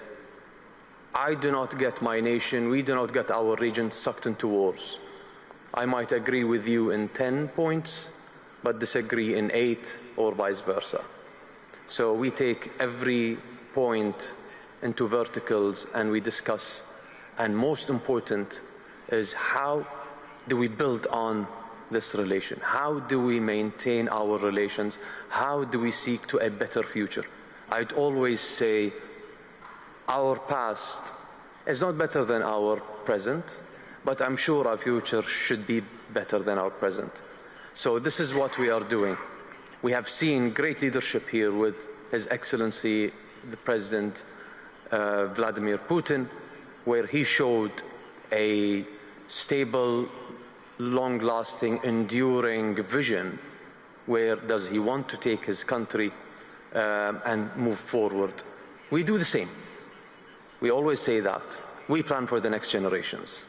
I do not get my nation, we do not get our region sucked into wars. I might agree with you in 10 points, but disagree in 8 or vice versa. So we take every point into verticals and we discuss. And most important is how do we build on this relation? How do we maintain our relations? How do we seek to a better future? I'd always say our past is not better than our present, but I'm sure our future should be better than our present. So this is what we are doing. We have seen great leadership here with His Excellency, the President Vladimir Putin, where he showed a stable, long-lasting, enduring vision. Where does he want to take his country and move forward? We do the same. We always say that. We plan for the next generations.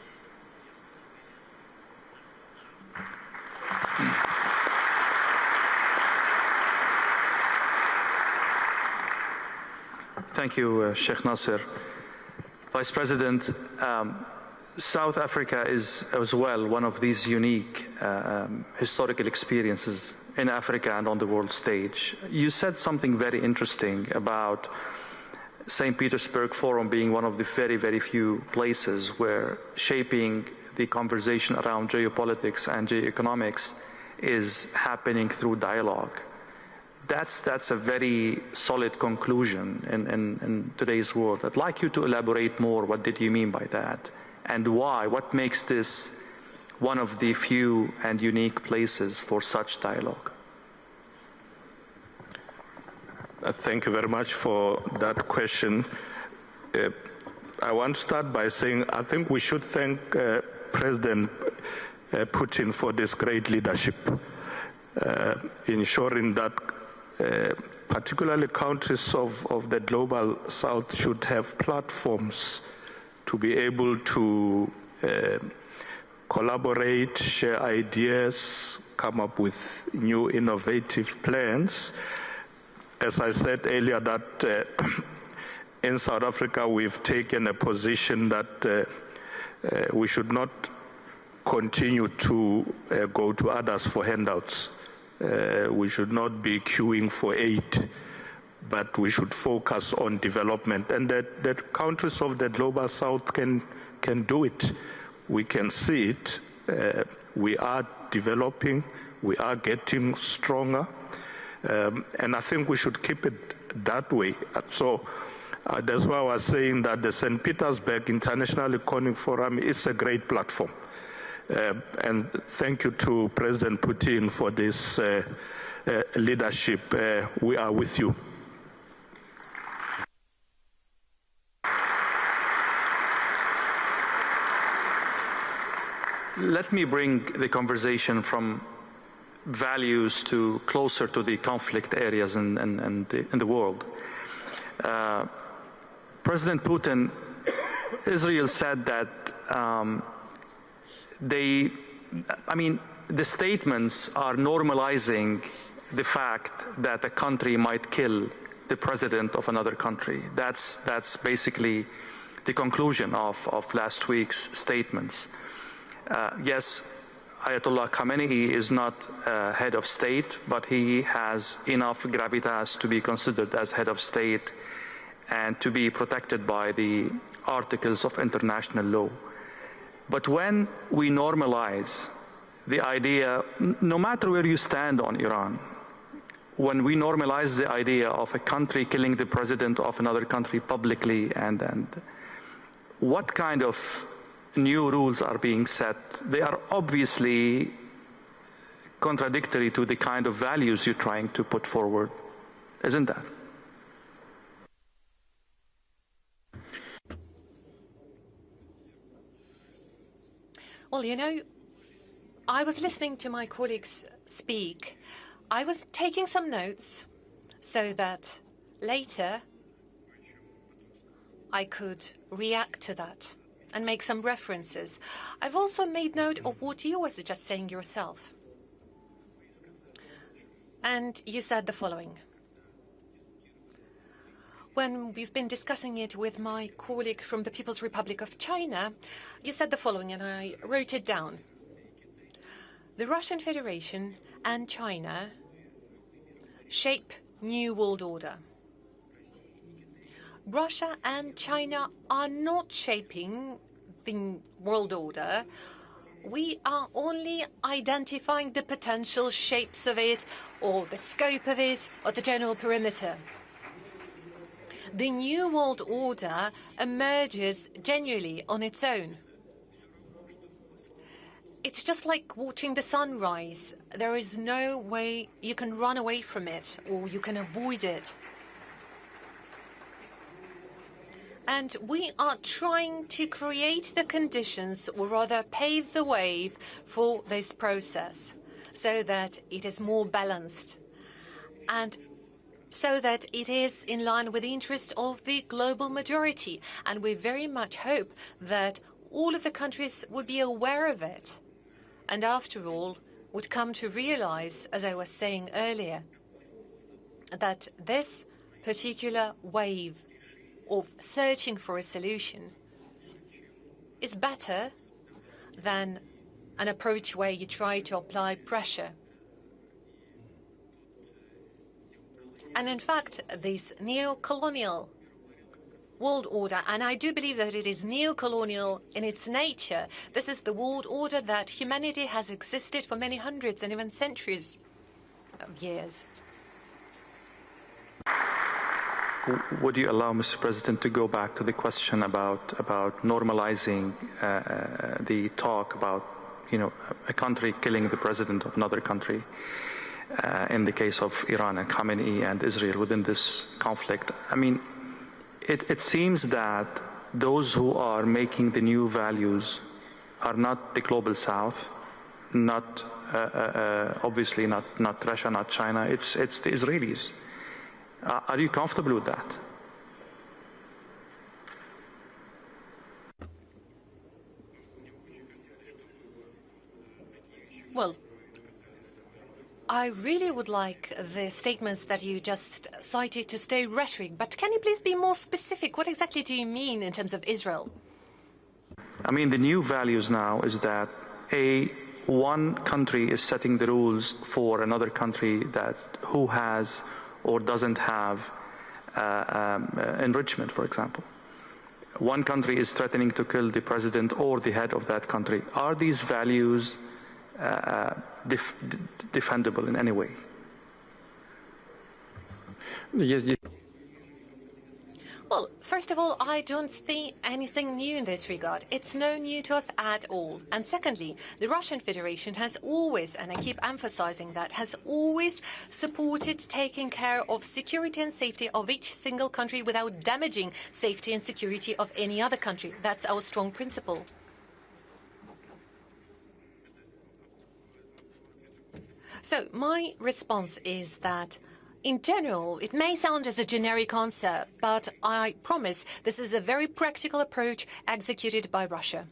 Thank you, Sheikh Nasser. Vice President, South Africa is as well one of these unique historical experiences in Africa and on the world stage. You said something very interesting about St. Petersburg Forum being one of the very, very few places where shaping the conversation around geopolitics and geoeconomics is happening through dialogue. That's a very solid conclusion in today's world. I'd like you to elaborate more. What did you mean by that? And why? What makes this one of the few and unique places for such dialogue? Thank you very much for that question. I want to start by saying I think we should thank President Putin for this great leadership, ensuring that particularly countries of the global south should have platforms to be able to collaborate, share ideas, come up with new innovative plans. As I said earlier, that in South Africa we've taken a position that we should not continue to go to others for handouts. We should not be queuing for aid, but we should focus on development. And that countries of the global south can do it. We can see it. We are developing. We are getting stronger. And I think we should keep it that way. So that's why I was saying that the St. Petersburg International Economic Forum is a great platform. And thank you to President Putin for this leadership. We are with you. Let me bring the conversation from values to closer to the conflict areas in the world. President Putin, Israel said that the statements are normalizing the fact that a country might kill the president of another country. That's basically the conclusion of last week's statements. Yes, Ayatollah Khamenei is not head of state, but he has enough gravitas to be considered as head of state and to be protected by the articles of international law. But when we normalize the idea, no matter where you stand on Iran, when we normalize the idea of a country killing the president of another country publicly, and what kind of new rules are being set, they are obviously contradictory to the kind of values you're trying to put forward. isn't that? Well, you know, I was listening to my colleagues speak. I was taking some notes so that later I could react to that and make some references. I've also made note of what you were just saying yourself. And you said the following. When we've been discussing it with my colleague from the People's Republic of China, you said the following, and I wrote it down. The Russian Federation and China shape new world order. Russia and China are not shaping the world order. We are only identifying the potential shapes of it, or the scope of it, or the general perimeter. The new world order emerges genuinely on its own. It's just like watching the sun rise. There is no way you can run away from it, or you can avoid it. And we are trying to create the conditions, or rather pave the way for this process, so that it is more balanced, and so that it is in line with the interest of the global majority. And we very much hope that all of the countries would be aware of it, and after all, would come to realize, as I was saying earlier, that this particular wave of searching for a solution is better than an approach where you try to apply pressure. And in fact, this neo-colonial world order, and I do believe that it is neo-colonial in its nature, this is the world order that humanity has existed for many hundreds and even centuries of years. Would you allow, Mr. President, to go back to the question about normalizing the talk about, a country killing the president of another country, in the case of Iran and Khamenei and Israel within this conflict? I mean, it seems that those who are making the new values are not the global South, not obviously not Russia, not China. It's the Israelis. Are you comfortable with that? Well, I really would like the statements that you just cited to stay rhetoric, but can you please be more specific? What exactly do you mean in terms of Israel? I mean, the new values now is that one country is setting the rules for another country that who has or doesn't have enrichment, for example. One country is threatening to kill the president or the head of that country. Are these values defendable in any way? Well, first of all, I don't see anything new in this regard. It's no new to us at all. And secondly, the Russian Federation has always, and I keep emphasizing that, has always supported taking care of security and safety of each single country without damaging safety and security of any other country. That's our strong principle. So my response is that in general, it may sound as a generic answer, but I promise this is a very practical approach executed by Russia.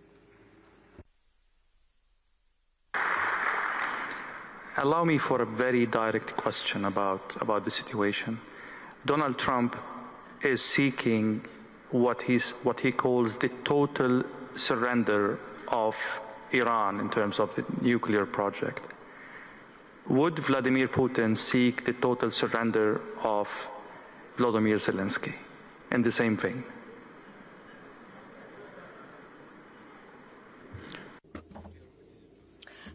Allow me for a very direct question about the situation. Donald Trump is seeking what he calls the total surrender of Iran in terms of the nuclear project. Would Vladimir Putin seek the total surrender of Volodymyr Zelensky in the same vein?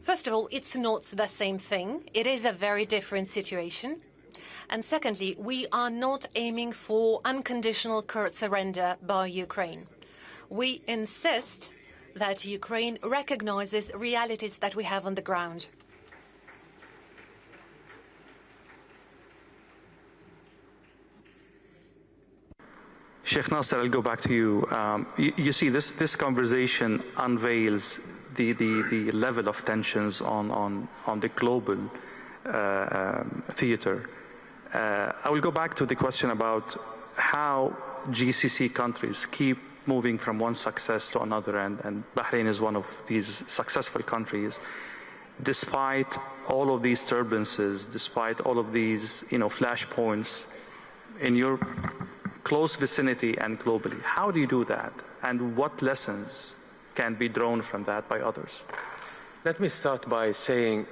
First of all, it's not the same thing. It is a very different situation. And secondly, we are not aiming for unconditional surrender by Ukraine. We insist that Ukraine recognizes realities that we have on the ground. Sheikh Nasser, I'll go back to you. You see, this conversation unveils the level of tensions on the global theater. I will go back to the question about how GCC countries keep moving from one success to another, and Bahrain is one of these successful countries, despite all of these turbulences, despite all of these flashpoints in your close vicinity and globally. How do you do that, and what lessons can be drawn from that by others? Let me start by saying,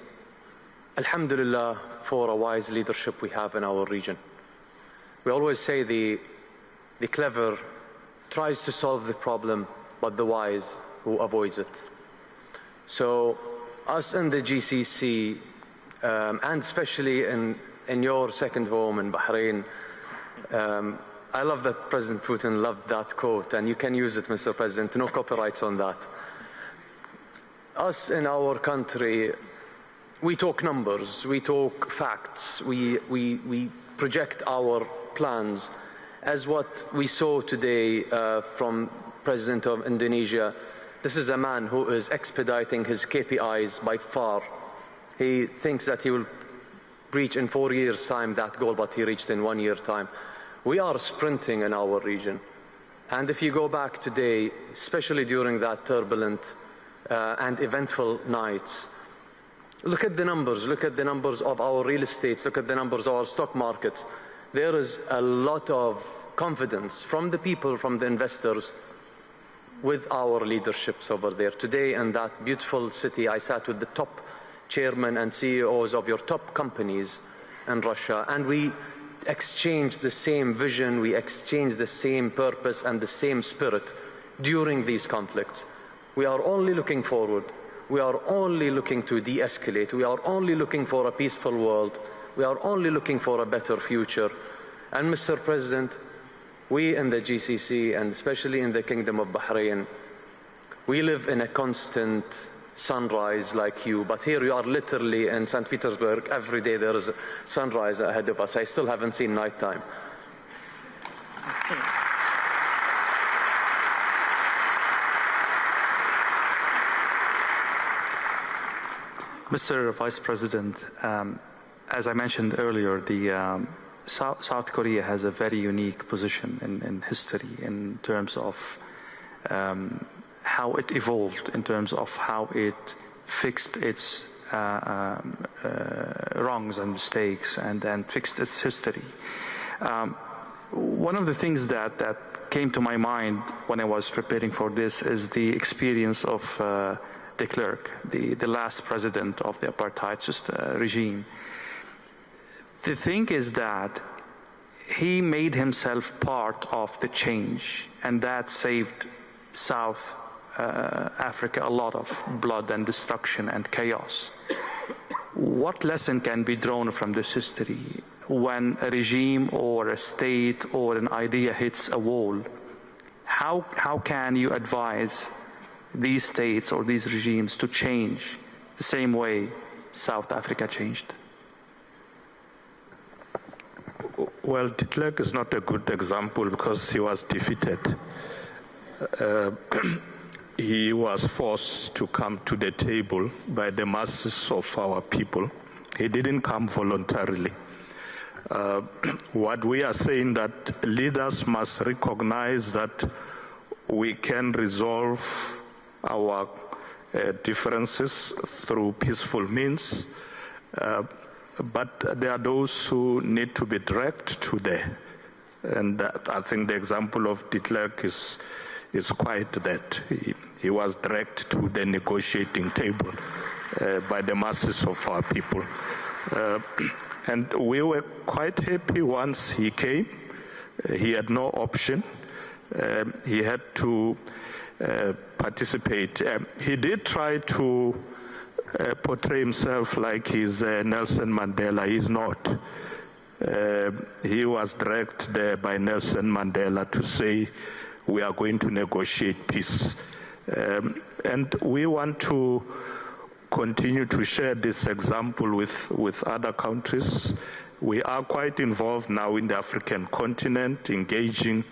Alhamdulillah, for a wise leadership we have in our region. We always say the clever tries to solve the problem, but the wise who avoids it. So us in the GCC, and especially in your second home in Bahrain, I love that President Putin loved that quote, and you can use it, Mr. President, no copyrights on that. Us in our country, we talk numbers, we talk facts, we project our plans. As what we saw today from President of Indonesia, this is a man who is expediting his KPIs by far. He thinks that he will reach in 4 years' time that goal, but he reached in 1 year's time. We are sprinting in our region. And if you go back today, especially during that turbulent and eventful nights, look at the numbers of our real estates, look at the numbers of our stock markets. There is a lot of confidence from the people, from the investors, with our leaderships over there. Today in that beautiful city, I sat with the top chairmen and CEOs of your top companies in Russia, and we exchanged the same vision, we exchanged the same purpose and the same spirit during these conflicts. We are only looking forward. We are only looking to de-escalate. We are only looking for a peaceful world. We are only looking for a better future. And Mr. President, we in the GCC, and especially in the Kingdom of Bahrain, we live in a constant sunrise like you, but here you are literally in St. Petersburg. Every day there is a sunrise ahead of us. I still haven't seen nighttime. Mr. Vice President, as I mentioned earlier, the South Korea has a very unique position in history in terms of how it evolved, in terms of how it fixed its wrongs and mistakes and fixed its history. One of the things that came to my mind when I was preparing for this is the experience of de Klerk, the last president of the apartheid regime. The thing is that he made himself part of the change, and that saved South Africa a lot of blood and destruction and chaos. What lesson can be drawn from this history when a regime or a state or an idea hits a wall? How can you advise these states or these regimes to change the same way South Africa changed? Well, de Klerk is not a good example because he was defeated. He was forced to come to the table by the masses of our people. He didn't come voluntarily. What we are saying that leaders must recognize that we can resolve our differences through peaceful means, but there are those who need to be dragged to there. And I think the example of de Klerk is quite that. He was dragged to the negotiating table by the masses of our people. And we were quite happy once he came. He had no option. He had to participate. He did try to portray himself like he's Nelson Mandela. He's not. He was dragged there by Nelson Mandela to say, we are going to negotiate peace. And we want to continue to share this example with other countries. We are quite involved now in the African continent, engaging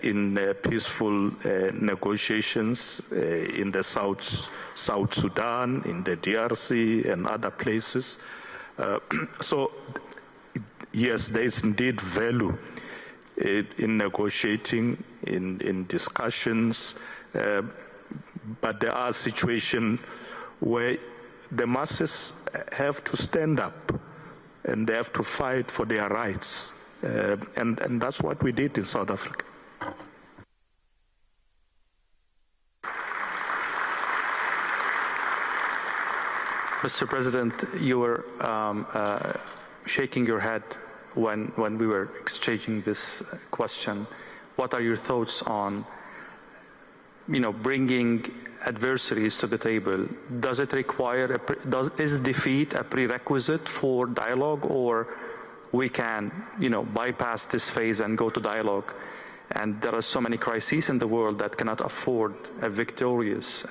in peaceful negotiations in the South Sudan, in the DRC, and other places. So, yes, there is indeed value in negotiating, in discussions, but there are situations where the masses have to stand up and they have to fight for their rights. And that's what we did in South Africa. Mr. President, you were shaking your head when we were exchanging this question. What are your thoughts on, bringing adversaries to the table? Does it require, is defeat a prerequisite for dialogue, or we can, bypass this phase and go to dialogue? And there are so many crises in the world that cannot afford a victorious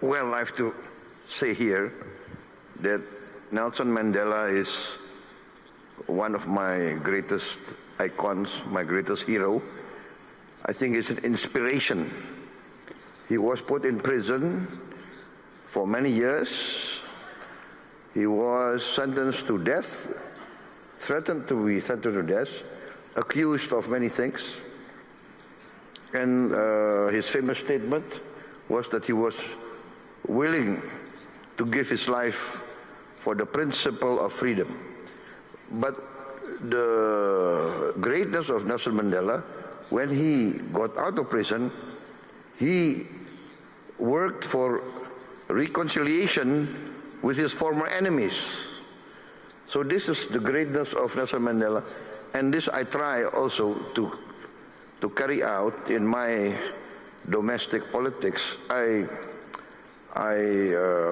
Well, I have to say here that Nelson Mandela is one of my greatest icons, my greatest hero. I think it's an inspiration. He was put in prison for many years. He was sentenced to death, threatened to be sentenced to death, accused of many things. And his famous statement was that he was willing to give his life for the principle of freedom. But the greatness of Nelson Mandela, when he got out of prison, he worked for reconciliation with his former enemies. So this is the greatness of Nelson Mandela, and this I try also to carry out in my domestic politics. I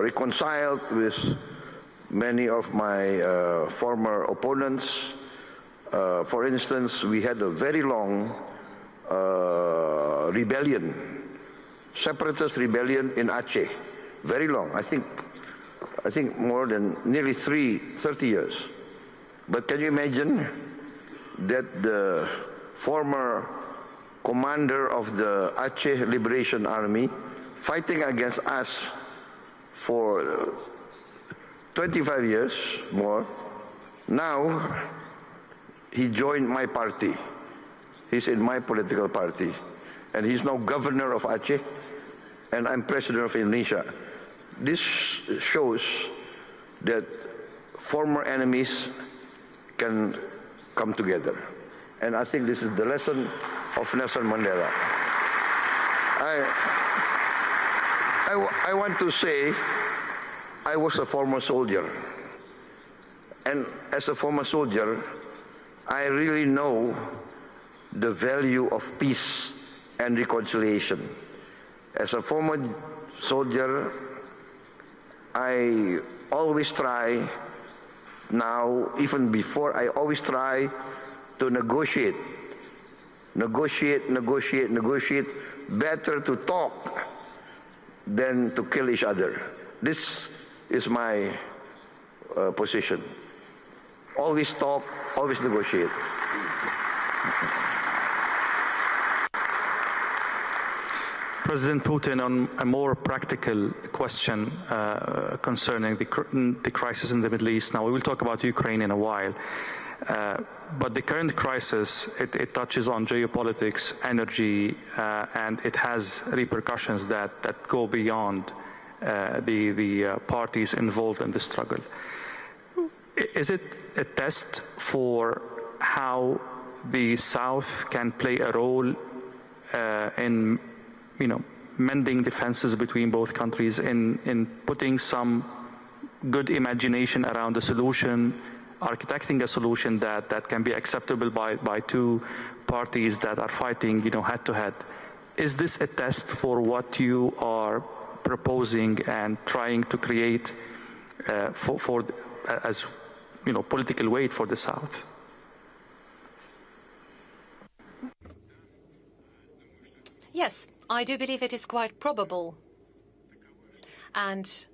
reconciled with many of my former opponents. For instance, we had a very long rebellion, separatist rebellion in Aceh, very long. I think more than nearly 30 years. But can you imagine that the former commander of the Aceh Liberation Army, fighting against us for 25 years more, now he joined my party. He's in my political party. And he's now governor of Aceh, and I'm president of Indonesia. This shows that former enemies can come together. And I think this is the lesson of Nelson Mandela. I want to say I was a former soldier. And as a former soldier, I really know the value of peace and reconciliation. As a former soldier, I always try, now, even before, I always try to negotiate. Negotiate. Better to talk than to kill each other. This is my position. Always talk, always negotiate. President Putin, on a more practical question concerning the crisis in the Middle East. Now, we will talk about Ukraine in a while. But the current crisis, it touches on geopolitics, energy, and it has repercussions that go beyond the parties involved in the struggle. Is it a test for how the South can play a role in, mending the fences between both countries, in putting some good imagination around the solution, architecting a solution that can be acceptable by two parties that are fighting, head to head? Is this a test for what you are proposing and trying to create as political weight for the South? Yes, I do believe it is quite probable. And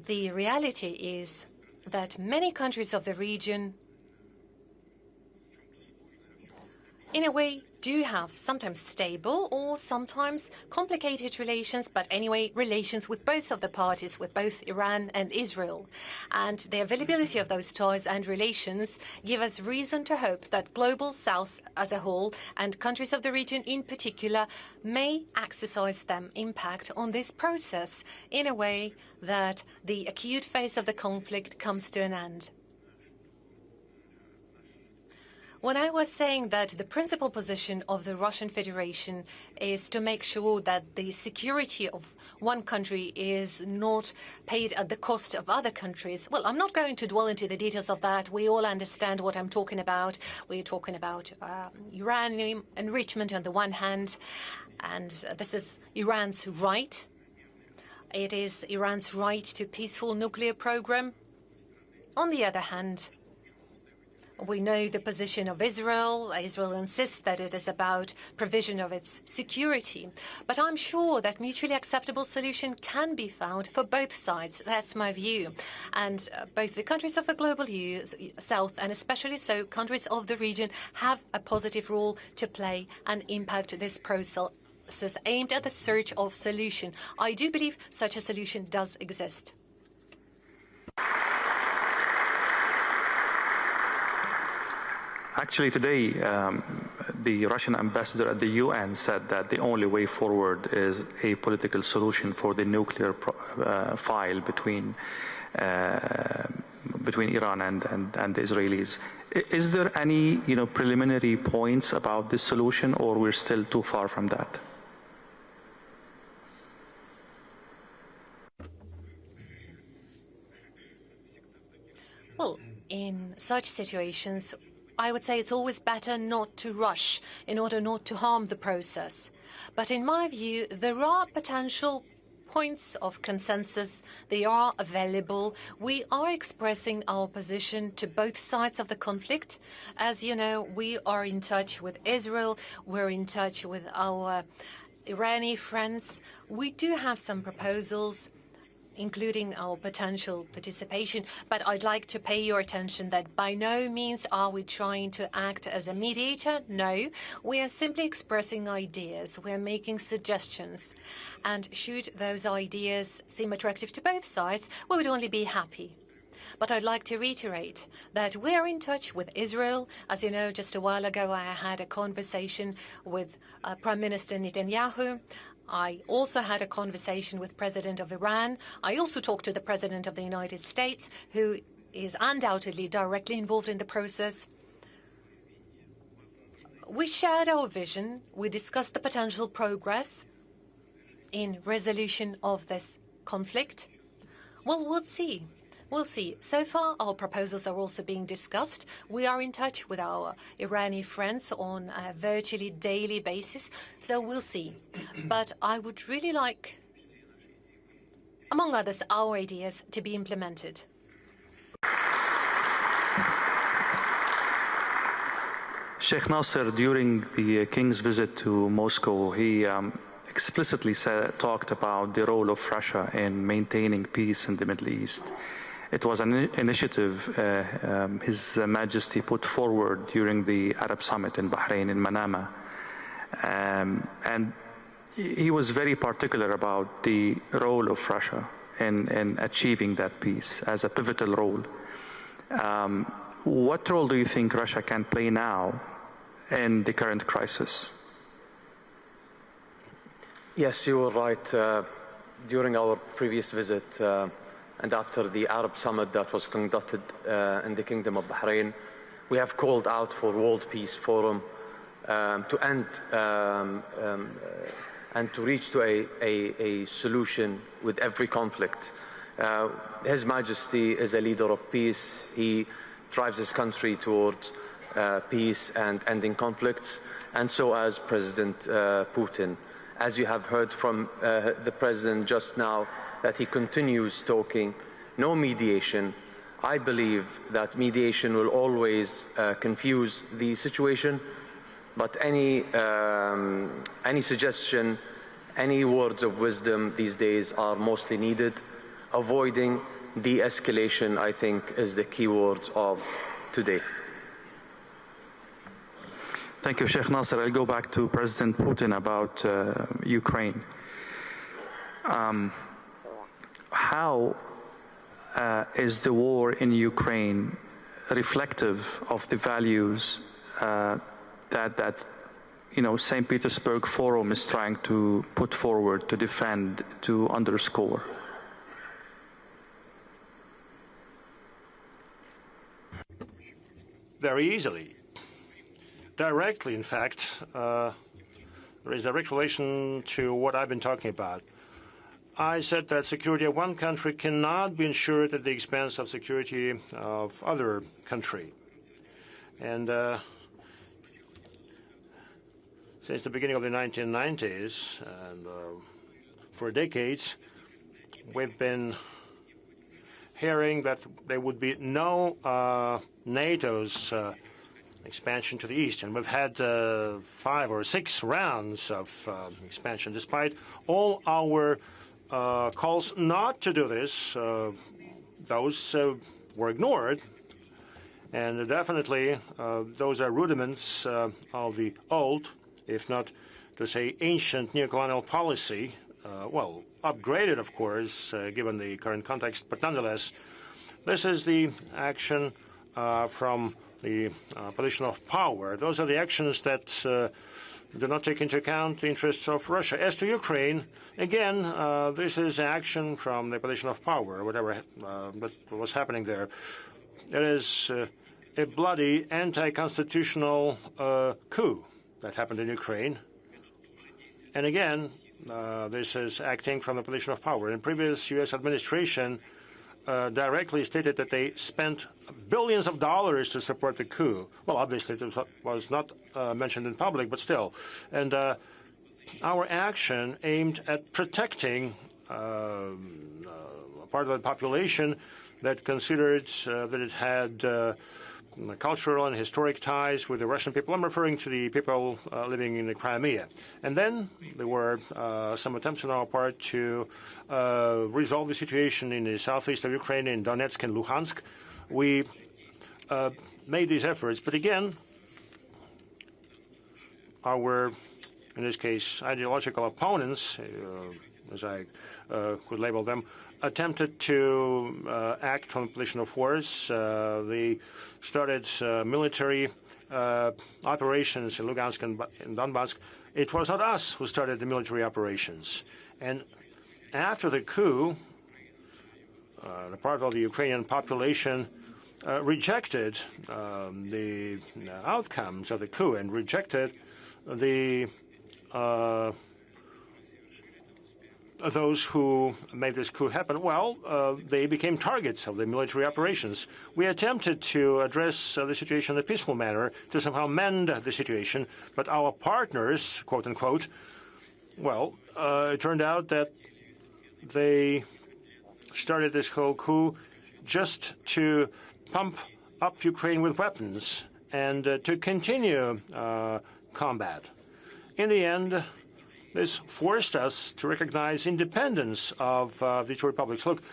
the reality is that many countries of the region in a way, do have sometimes stable or sometimes complicated relations, but anyway, relations with both of the parties, with both Iran and Israel. And the availability of those ties and relations give us reason to hope that global South as a whole and countries of the region in particular may exercise their impact on this process in a way that the acute phase of the conflict comes to an end. When I was saying that the principal position of the Russian Federation is to make sure that the security of one country is not paid at the cost of other countries, well, I'm not going to dwell into the details of that. We all understand what I'm talking about. We're talking about uranium enrichment on the one hand, and this is Iran's right. It is Iran's right to peaceful nuclear program. On the other hand, we know the position of Israel. Israel insists that it is about provision of its security. But I'm sure that mutually acceptable solution can be found for both sides. That's my view. And both the countries of the global South and especially so countries of the region have a positive role to play and impact this process aimed at the search of solution. I do believe such a solution does exist. Actually, today, the Russian ambassador at the UN said that the only way forward is a political solution for the nuclear file between Iran and the Israelis. Is there any preliminary points about this solution, or we're still too far from that? Well, in such situations, I would say it's always better not to rush in order not to harm the process. But in my view, there are potential points of consensus. They are available. We are expressing our position to both sides of the conflict. As you know, we are in touch with Israel. We're in touch with our Iranian friends. We do have some proposals, including our potential participation, but I'd like to pay your attention that by no means are we trying to act as a mediator. No, we are simply expressing ideas. We're making suggestions. And should those ideas seem attractive to both sides, we would only be happy. But I'd like to reiterate that we are in touch with Israel. As you know, just a while ago, I had a conversation with Prime Minister Netanyahu. I also had a conversation with President of Iran. I also talked to the President of the United States, who is undoubtedly directly involved in the process. We shared our vision. We discussed the potential progress in resolution of this conflict. Well, we'll see. We'll see. So far, our proposals are also being discussed. We are in touch with our Iranian friends on a virtually daily basis, so we'll see. But I would really like, among others, our ideas to be implemented. Sheikh Nasser, during the King's visit to Moscow, he explicitly talked about the role of Russia in maintaining peace in the Middle East. It was an initiative His Majesty put forward during the Arab Summit in Bahrain, in Manama. And he was very particular about the role of Russia in achieving that peace as a pivotal role. What role do you think Russia can play now in the current crisis? Yes, you were right. During our previous visit, and after the Arab Summit that was conducted in the Kingdom of Bahrain, we have called out for World Peace Forum to end and to reach to a solution with every conflict. His Majesty is a leader of peace. He drives his country towards peace and ending conflicts, and so as President Putin. As you have heard from the President just now, that he continues talking, no mediation. I believe that mediation will always confuse the situation, but any suggestion, any words of wisdom these days are mostly needed. Avoiding de-escalation, I think, is the key words of today. Thank you, Sheikh Nasser. I'll go back to President Putin about Ukraine. How is the war in Ukraine reflective of the values that St. Petersburg Forum is trying to put forward, to defend, to underscore? Very easily. Directly, in fact, there is a direct relation to what I've been talking about. I said that security of one country cannot be ensured at the expense of security of other country. And since the beginning of the 1990s, and for decades, we've been hearing that there would be no NATO's expansion to the east, and we've had 5 or 6 rounds of expansion. Despite all our calls not to do this, those were ignored, and definitely those are rudiments of the old, if not to say ancient, neocolonial policy, well, upgraded, of course, given the current context, but nonetheless, this is the action from the position of power. Those are the actions that do not take into account the interests of Russia. As to Ukraine, again, this is action from the position of power, whatever was happening there. It is a bloody anti-constitutional coup that happened in Ukraine. And again, this is acting from the position of power. In previous U.S. administration directly stated that they spent billions of dollars to support the coup. Well, obviously, it was not mentioned in public, but still. And our action aimed at protecting a part of the population that considered that it had cultural and historic ties with the Russian people. I'm referring to the people living in the Crimea. And then there were some attempts on our part to resolve the situation in the southeast of Ukraine, in Donetsk and Luhansk. We made these efforts, but again, our, in this case, ideological opponents, as I could label them, attempted to act from a position of force. They started military operations in Lugansk and Donbass. It was not us who started the military operations. And after the coup, the part of the Ukrainian population rejected the outcomes of the coup and rejected the those who made this coup happen. Well, they became targets of the military operations. We attempted to address the situation in a peaceful manner to somehow mend the situation, but our partners, quote unquote, well, it turned out that they started this whole coup just to pump up Ukraine with weapons and to continue combat. In the end, this forced us to recognize independence of the two republics. Look,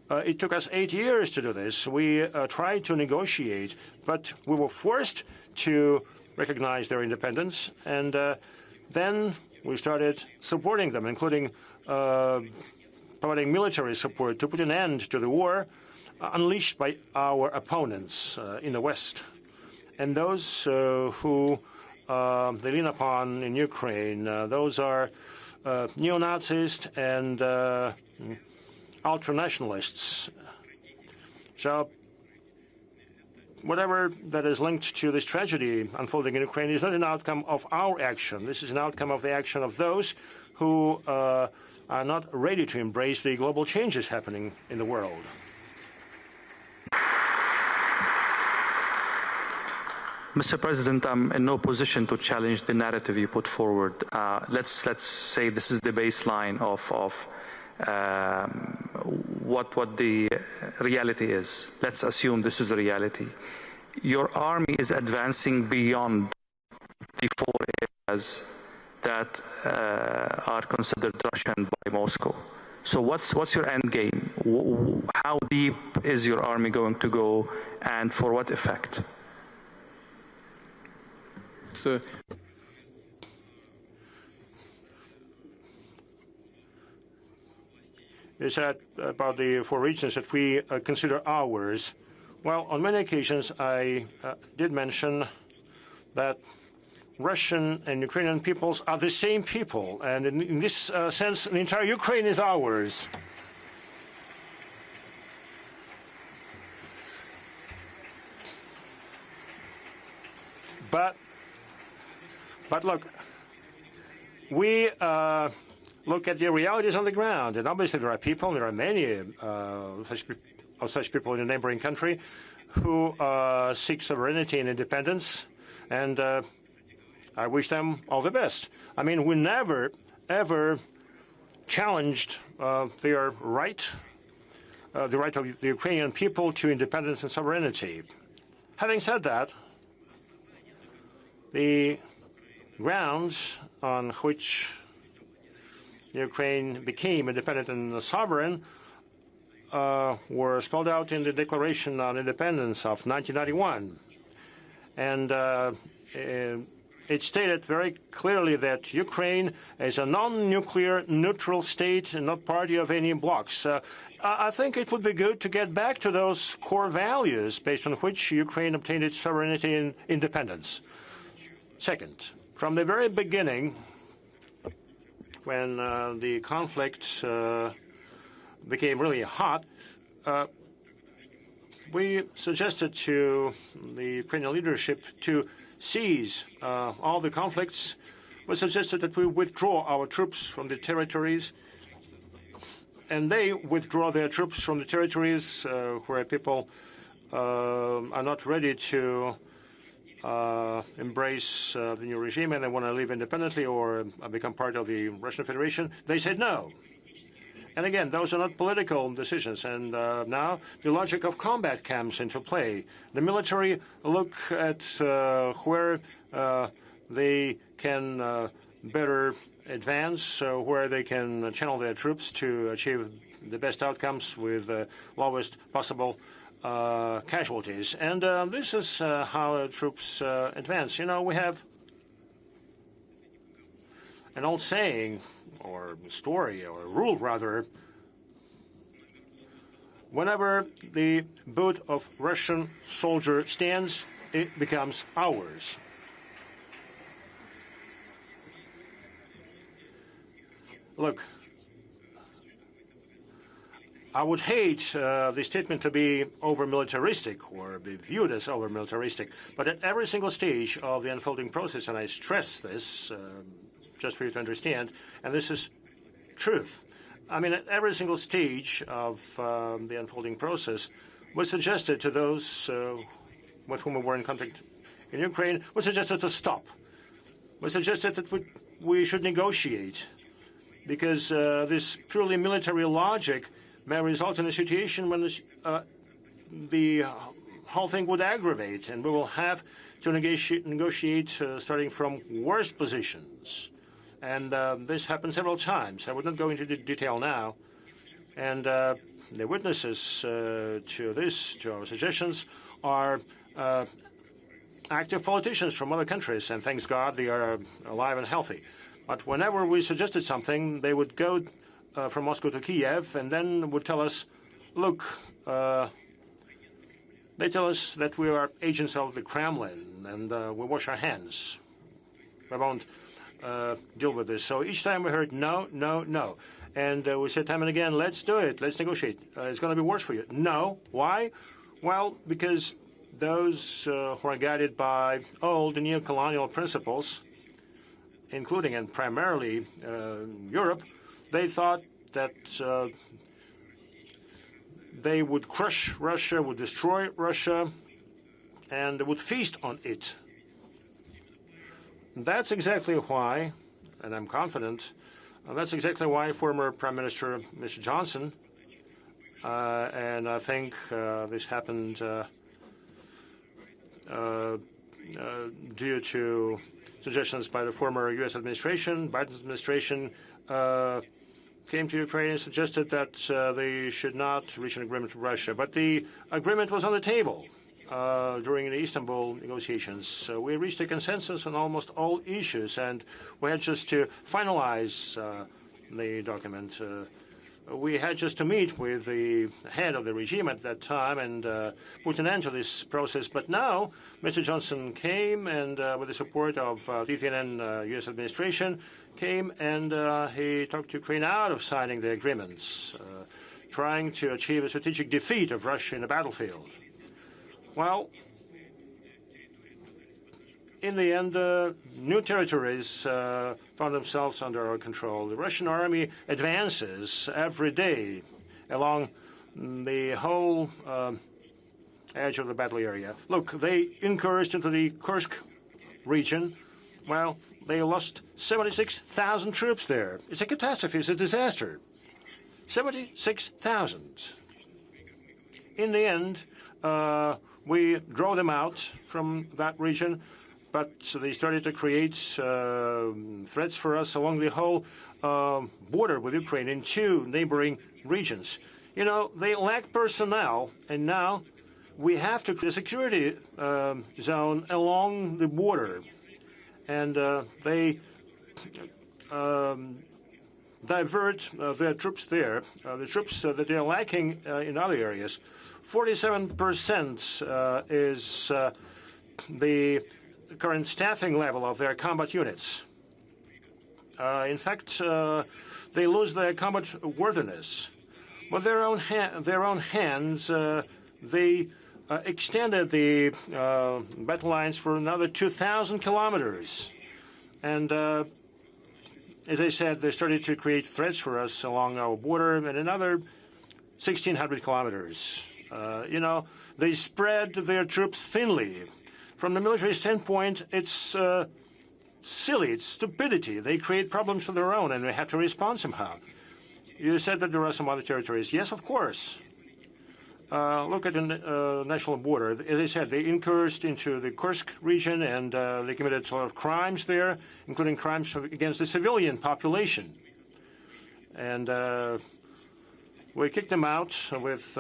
it took us 8 years to do this. We tried to negotiate, but we were forced to recognize their independence, and then we started supporting them, including providing military support to put an end to the war unleashed by our opponents in the West. And those who they lean upon in Ukraine, those are neo-Nazis and ultra-nationalists. So whatever that is linked to this tragedy unfolding in Ukraine is not an outcome of our action. This is an outcome of the action of those who are not ready to embrace the global changes happening in the world. Mr. President, I'm in no position to challenge the narrative you put forward. Let's say this is the baseline of what the reality is. Let's assume this is the reality. Your army is advancing beyond the 4 areas that are considered Russian by Moscow. So what's your end game? How deep is your army going to go, and for what effect? You said about the 4 regions that we consider ours. Well, on many occasions I did mention that Russian and Ukrainian peoples are the same people, and in this sense, the entire Ukraine is ours. But look, we look at the realities on the ground, and obviously there are people, there are many of such people in a neighboring country who seek sovereignty and independence, and I wish them all the best. I mean, we never, ever challenged their right, the right of the Ukrainian people to independence and sovereignty. Having said that, the grounds on which Ukraine became independent and sovereign were spelled out in the Declaration on Independence of 1991. And it stated very clearly that Ukraine is a non-nuclear neutral state and not party of any blocs. I think it would be good to get back to those core values based on which Ukraine obtained its sovereignty and independence. Second, from the very beginning, when the conflict became really hot, we suggested to the Ukrainian leadership to cease all the conflicts. We suggested that we withdraw our troops from the territories, and they withdraw their troops from the territories where people are not ready to embrace the new regime and they want to live independently or become part of the Russian Federation. They said no. And again, those are not political decisions. And now the logic of combat comes into play. The military look at where they can better advance, where they can channel their troops to achieve the best outcomes with the lowest possible casualties. And this is how troops advance. You know, we have an old saying, or story, or rule rather, whenever the boot of Russian soldier stands, it becomes ours. Look, I would hate the statement to be over-militaristic or be viewed as over-militaristic, but at every single stage of the unfolding process, and I stress this just for you to understand, and this is truth. I mean, at every single stage of the unfolding process, we suggested to those with whom we were in contact in Ukraine, we suggested to stop. We suggested that we should negotiate, because this purely military logic may result in a situation when the whole thing would aggravate, and we will have to negotiate starting from worst positions. And this happened several times. I would not go into detail now. And the witnesses to our suggestions, are active politicians from other countries, and thanks God they are alive and healthy. But whenever we suggested something, they would go from Moscow to Kiev and then would tell us, look, they tell us that we are agents of the Kremlin and we wash our hands. We won't deal with this. So each time we heard no, no, no. And we said time and again, let's do it, let's negotiate. It's going to be worse for you. No. Why? Well, because those who are guided by old neo-colonial principles, including and primarily Europe, they thought that they would crush Russia, would destroy Russia, and would feast on it. That's exactly why, and I'm confident, that's exactly why former Prime Minister Mr. Johnson, and I think this happened due to suggestions by the former U.S. administration, Biden's administration, came to Ukraine and suggested that they should not reach an agreement with Russia. But the agreement was on the table. during the Istanbul negotiations. We reached a consensus on almost all issues, and we had just to finalize the document. We had just to meet with the head of the regime at that time and put an end to this process. But now, Mr. Johnson came and, with the support of the Lithuanian U.S. administration, came and he talked Ukraine out of signing the agreements, trying to achieve a strategic defeat of Russia in the battlefield. Well, in the end, new territories found themselves under our control. The Russian army advances every day along the whole edge of the battle area. Look, they incurred into the Kursk region. Well, they lost 76,000 troops there. It's a catastrophe. It's a disaster. 76,000. In the end, we drove them out from that region, but they started to create threats for us along the whole border with Ukraine in two neighboring regions. You know, they lack personnel, and now we have to create a security zone along the border. And they divert their troops there, the troops that they are lacking in other areas. 47% is the current staffing level of their combat units. In fact, they lose their combat worthiness. With their own hands, they extended the battle lines for another 2,000 kilometers. And as I said, they started to create threats for us along our border and another 1,600 kilometers. You know, they spread their troops thinly. From the military standpoint, it's silly, it's stupidity. They create problems of their own, and we have to respond somehow. You said that there are some other territories. Yes, of course. Look at the national border. As I said, they incurred into the Kursk region, and they committed a lot of crimes there, including crimes against the civilian population. And we kicked them out with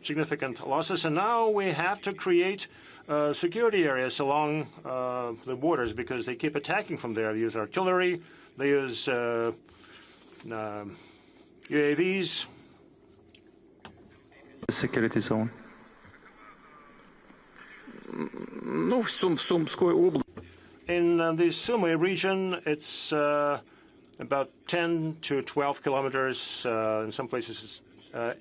significant losses, and now we have to create security areas along the borders because they keep attacking from there. They use artillery, they use UAVs. The security zone. In the Sumy region, it's about 10 to 12 kilometers. In some places, it's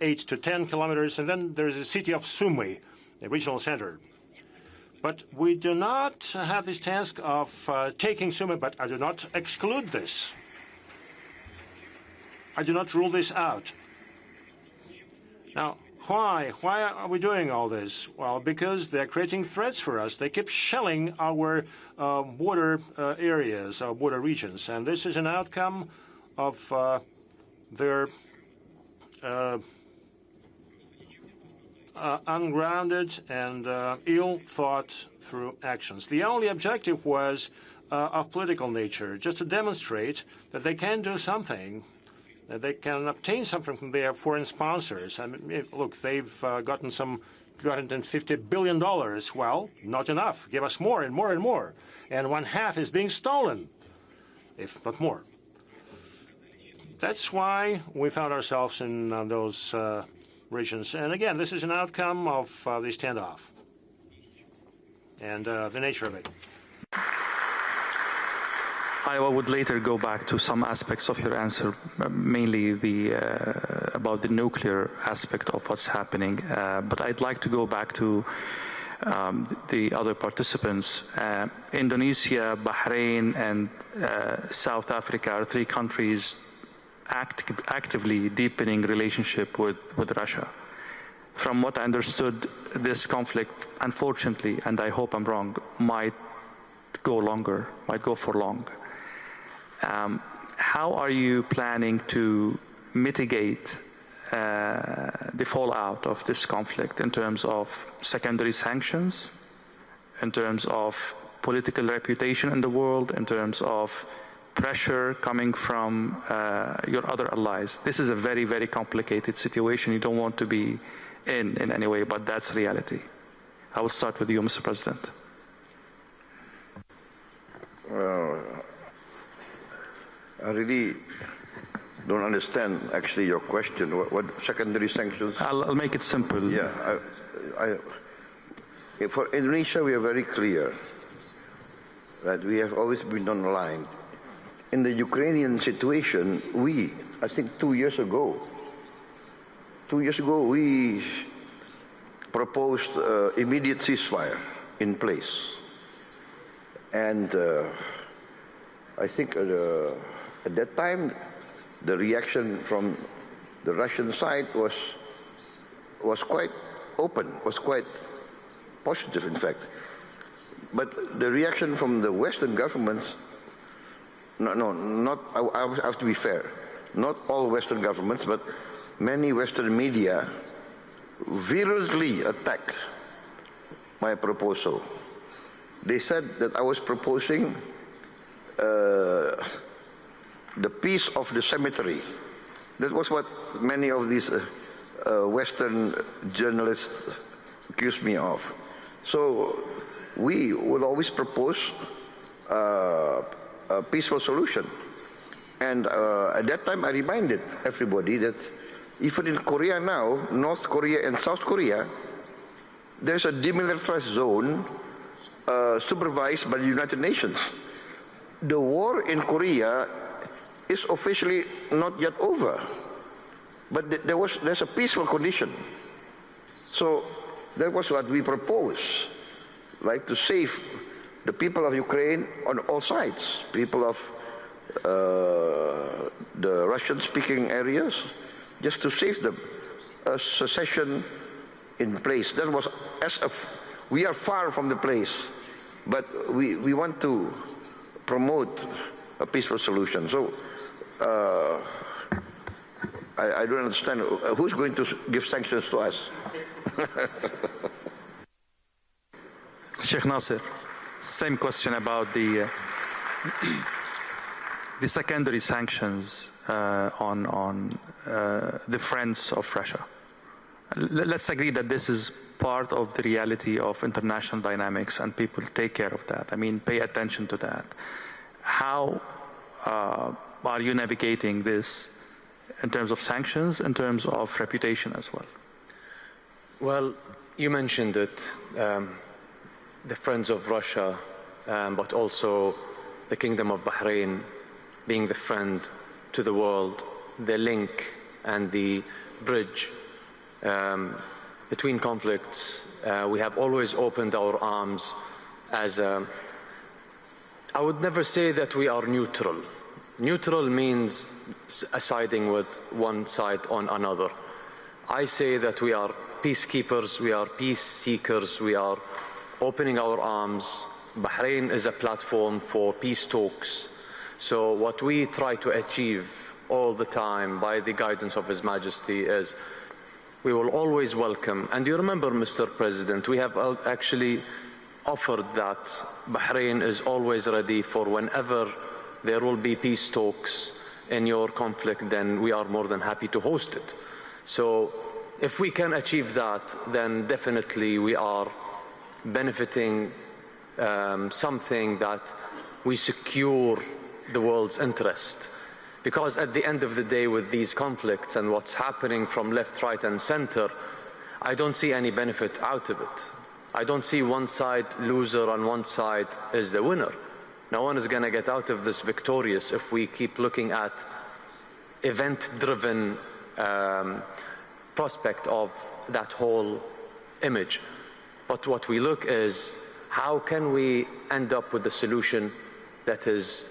8 to 10 kilometers. And then there's the city of Sumy, the regional center. But we do not have this task of taking Sumy, but I do not exclude this. I do not rule this out. Now, why? Why are we doing all this? Well, because they're creating threats for us. They keep shelling our border areas, our border regions. And this is an outcome of their ungrounded and ill-thought-through actions. The only objective was of political nature, just to demonstrate that they can do something, that they can obtain something from their foreign sponsors. I mean, look, they've gotten some $250 billion. Well, not enough. Give us more and more and more. And one half is being stolen, if not more. That's why we found ourselves in those regions. And again, this is an outcome of the standoff and the nature of it. I would later go back to some aspects of your answer, mainly about the nuclear aspect of what's happening. But I'd like to go back to the other participants. Indonesia, Bahrain, and South Africa are three countries actively deepening relationship with Russia. From what I understood, this conflict, unfortunately, and I hope I'm wrong, might go for long. How are you planning to mitigate the fallout of this conflict in terms of secondary sanctions, in terms of political reputation in the world, in terms of pressure coming from your other allies? This is a very, very complicated situation you don't want to be in any way, but that's reality. I will start with you, Mr. President. I really don't understand, actually, your question. What secondary sanctions? I'll make it simple. Yeah. For Indonesia, we are very clear that we have always been on the line. In the Ukrainian situation, I think 2 years ago, we proposed immediate ceasefire in place. And I think at that time, the reaction from the Russian side was quite open, was quite positive, in fact. But the reaction from the Western governments, I have to be fair, not all Western governments, but many Western media virulently attacked my proposal. They said that I was proposing the peace of the cemetery. That was what many of these Western journalists accused me of. So we would always propose a peaceful solution. And at that time I reminded everybody that even in Korea now, North Korea and South Korea, there's a demilitarized zone supervised by the United Nations. The war in Korea is officially not yet over, but there's a peaceful condition. So that was what we proposed, like to save the people of Ukraine on all sides, people of the Russian-speaking areas, just to save them, a secession in place. That was we are far from the place, but we want to promote a peaceful solution. So I don't understand who's going to give sanctions to us. Sheikh Nasser, same question about the secondary sanctions on the friends of Russia. Let's agree that this is part of the reality of international dynamics, and people take care of that. I mean, pay attention to that. How are you navigating this in terms of sanctions, in terms of reputation as well? Well, you mentioned it, the friends of Russia, but also the Kingdom of Bahrain being the friend to the world, the link and the bridge between conflicts. We have always opened our arms as I would never say that we are neutral. Neutral means siding with one side on another. I say that we are peacekeepers, we are peace seekers, we are opening our arms. Bahrain is a platform for peace talks. So what we try to achieve all the time by the guidance of His Majesty is we will always welcome, and you remember, Mr. President, we have actually offered that Bahrain is always ready for whenever there will be peace talks in your conflict, then we are more than happy to host it. So if we can achieve that, then definitely we are benefiting something that we secure the world's interest. Because at the end of the day, with these conflicts and what's happening from left, right, and center, I don't see any benefit out of it. I don't see one side loser and one side is the winner. No one is going to get out of this victorious if we keep looking at event-driven prospect of that whole image. But what we look is, how can we end up with a solution that is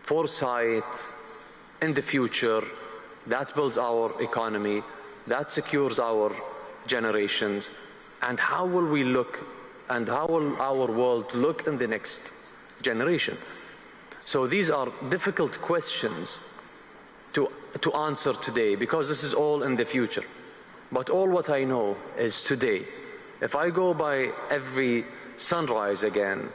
foresight in the future, that builds our economy, that secures our generations, and how will we look and how will our world look in the next generation? So these are difficult questions to answer today, because this is all in the future. But all what I know is today. If I go by every sunrise again,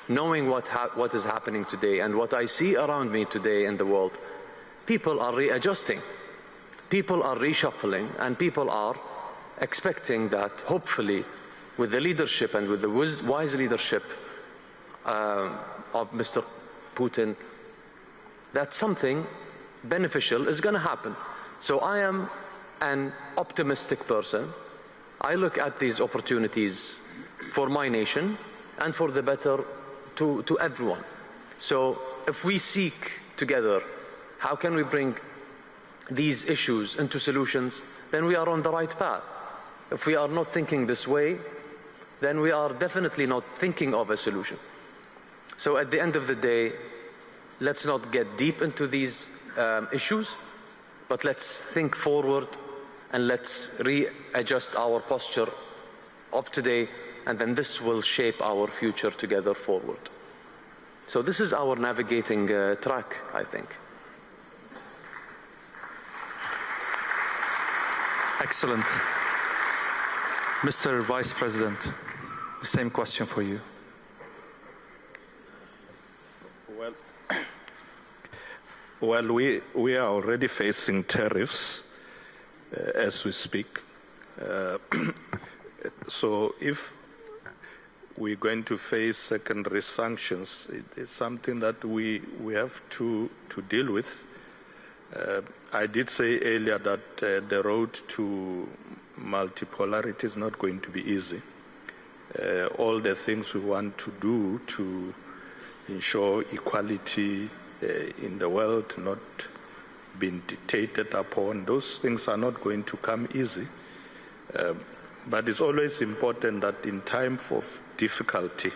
knowing what is happening today and what I see around me today in the world, people are readjusting, people are reshuffling, and people are expecting that hopefully with the leadership and with the wise leadership of Mr. Putin, that something beneficial is going to happen. So I am an optimistic person. I look at these opportunities for my nation and for the better to everyone. So if we seek together how can we bring these issues into solutions, then we are on the right path. If we are not thinking this way, then we are definitely not thinking of a solution. So at the end of the day, let's not get deep into these issues, but let's think forward and let's readjust our posture of today, and then this will shape our future together forward. So this is our navigating track, I think. Excellent. Mr. Vice President, the same question for you. Well, we are already facing tariffs as we speak. So if we're going to face secondary sanctions, it's something that we have to deal with. I did say earlier that the road to multipolarity is not going to be easy. All the things we want to do to ensure equality in the world not being dictated upon, those things are not going to come easy. But it's always important that in time of difficulty,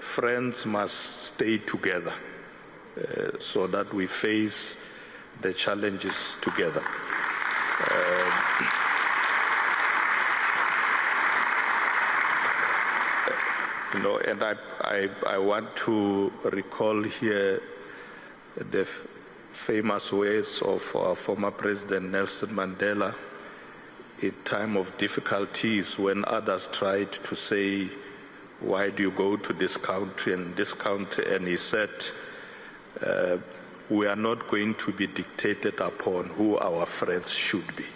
friends must stay together so that we face the challenges together. And I want to recall here the famous words of our former President Nelson Mandela in time of difficulties when others tried to say, why do you go to this country and this country? And he said, we are not going to be dictated upon who our friends should be.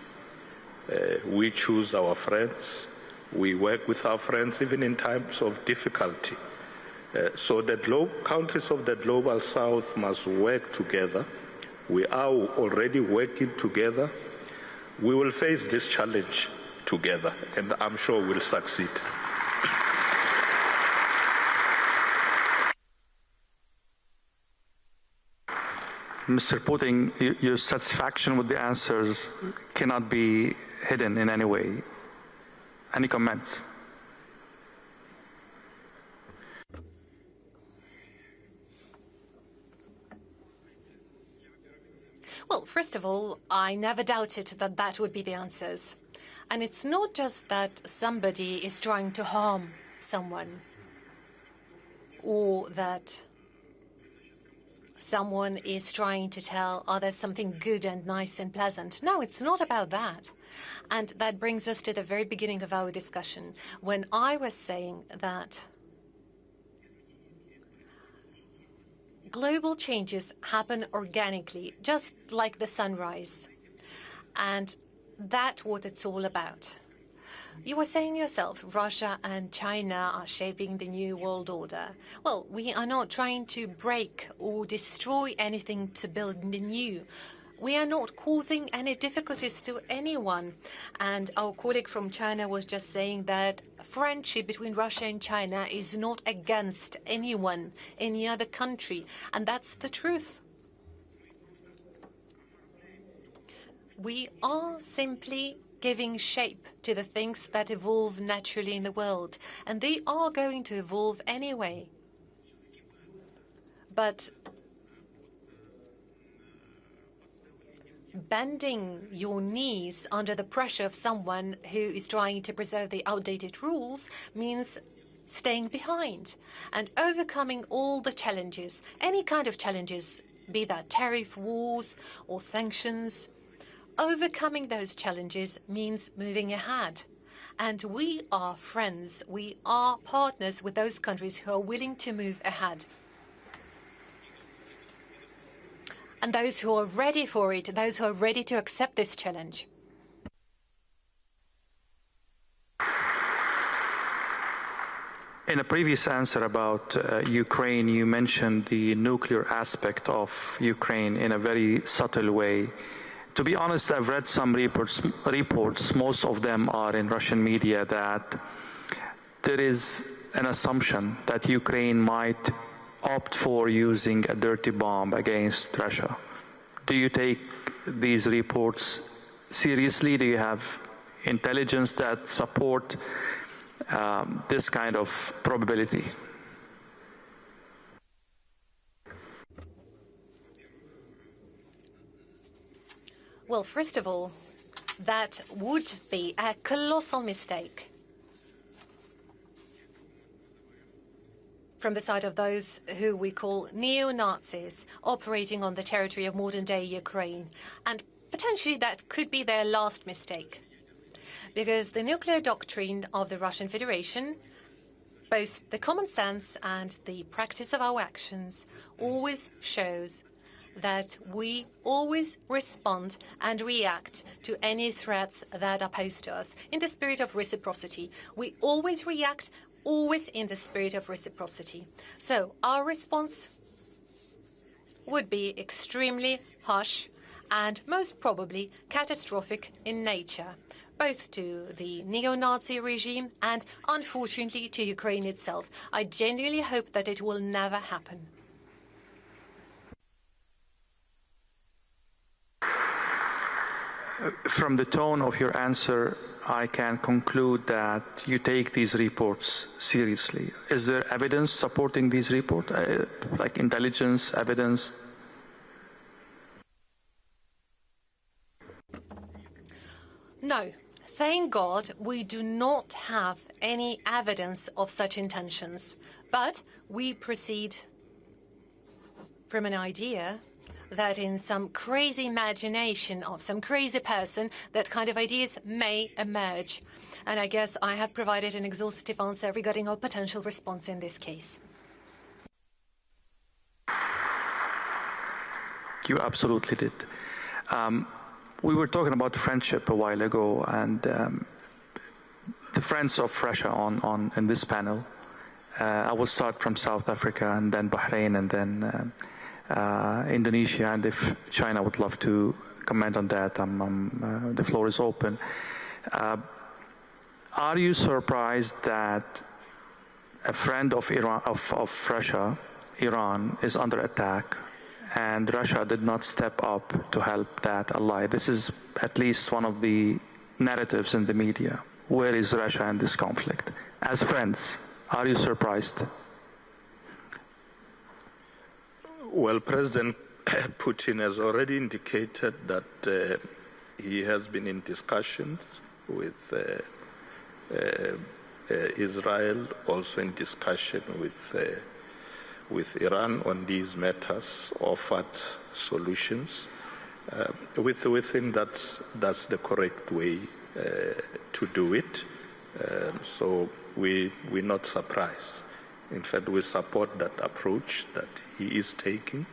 We choose our friends. We work with our friends even in times of difficulty. So the countries of the Global South must work together. We are already working together. We will face this challenge together, and I'm sure we'll succeed. Mr. Putin, your satisfaction with the answers cannot be hidden in any way. Any comments? Well, first of all, I never doubted that that would be the answers. And it's not just that somebody is trying to harm someone or that someone is trying to tell others something good and nice and pleasant. No, it's not about that. And that brings us to the very beginning of our discussion, when I was saying that global changes happen organically, just like the sunrise. And that's what it's all about. You were saying yourself, Russia and China are shaping the new world order. Well, we are not trying to break or destroy anything to build the new. We are not causing any difficulties to anyone. And our colleague from China was just saying that friendship between Russia and China is not against anyone, any other country. And that's the truth. We are simply giving shape to the things that evolve naturally in the world. And they are going to evolve anyway. But bending your knees under the pressure of someone who is trying to preserve the outdated rules means staying behind and overcoming all the challenges, any kind of challenges, be that tariff wars or sanctions. Overcoming those challenges means moving ahead. And we are friends, we are partners with those countries who are willing to move ahead. And those who are ready for it, those who are ready to accept this challenge. In a previous answer about Ukraine, you mentioned the nuclear aspect of Ukraine in a very subtle way. To be honest, I've read some reports, most of them are in Russian media, that there is an assumption that Ukraine might opt for using a dirty bomb against Russia. Do you take these reports seriously? Do you have intelligence that support this kind of probability? Well, first of all, that would be a colossal mistake from the side of those who we call neo-Nazis operating on the territory of modern-day Ukraine. And potentially that could be their last mistake. Because the nuclear doctrine of the Russian Federation, both the common sense and the practice of our actions, always shows that we always respond and react to any threats that are posed to us in the spirit of reciprocity. We always react, always in the spirit of reciprocity. So our response would be extremely harsh and most probably catastrophic in nature, both to the neo-Nazi regime and, unfortunately, to Ukraine itself. I genuinely hope that it will never happen. From the tone of your answer, I can conclude that you take these reports seriously. Is there evidence supporting these reports, like intelligence, evidence? No. Thank God we do not have any evidence of such intentions. But we proceed from an idea that in some crazy imagination of some crazy person, that kind of ideas may emerge. And I guess I have provided an exhaustive answer regarding our potential response in this case. You absolutely did. We were talking about friendship a while ago, and the friends of Russia in this panel. I will start from South Africa, and then Bahrain, and then Indonesia, and if China would love to comment on that, the floor is open. Are you surprised that a friend of Iran, of Russia, Iran, is under attack, and Russia did not step up to help that ally? This is at least one of the narratives in the media. Where is Russia in this conflict? As friends, are you surprised? Well, President Putin has already indicated that he has been in discussions with Israel, also in discussion with Iran on these matters, offered solutions. We think that's the correct way to do it. So we're not surprised. In fact, we support that approach that he is taking.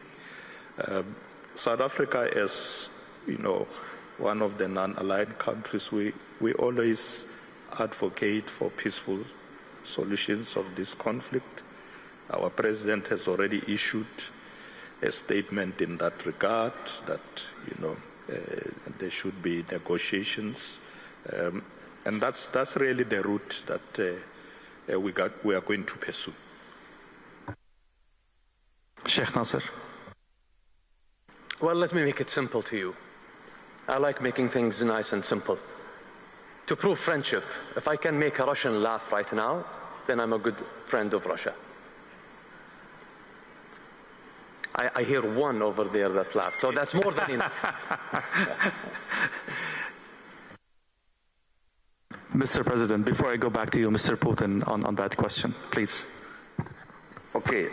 South Africa, as you know, one of the non-aligned countries, we always advocate for peaceful solutions of this conflict. Our president has already issued a statement in that regard, that there should be negotiations, and that's really the route that we are going to pursue. Sheikh Nasser. Well, let me make it simple to you. I like making things nice and simple. To prove friendship, if I can make a Russian laugh right now, then I'm a good friend of Russia. I hear one over there that laughed, so that's more than enough. Mr. President, before I go back to you, Mr. Putin, on that question, please. Okay.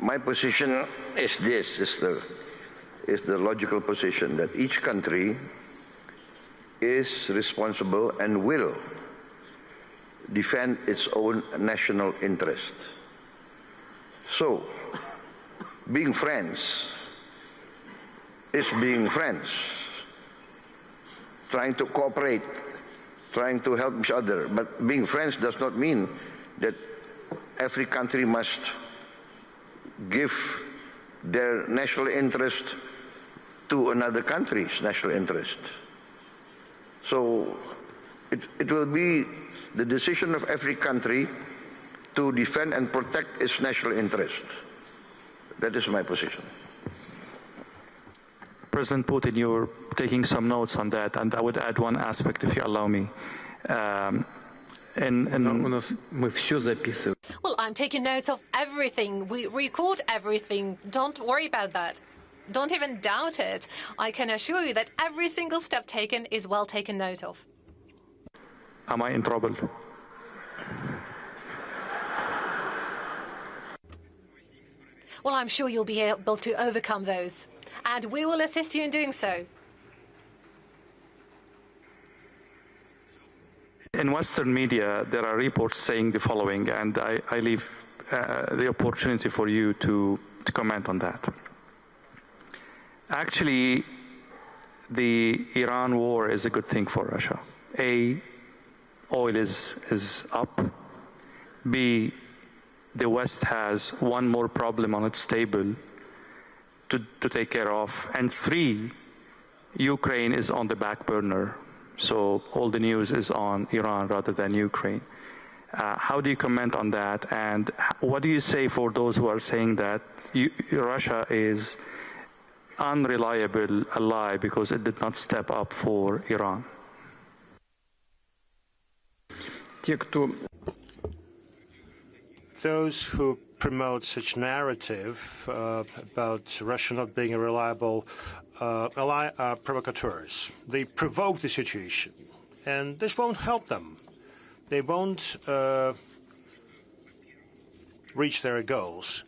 My position is this, is the logical position, that each country is responsible and will defend its own national interest. So, being friends is being friends, trying to cooperate trying to help each other. But being friends does not mean that every country must give their national interest to another country's national interest. So it will be the decision of every country to defend and protect its national interest. That is my position. President Putin, you're taking some notes on that, and I would add one aspect, if you allow me. Well, I'm taking notes of everything. We record everything. Don't worry about that. Don't even doubt it. I can assure you that every single step taken is well taken note of. Am I in trouble? Well, I'm sure you'll be able to overcome those, and we will assist you in doing so. In Western media, there are reports saying the following, and I leave the opportunity for you to comment on that. Actually, the Iran war is a good thing for Russia. A, oil is up. B, the West has one more problem on its table to take care of. And 3, Ukraine is on the back burner. So all the news is on Iran rather than Ukraine. How do you comment on that? And what do you say for those who are saying that Russia is unreliable ally because it did not step up for Iran? Those who promote such narrative about Russia not being a reliable ally are provocateurs. They provoke the situation, and this won't help them. They won't reach their goals.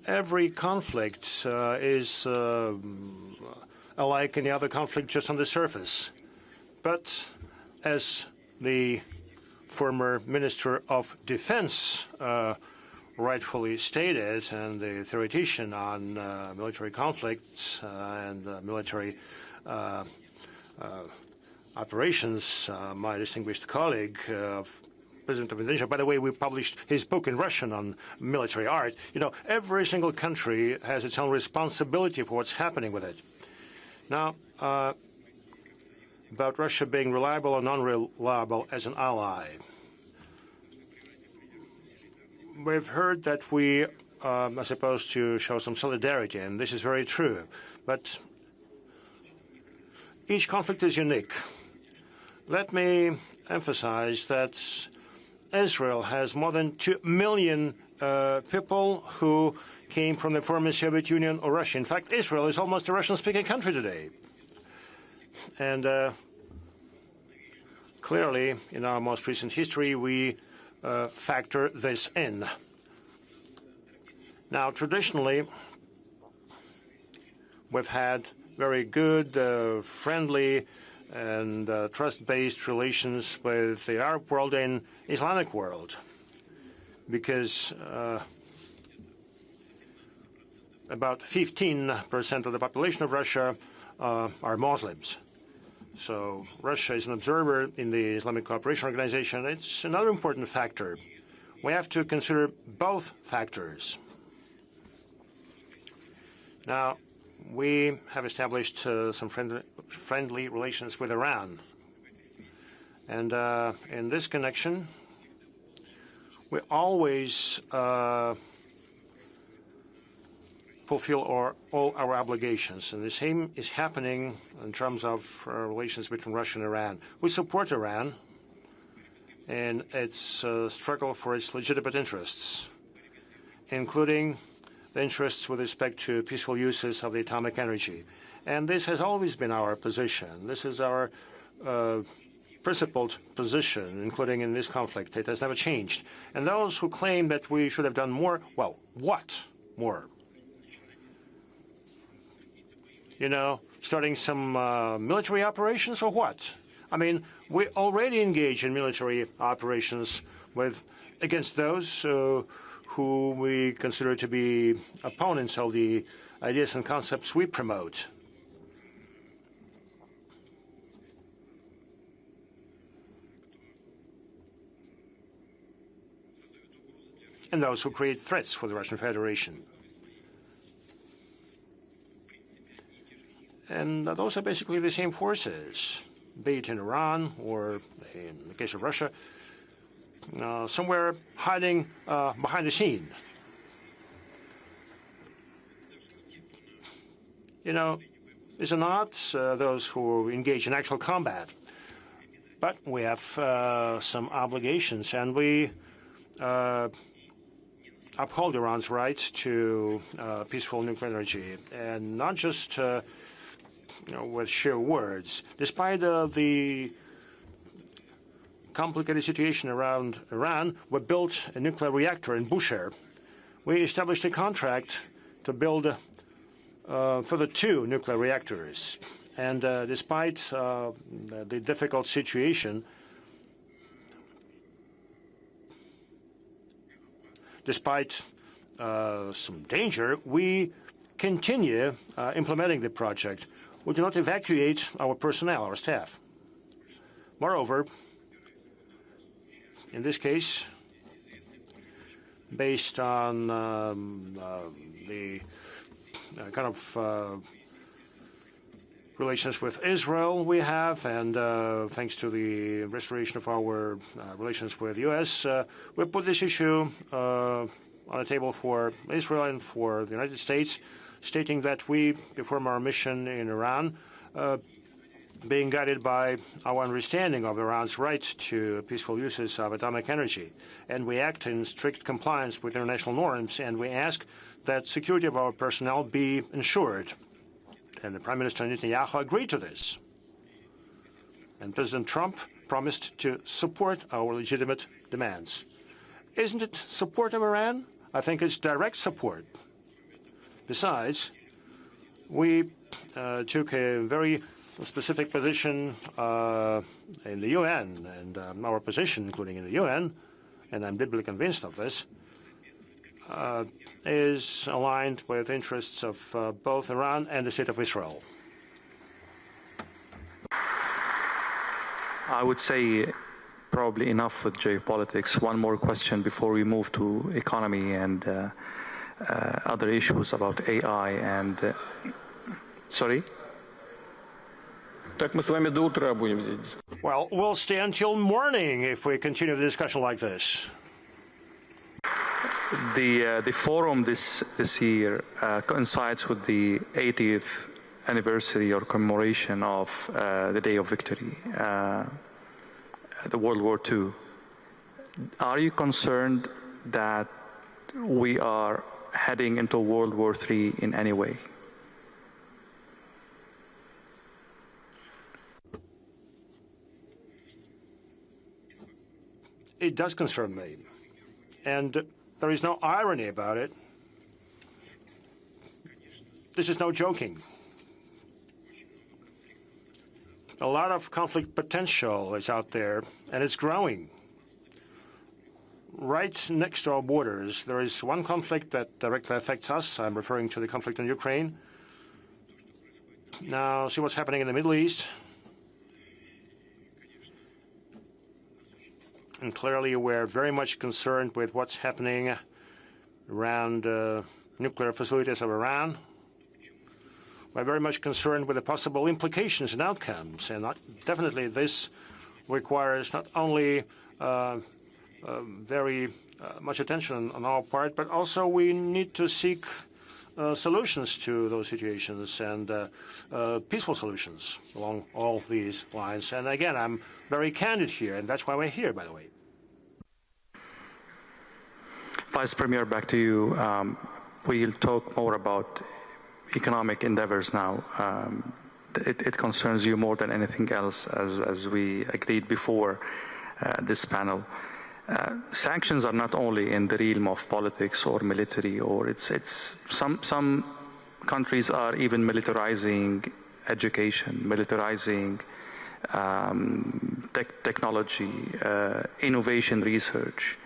Every conflict is alike any other conflict just on the surface. But as the former Minister of Defense rightfully stated, and the theoretician on military conflicts and military operations, my distinguished colleague, President of Indonesia. By the way, we published his book in Russian on military art. You know, every single country has its own responsibility for what's happening with it. Now, about Russia being reliable or non-reliable as an ally. We've heard that we are supposed to show some solidarity, and this is very true. But each conflict is unique. Let me emphasize that Israel has more than 2 million people who came from the former Soviet Union or Russia. In fact, Israel is almost a Russian-speaking country today. And clearly, in our most recent history, we factor this in. Now, traditionally, we've had very good, friendly, and trust-based relations with the Arab world and Islamic world, because about 15% of the population of Russia are Muslims. So Russia is an observer in the Islamic Cooperation Organization. It's another important factor. We have to consider both factors. Now, we have established some friendly relations with Iran. And in this connection, we always fulfill all our obligations. And the same is happening in terms of relations between Russia and Iran. We support Iran in its struggle for its legitimate interests, including the interests with respect to peaceful uses of the atomic energy. And this has always been our position. This is our principled position, including in this conflict. It has never changed. And those who claim that we should have done more, well, what more? You know, starting some military operations or what? I mean, we already engage in military operations against those who we consider to be opponents of the ideas and concepts we promote. and those who create threats for the Russian Federation. And those are basically the same forces, be it in Iran or, in the case of Russia, somewhere hiding behind the scene. You know, these are not those who engage in actual combat, but we have some obligations, and we uphold Iran's right to peaceful nuclear energy, and not just with sheer words. Despite the complicated situation around Iran, we built a nuclear reactor in Bushehr. We established a contract to build further 2 nuclear reactors. And despite the difficult situation, despite some danger, we continue implementing the project. We do not evacuate our personnel, our staff. Moreover, in this case, based on the kind of relations with Israel we have, and thanks to the restoration of our relations with the U.S., we put this issue on the table for Israel and for the United States, stating that we perform our mission in Iran, being guided by our understanding of Iran's right to peaceful uses of atomic energy. And we act in strict compliance with international norms, and we ask that security of our personnel be ensured. And the Prime Minister Netanyahu agreed to this. And President Trump promised to support our legitimate demands. Isn't it support of Iran? I think it's direct support. Besides, we took a very specific position in the UN, and our position, including in the UN, and I'm deeply convinced of this, is aligned with interests of both Iran and the State of Israel. I would say probably enough with geopolitics. One more question before we move to economy and other issues about AI and... Sorry? Well, we'll stay until morning if we continue the discussion like this. The forum this year coincides with the 80th anniversary or commemoration of the Day of Victory, the World War II. Are you concerned that we are heading into World War III in any way? It does concern me. And there is no irony about it. This is no joking. A lot of conflict potential is out there, and it's growing. Right next to our borders, there is one conflict that directly affects us. I'm referring to the conflict in Ukraine. Now, see what's happening in the Middle East. And clearly, we're very much concerned with what's happening around nuclear facilities of Iran. We're very much concerned with the possible implications and outcomes. And definitely, this requires not only very much attention on our part, but also we need to seek solutions to those situations and peaceful solutions along all these lines. And again, I'm very candid here, and that's why we're here, by the way. Vice Premier, back to you. We'll talk more about economic endeavors now. It concerns you more than anything else, as we agreed before this panel. Sanctions are not only in the realm of politics or military, or it's some countries are even militarizing education, militarizing technology, innovation research.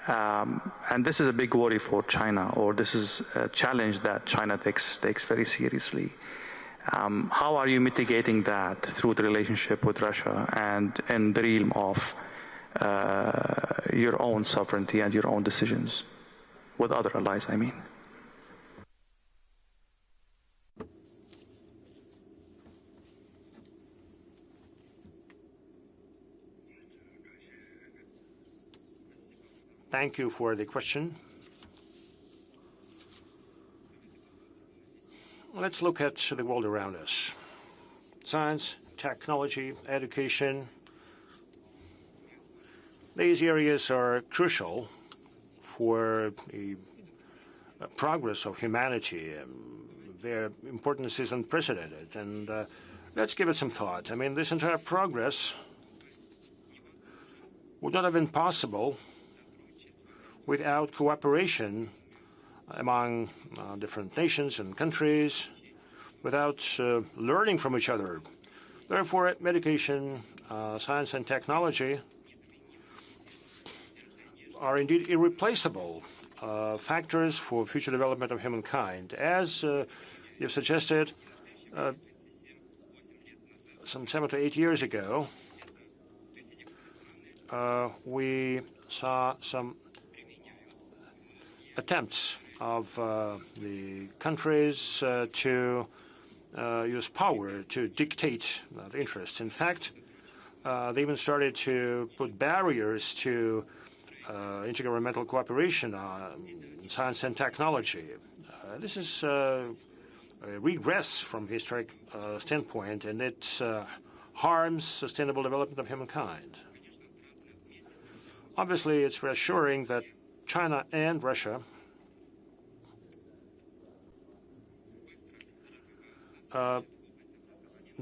And this is a big worry for China, or this is a challenge that China takes very seriously. How are you mitigating that through the relationship with Russia and in the realm of your own sovereignty and your own decisions, with other allies, I mean. Thank you for the question. Let's look at the world around us. Science, technology, education. These areas are crucial for the progress of humanity. Their importance is unprecedented. And let's give it some thought. I mean, this entire progress would not have been possible without cooperation among different nations and countries, without learning from each other. Therefore, education, science and technology are indeed irreplaceable factors for future development of humankind. As you've suggested, some 7 to 8 years ago, we saw some attempts of the countries to use power to dictate the interests. In fact, they even started to put barriers to intergovernmental cooperation in science and technology. This is a regress from historic standpoint, and it harms sustainable development of humankind. Obviously, it's reassuring that China and Russia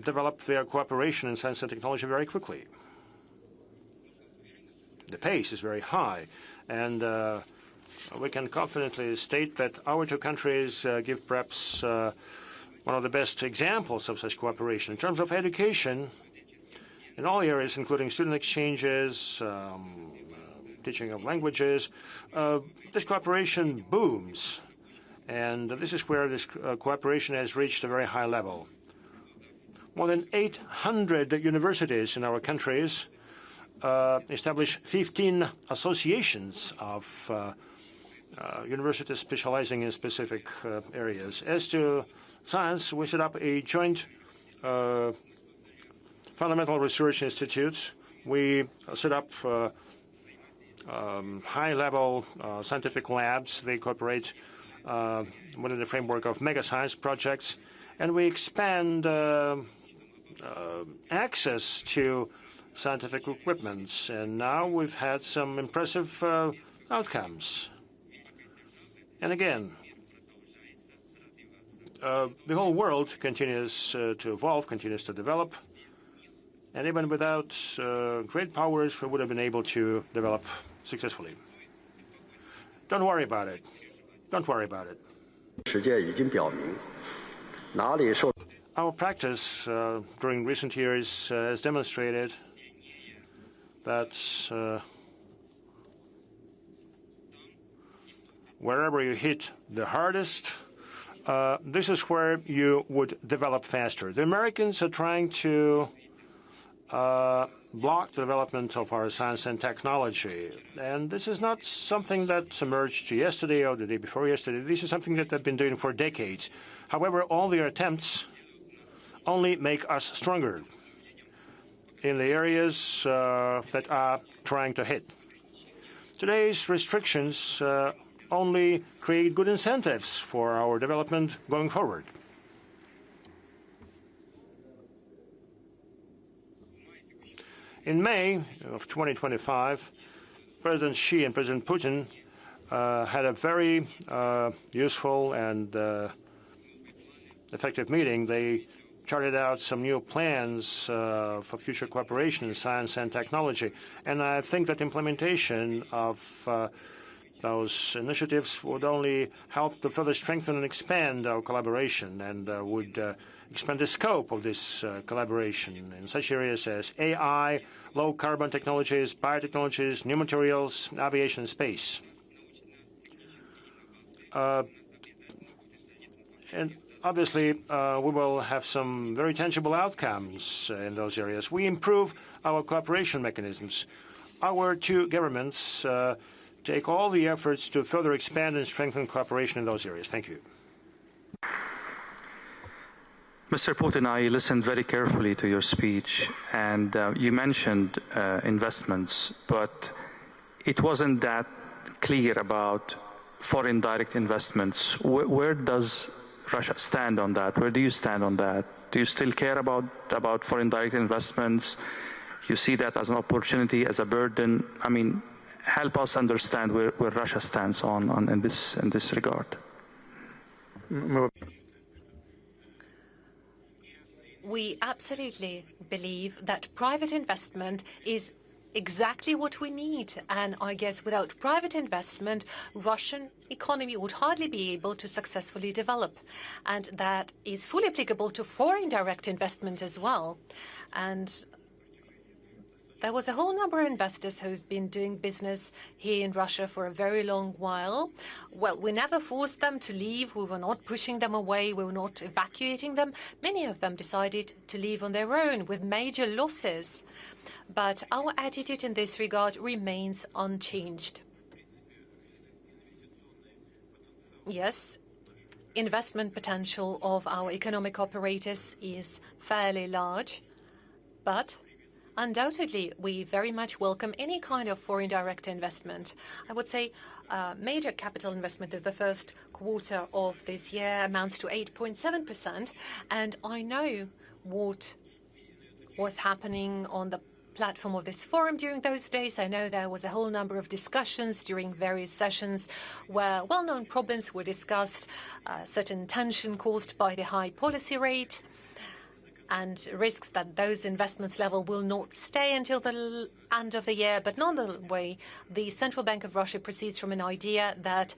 developed their cooperation in science and technology very quickly. The pace is very high, and we can confidently state that our two countries give perhaps one of the best examples of such cooperation. In terms of education, in all areas, including student exchanges, teaching of languages, this cooperation booms. And this is where this cooperation has reached a very high level. More than 800 universities in our countries establish 15 associations of universities specializing in specific areas. As to science, we set up a joint fundamental research institute. We set up high-level scientific labs. They cooperate within the framework of mega science projects, and we expand access to scientific equipment. And now we've had some impressive outcomes. And again, the whole world continues to evolve, continues to develop. And even without great powers, we would have been able to develop successfully. Don't worry about it. Don't worry about it. Our practice during recent years has demonstrated that wherever you hit the hardest, this is where you would develop faster. The Americans are trying to block the development of our science and technology. And this is not something that emerged yesterday or the day before yesterday. This is something that they've been doing for decades. However, all their attempts only make us stronger in the areas that are trying to hit. Today's restrictions only create good incentives for our development going forward. In May of 2025, President Xi and President Putin had a very useful and effective meeting. They charted out some new plans for future cooperation in science and technology. And I think that implementation of those initiatives would only help to further strengthen and expand our collaboration, and would expand the scope of this collaboration in such areas as AI, low-carbon technologies, biotechnologies, new materials, aviation and space. And obviously, we will have some very tangible outcomes in those areas. We improve our cooperation mechanisms. our two governments take all the efforts to further expand and strengthen cooperation in those areas. Thank you. Mr. Putin, I listened very carefully to your speech, and you mentioned investments, but it wasn't that clear about foreign direct investments. Where does Russia stand on that? Where do you stand on that? Do you still care about foreign direct investments? You see that as an opportunity, as a burden? I mean, help us understand where Russia stands in this regard. We absolutely believe that private investment is exactly what we need. And I guess without private investment, Russian economy would hardly be able to successfully develop. And that is fully applicable to foreign direct investment as well. And there was a whole number of investors who've been doing business here in Russia for a very long while. Well, we never forced them to leave. We were not pushing them away. We were not evacuating them. Many of them decided to leave on their own with major losses. But our attitude in this regard remains unchanged. Yes, investment potential of our economic operators is fairly large, but undoubtedly, we very much welcome any kind of foreign direct investment. I would say major capital investment of the first quarter of this year amounts to 8.7%. And I know what was happening on the platform of this forum during those days. I know there was a whole number of discussions during various sessions where well-known problems were discussed, certain tension caused by the high policy rate, and risks that those investments level will not stay until the end of the year. But nonetheless, the Central Bank of Russia proceeds from an idea that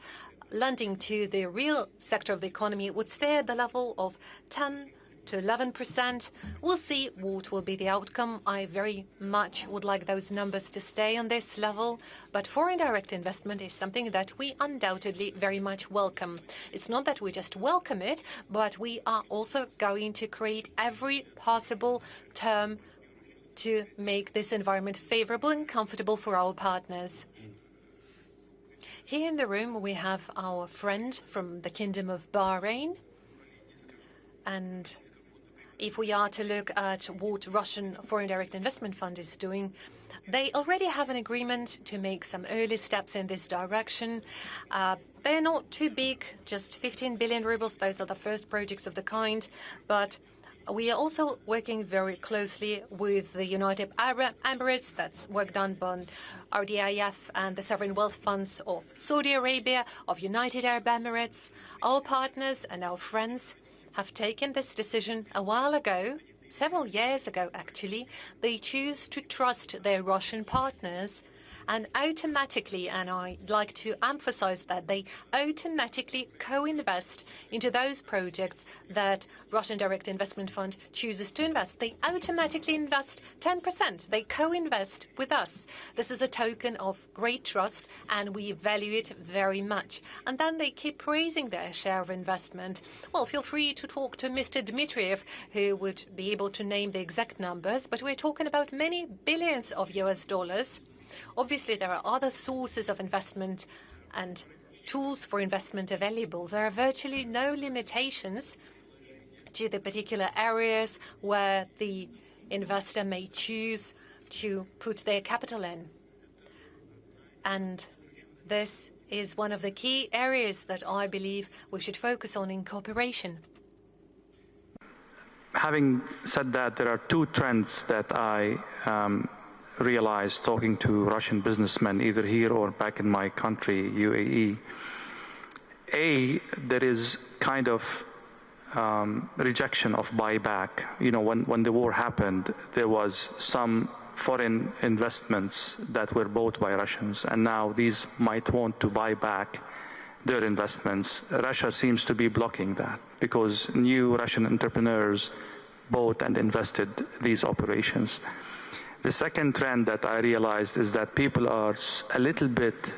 lending to the real sector of the economy would stay at the level of 10 to 11%. We'll see what will be the outcome. I very much would like those numbers to stay on this level. But foreign direct investment is something that we undoubtedly very much welcome. It's not that we just welcome it, but we are also going to create every possible term to make this environment favorable and comfortable for our partners. Here in the room, we have our friend from the Kingdom of Bahrain. And if we are to look at what Russian Foreign Direct Investment Fund is doing, they already have an agreement to make some early steps in this direction. They're not too big, just 15 billion rubles. Those are the first projects of the kind. But we are also working very closely with the United Arab Emirates. That's work done by RDIF and the sovereign wealth funds of Saudi Arabia, of United Arab Emirates. Our partners and our friends have taken this decision a while ago, several years ago actually. They choose to trust their Russian partners, and automatically, and I'd like to emphasize that, they automatically co-invest into those projects that Russian Direct Investment Fund chooses to invest. They automatically invest 10%. They co-invest with us. This is a token of great trust, and we value it very much. And then they keep raising their share of investment. Well, feel free to talk to Mr. Dmitriev, who would be able to name the exact numbers, but we're talking about many billions of US dollars. Obviously, there are other sources of investment and tools for investment available. There are virtually no limitations to the particular areas where the investor may choose to put their capital in. And this is one of the key areas that I believe we should focus on in cooperation. Having said that, there are two trends that I realized talking to Russian businessmen, either here or back in my country, UAE. There is kind of rejection of buyback. You know, when the war happened, there was some foreign investments that were bought by Russians, and now these might want to buy back their investments. Russia seems to be blocking that because new Russian entrepreneurs bought and invested these operations. The second trend that I realized is that people are a little bit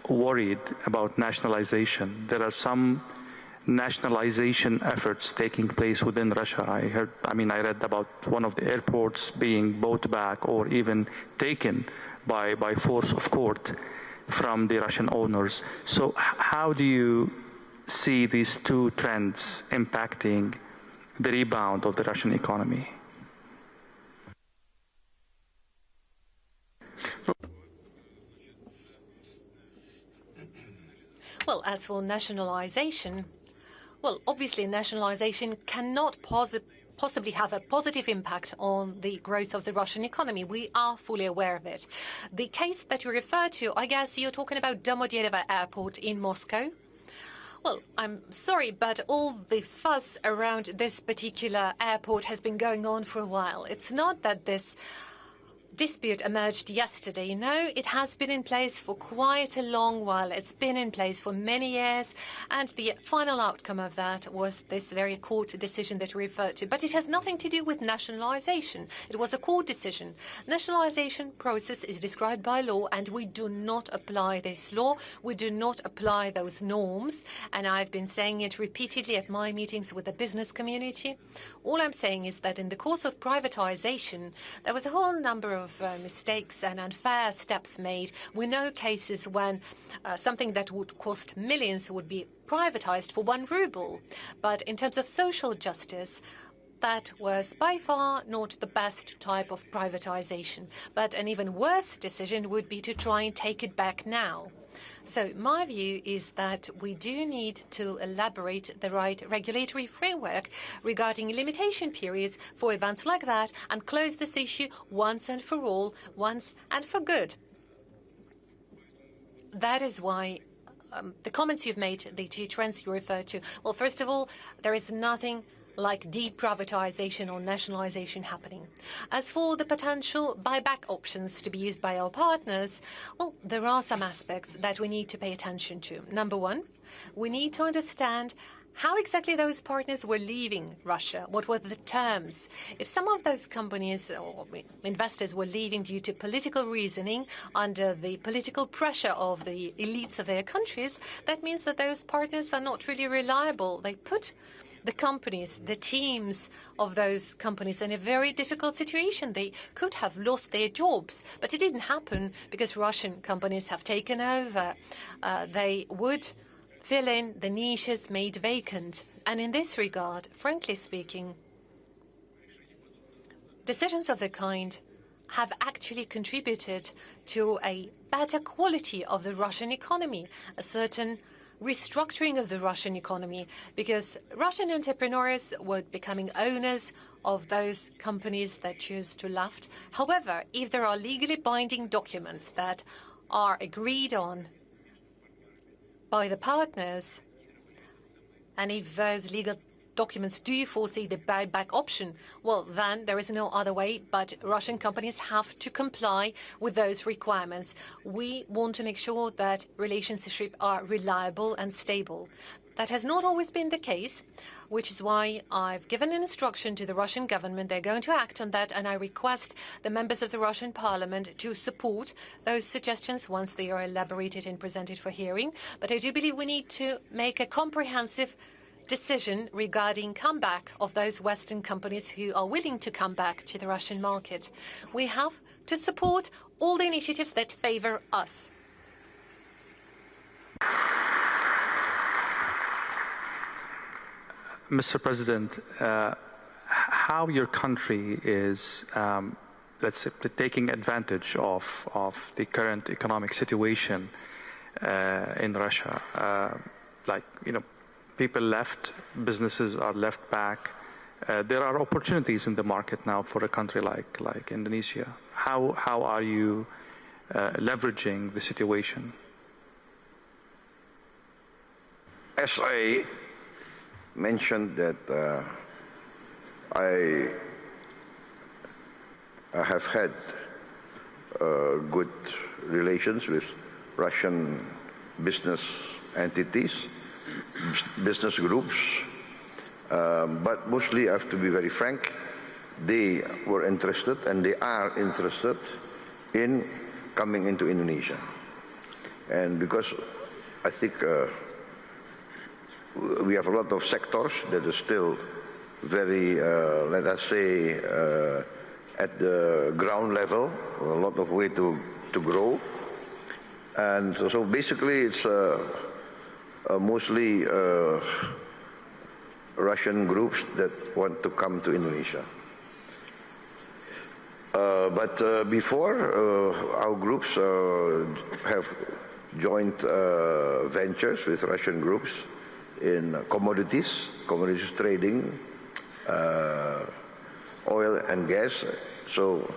worried about nationalization. There are some nationalization efforts taking place within Russia. I read about one of the airports being bought back or even taken by force of court from the Russian owners. So how do you see these two trends impacting the rebound of the Russian economy? Well, as for nationalization, well, obviously nationalization cannot possibly have a positive impact on the growth of the Russian economy. We are fully aware of it. The case that you refer to, I guess you're talking about Domodedovo Airport in Moscow. Well, I'm sorry, but all the fuss around this particular airport has been going on for a while. It's not that this dispute emerged yesterday. No, it has been in place for quite a long while. It's been in place for many years, and the final outcome of that was this very court decision that you referred to. But it has nothing to do with nationalization. It was a court decision. Nationalization process is described by law, and we do not apply this law. We do not apply those norms, and I've been saying it repeatedly at my meetings with the business community. All I'm saying is that in the course of privatization, there was a whole number of mistakes and unfair steps made. We know cases when something that would cost millions would be privatized for 1 ruble. But in terms of social justice, that was by far not the best type of privatization. But an even worse decision would be to try and take it back now. So my view is that we do need to elaborate the right regulatory framework regarding limitation periods for events like that and close this issue once and for all, once and for good. That is why the comments you've made, the two trends you referred to, well, first of all, there is nothing like deprivatization or nationalization happening. As for the potential buyback options to be used by our partners, well, there are some aspects that we need to pay attention to. Number one, we need to understand how exactly those partners were leaving Russia. What were the terms? If some of those companies or investors were leaving due to political reasoning under the political pressure of the elites of their countries, that means that those partners are not really reliable. They put the companies, the teams of those companies in a very difficult situation. They could have lost their jobs, but it didn't happen because Russian companies have taken over. They would fill in the niches made vacant. And in this regard, frankly speaking, decisions of the kind have actually contributed to a better quality of the Russian economy, a certain restructuring of the Russian economy, because Russian entrepreneurs were becoming owners of those companies that choose to left. However, if there are legally binding documents that are agreed on by the partners, and if those legal documents do foresee the buyback option, well, then there is no other way but Russian companies have to comply with those requirements. We want to make sure that relationships are reliable and stable. That has not always been the case, which is why I've given an instruction to the Russian government. They're going to act on that, and I request the members of the Russian parliament to support those suggestions once they are elaborated and presented for hearing. But I do believe we need to make a comprehensive decision regarding comeback of those Western companies who are willing to come back to the Russian market. We have to support all the initiatives that favor us. Mr. President, how your country is, let's say, taking advantage of the current economic situation in Russia, people left, businesses are left back. There are opportunities in the market now for a country like Indonesia. How are you leveraging the situation? As I mentioned that I have had good relations with Russian business entities, business groups, but mostly I have to be very frank, they were interested and they are interested in coming into Indonesia. And because I think we have a lot of sectors that are still very, let us say, at the ground level, a lot of way to grow. And so basically it's mostly Russian groups that want to come to Indonesia. But before, our groups have joint ventures with Russian groups in commodities trading, oil and gas. So,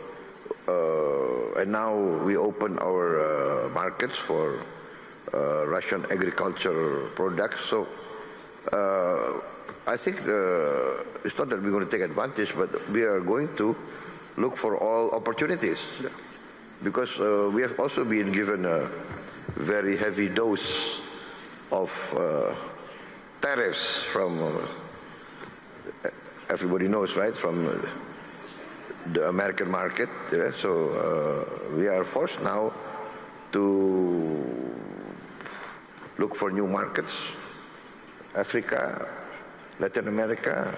and now we open our markets for Russian agricultural products. So, I think it's not that we're going to take advantage, but we are going to look for all opportunities, because we have also been given a very heavy dose of tariffs from everybody knows, right, from the American market. Yeah? So we are forced now to look for new markets, Africa, Latin America,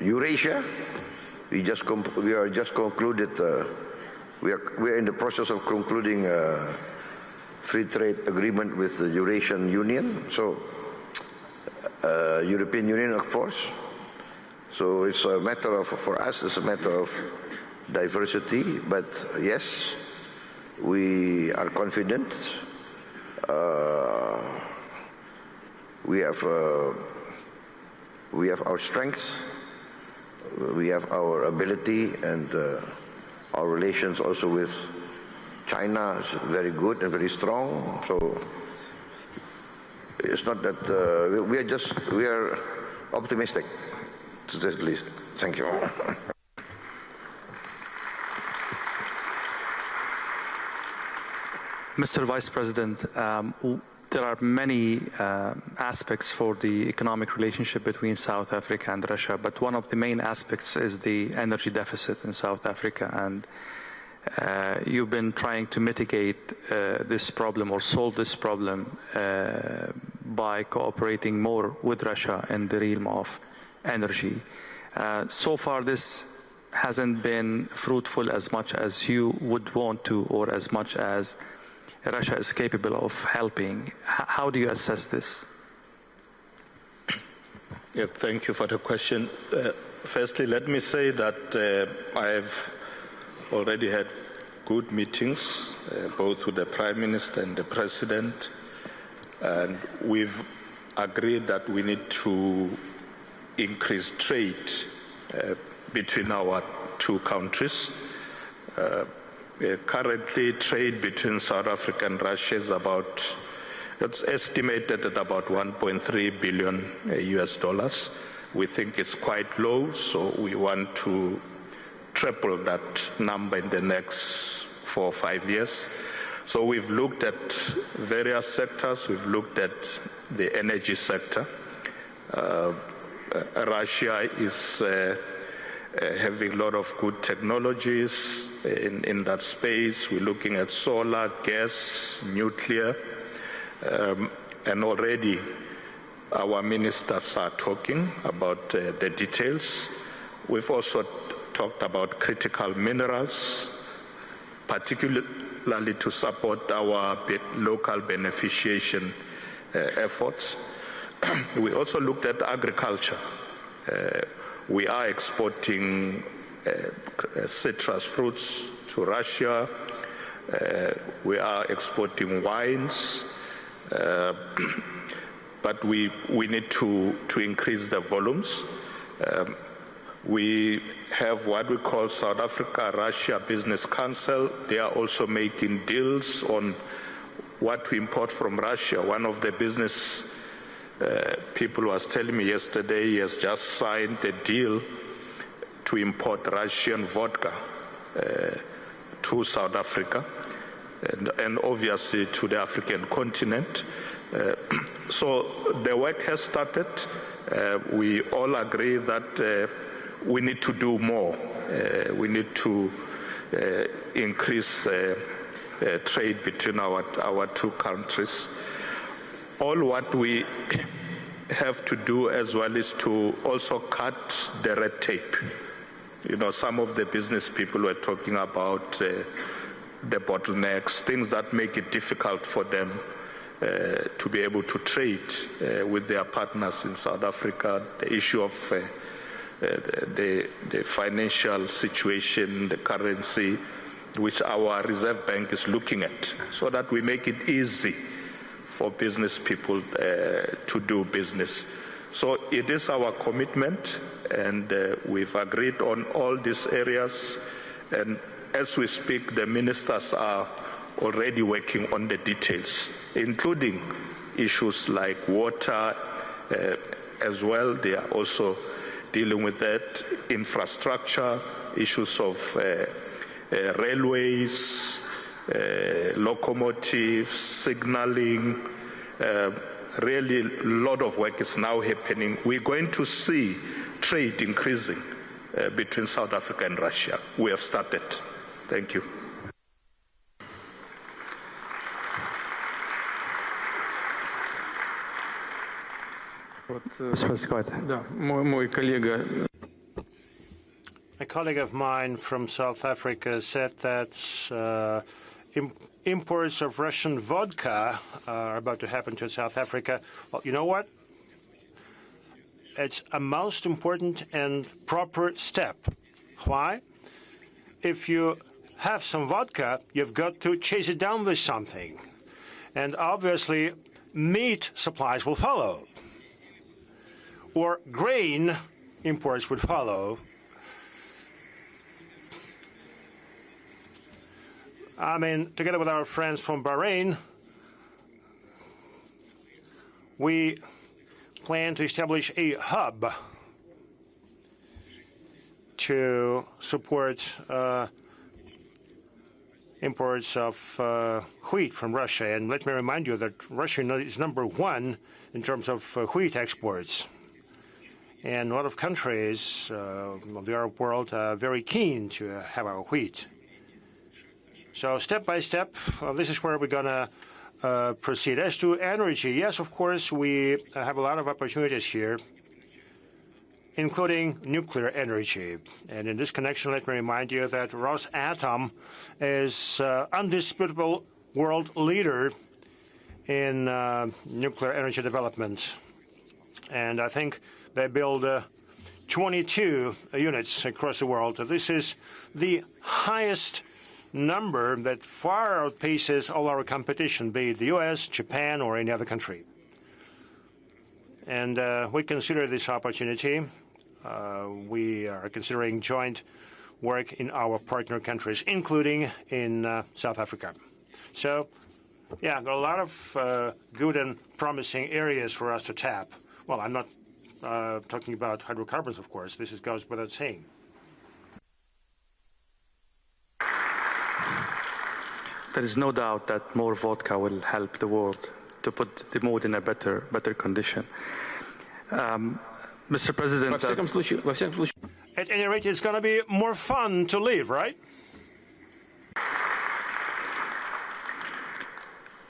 Eurasia. We are just concluded. We are in the process of concluding a free trade agreement with the Eurasian Union. So European Union, of course. So it's a matter of, for us, it's a matter of diversity. But yes, we are confident. We have our strengths. We have our ability, and our relations also with China is very good and very strong. So it's not that we are optimistic, to say the least. Thank you. Mr. Vice President, there are many aspects for the economic relationship between South Africa and Russia, but one of the main aspects is the energy deficit in South Africa, and you've been trying to mitigate this problem or solve this problem by cooperating more with Russia in the realm of energy. So far this hasn't been fruitful as much as you would want to, or as much as Russia is capable of helping. How do you assess this? Yeah, thank you for the question. Firstly, let me say that I've already had good meetings, both with the Prime Minister and the President, and we've agreed that we need to increase trade between our two countries. Currently, trade between South Africa and Russia is it's estimated at about 1.3 billion US dollars. We think it's quite low, so we want to triple that number in the next 4 or 5 years. So we've looked at various sectors. We've looked at the energy sector. Russia is having a lot of good technologies in that space. We're looking at solar, gas, nuclear, and already our ministers are talking about the details. We've also talked about critical minerals, particularly to support our local beneficiation efforts. We also looked at agriculture. We are exporting citrus fruits to Russia. We are exporting wines. But we need to increase the volumes. We have what we call South Africa-Russia Business Council. They are also making deals on what to import from Russia. One of the business people was telling me yesterday he has just signed a deal to import Russian vodka to South Africa and obviously to the African continent. So the work has started. We all agree that we need to do more. We need to increase trade between our two countries. All what we have to do as well is to also cut the red tape. You know, some of the business people were talking about the bottlenecks, things that make it difficult for them to be able to trade with their partners in South Africa, the issue of the financial situation, the currency, which our Reserve Bank is looking at, so that we make it easy for business people to do business. So it is our commitment, and we've agreed on all these areas, and as we speak, the ministers are already working on the details, including issues like water as well. They are also dealing with that, infrastructure, issues of railways, locomotives, signaling. Really, a lot of work is now happening. We're going to see trade increasing between South Africa and Russia. We have started. Thank you. A colleague of mine from South Africa said that imports of Russian vodka are about to happen to South Africa. Well, you know what? It's a most important and proper step. Why? If you have some vodka, you've got to chase it down with something. And obviously, meat supplies will follow. Or grain imports would follow. I mean, together with our friends from Bahrain, we plan to establish a hub to support imports of wheat from Russia. And let me remind you that Russia is #1 in terms of wheat exports. And a lot of countries of the Arab world are very keen to have our wheat. So step by step, this is where we're going to proceed. As to energy, yes, of course, we have a lot of opportunities here, including nuclear energy. And in this connection, let me remind you that Rosatom is undisputable world leader in nuclear energy development. And I think they build 22 units across the world. This is the highest number that far outpaces all our competition, be it the US, Japan, or any other country. And we consider this opportunity. We are considering joint work in our partner countries, including in South Africa. So, yeah, there are a lot of good and promising areas for us to tap. Well, I'm not talking about hydrocarbons, of course. This goes without saying. There is no doubt that more vodka will help the world to put the mood in a better condition. Mr. President, at any rate, it's going to be more fun to live, right?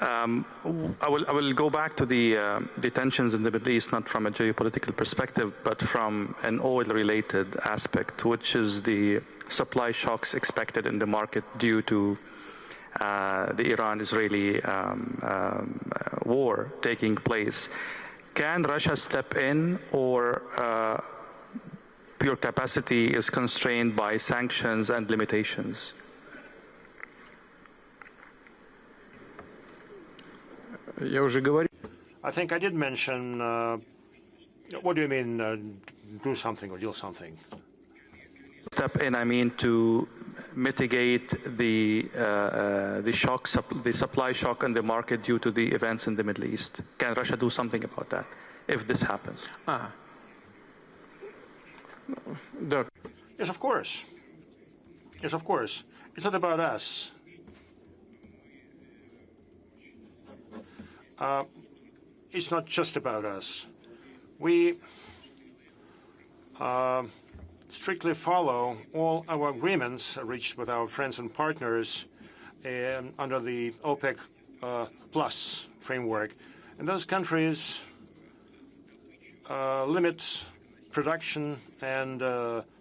I will go back to the tensions in the Middle East, not from a geopolitical perspective, but from an oil-related aspect, which is the supply shocks expected in the market due to the Iran-Israeli war taking place. Can Russia step in, or pure capacity is constrained by sanctions and limitations? I think I did mention, what do you mean, do something or deal something? Step in, I mean, to mitigate the supply shock in the market due to the events in the Middle East. Can Russia do something about that if this happens? Yes, of course. Yes, of course. It's not about us. It's not just about us. We strictly follow all our agreements reached with our friends and partners under the OPEC plus framework. And those countries limit production and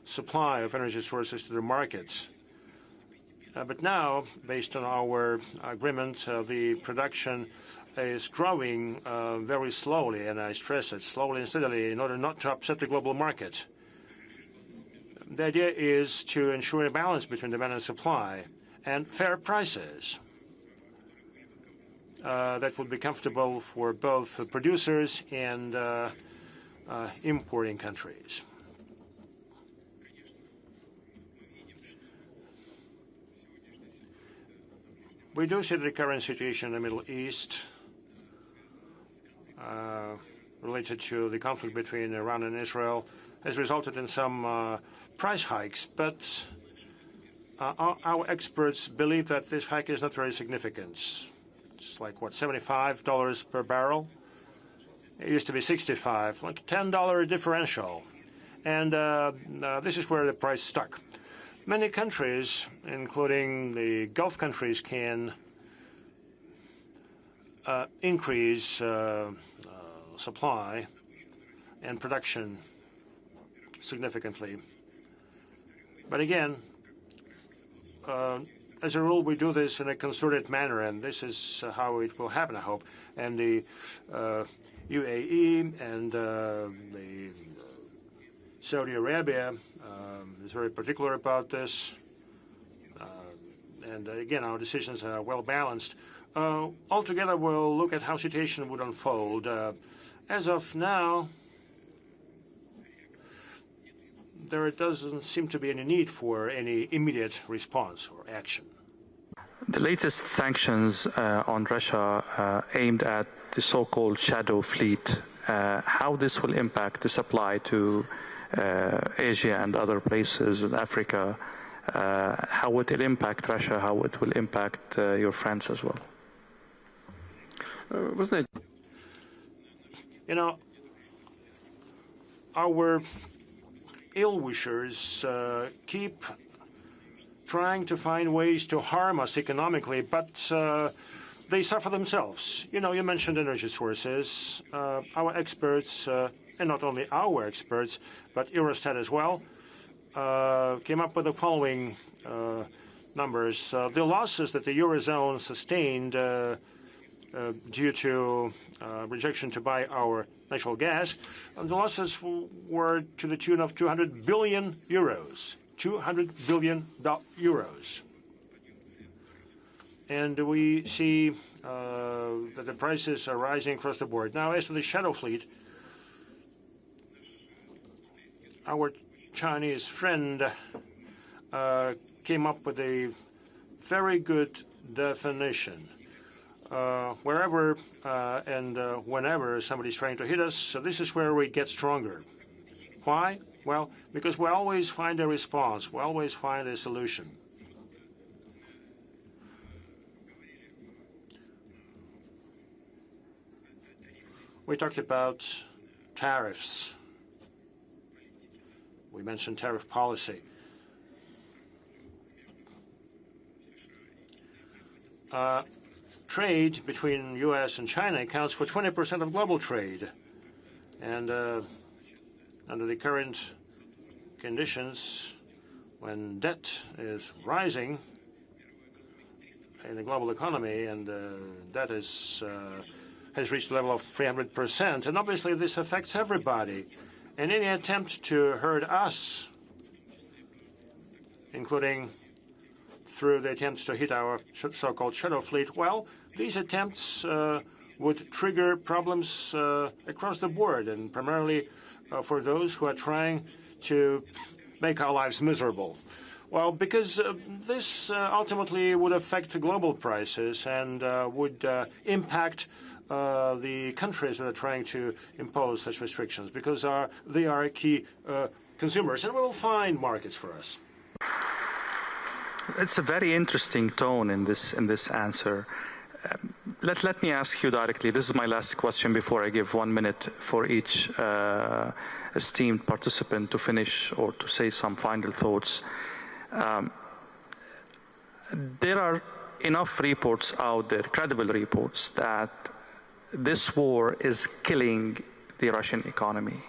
supply of energy sources to the markets. But now, based on our agreement, the production is growing very slowly, and I stress it, slowly and steadily, in order not to upset the global market. The idea is to ensure a balance between demand and supply and fair prices that would be comfortable for both producers and importing countries. We do see the current situation in the Middle East related to the conflict between Iran and Israel has resulted in some price hikes, but our experts believe that this hike is not very significant. It's like, what, $75 per barrel? It used to be $65, like $10 differential. And this is where the price stuck. Many countries, including the Gulf countries, can increase supply and production significantly. But again, as a rule, we do this in a concerted manner, and this is how it will happen, I hope. And the UAE and the Saudi Arabia is very particular about this. And again, our decisions are well balanced. Altogether, we'll look at how the situation would unfold. As of now, there doesn't seem to be any need for any immediate response or action. The latest sanctions on Russia aimed at the so-called shadow fleet, how this will impact the supply to Asia and other places in Africa, how it will impact Russia, how it will impact your friends as well. Wasn't it? You know, our ill-wishers keep trying to find ways to harm us economically, but they suffer themselves. You know, you mentioned energy sources. Our experts, and not only our experts, but Eurostat as well, came up with the following numbers. The losses that the Eurozone sustained due to rejection to buy our natural gas, the losses were to the tune of 200 billion euros. 200 billion euros. And we see that the prices are rising across the board. Now, as for the shadow fleet, our Chinese friend came up with a very good definition. Wherever and whenever somebody's trying to hit us, so this is where we get stronger. Why? Well, because we always find a response. We always find a solution. We talked about tariffs. We mentioned tariff policy. Trade between U.S. and China accounts for 20% of global trade. And under the current conditions, when debt is rising in the global economy and debt is, has reached a level of 300%, and obviously this affects everybody. And any attempt to hurt us, including through the attempts to hit our so-called shadow fleet, well, these attempts would trigger problems across the board, and primarily for those who are trying to make our lives miserable. Well, because this ultimately would affect global prices and would impact the countries that are trying to impose such restrictions, because they are key consumers, and we will find markets for us. It's a very interesting tone in this answer. Let me ask you directly. This is my last question before I give 1 minute for each esteemed participant to finish or to say some final thoughts. There are enough reports out there, credible reports, that this war is killing the Russian economy.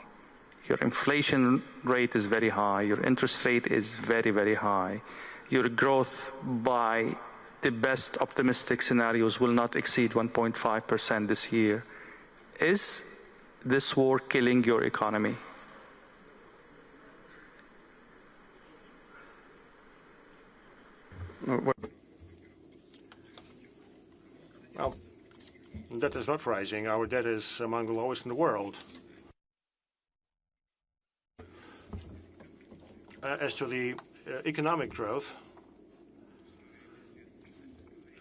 Your inflation rate is very high, your interest rate is very, very high. Your growth by the best optimistic scenarios will not exceed 1.5% this year. Is this war killing your economy? Well, debt is not rising. Our debt is among the lowest in the world. As to the economic growth,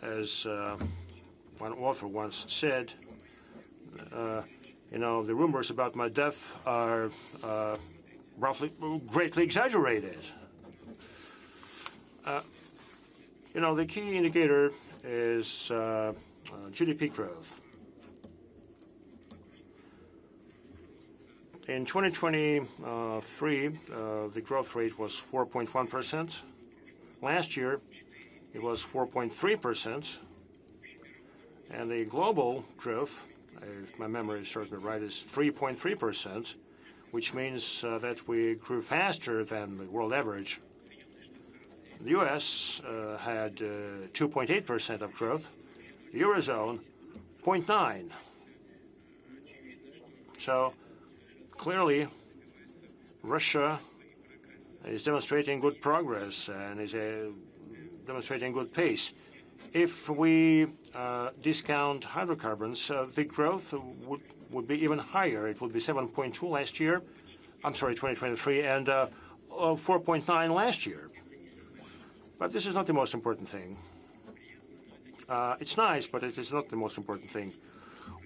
as one author once said, you know, the rumors about my death are greatly exaggerated. You know, the key indicator is GDP growth. In 2023, the growth rate was 4.1%. Last year, it was 4.3%. And the global growth, if my memory serves me right, is 3.3%, which means that we grew faster than the world average. The U.S. had 2.8% of growth. The Eurozone, 0.9%. So clearly, Russia is demonstrating good progress and is demonstrating good pace. If we discount hydrocarbons, the growth would be even higher. It would be 7.2 last year. I'm sorry, 2023, and 4.9 last year. But this is not the most important thing. It's nice, but it is not the most important thing.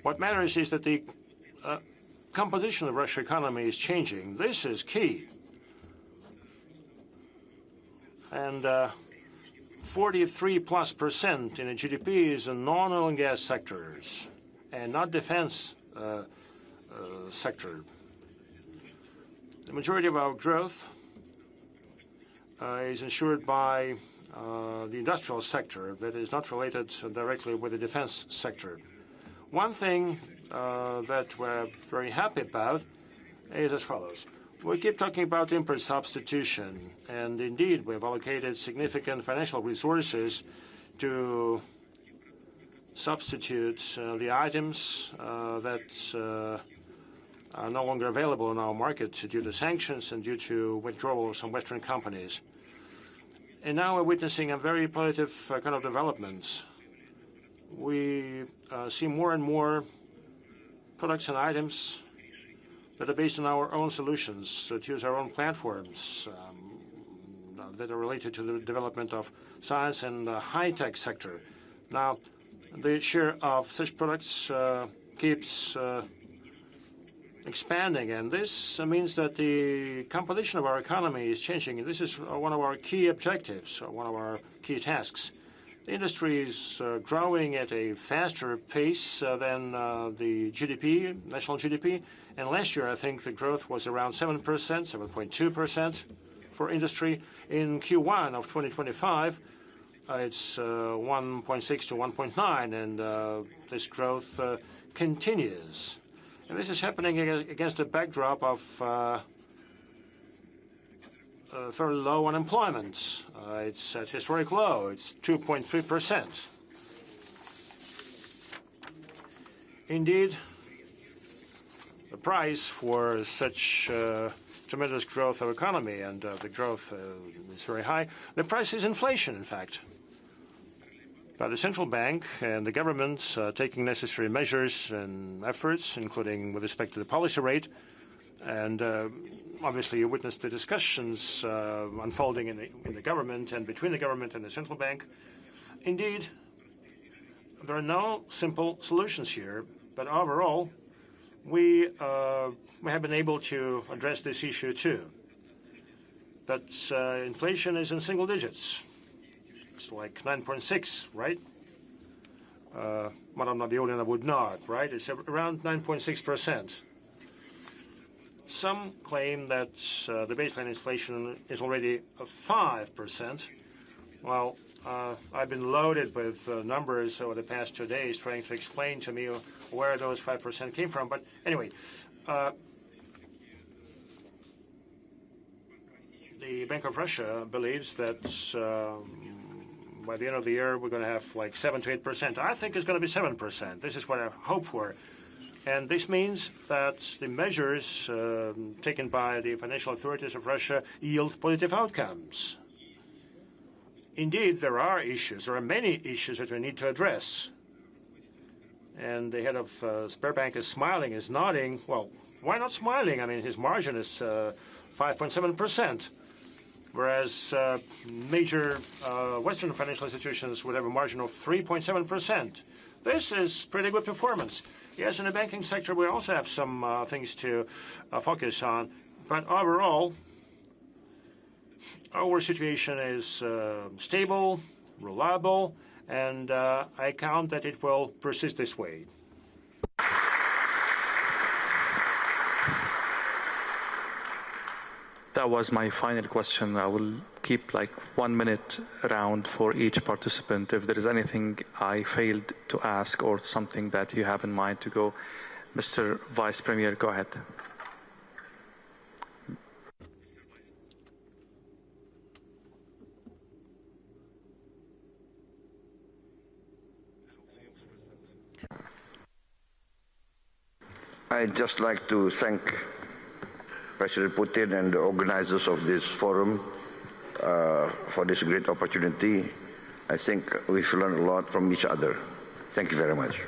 What matters is that the composition of the Russian economy is changing. This is key. And 43+% in the GDP is in non-oil and gas sectors and not defense sector. The majority of our growth is ensured by the industrial sector that is not related directly with the defense sector. One thing that we're very happy about is as follows. We keep talking about import substitution, and indeed we've allocated significant financial resources to substitute the items that are no longer available in our market due to sanctions and due to withdrawal of some Western companies. And now we're witnessing a very positive kind of development. We see more and more products and items that are based on our own solutions, that use our own platforms, that are related to the development of science and the high-tech sector. Now, the share of such products keeps expanding, and this means that the composition of our economy is changing. And this is one of our key objectives, one of our key tasks. The industry is growing at a faster pace than the GDP, national GDP. And last year, I think the growth was around 7%, 7.2% for industry. In Q1 of 2025, it's 1.6 to 1.9, and this growth continues. And this is happening against a backdrop of very low unemployment. It's at historic low. It's 2.3%. Indeed, the price for such tremendous growth of economy, and the growth is very high, the price is inflation, in fact. But the central bank and the government taking necessary measures and efforts, including with respect to the policy rate, and obviously you witnessed the discussions unfolding in the government and between the government and the central bank. Indeed, there are no simple solutions here, but overall, we have been able to address this issue too. But inflation is in single digits. It's like 9.6, right? Madame Nabiulina would not, right? It's around 9.6%. Some claim that the baseline inflation is already 5%. Well, I've been loaded with numbers over the past 2 days trying to explain to me where those 5% came from. But anyway, The Bank of Russia believes that by the end of the year we're going to have like 7 to 8%. I think it's going to be 7%. This is what I hope for. And this means that the measures taken by the financial authorities of Russia yield positive outcomes. Indeed, there are issues. There are many issues that we need to address. And the head of Sberbank is smiling, is nodding. Well, why not smiling? I mean, his margin is 5.7%, whereas major Western financial institutions would have a margin of 3.7%. This is pretty good performance. Yes, in the banking sector, we also have some things to focus on. But overall, our situation is stable, reliable, and I count that it will persist this way. That was my final question. I will keep like 1 minute round for each participant. If there is anything I failed to ask or something that you have in mind to go, Mr. Vice Premier, go ahead. I'd just like to thank President Putin and the organizers of this forum for this great opportunity. I think we've learned a lot from each other. Thank you very much.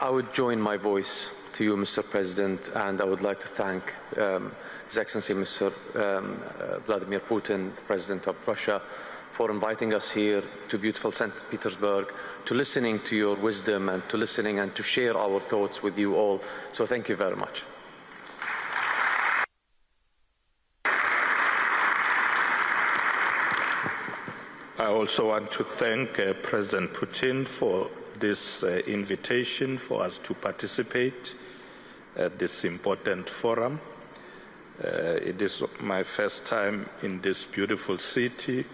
I would join my voice to you, Mr. President, and I would like to thank His Excellency Mr. Vladimir Putin, the President of Russia, for inviting us here to beautiful St. Petersburg, to listening to your wisdom and to listening and to share our thoughts with you all. So thank you very much. I also want to thank President Putin for this invitation for us to participate at this important forum. It is my first time in this beautiful city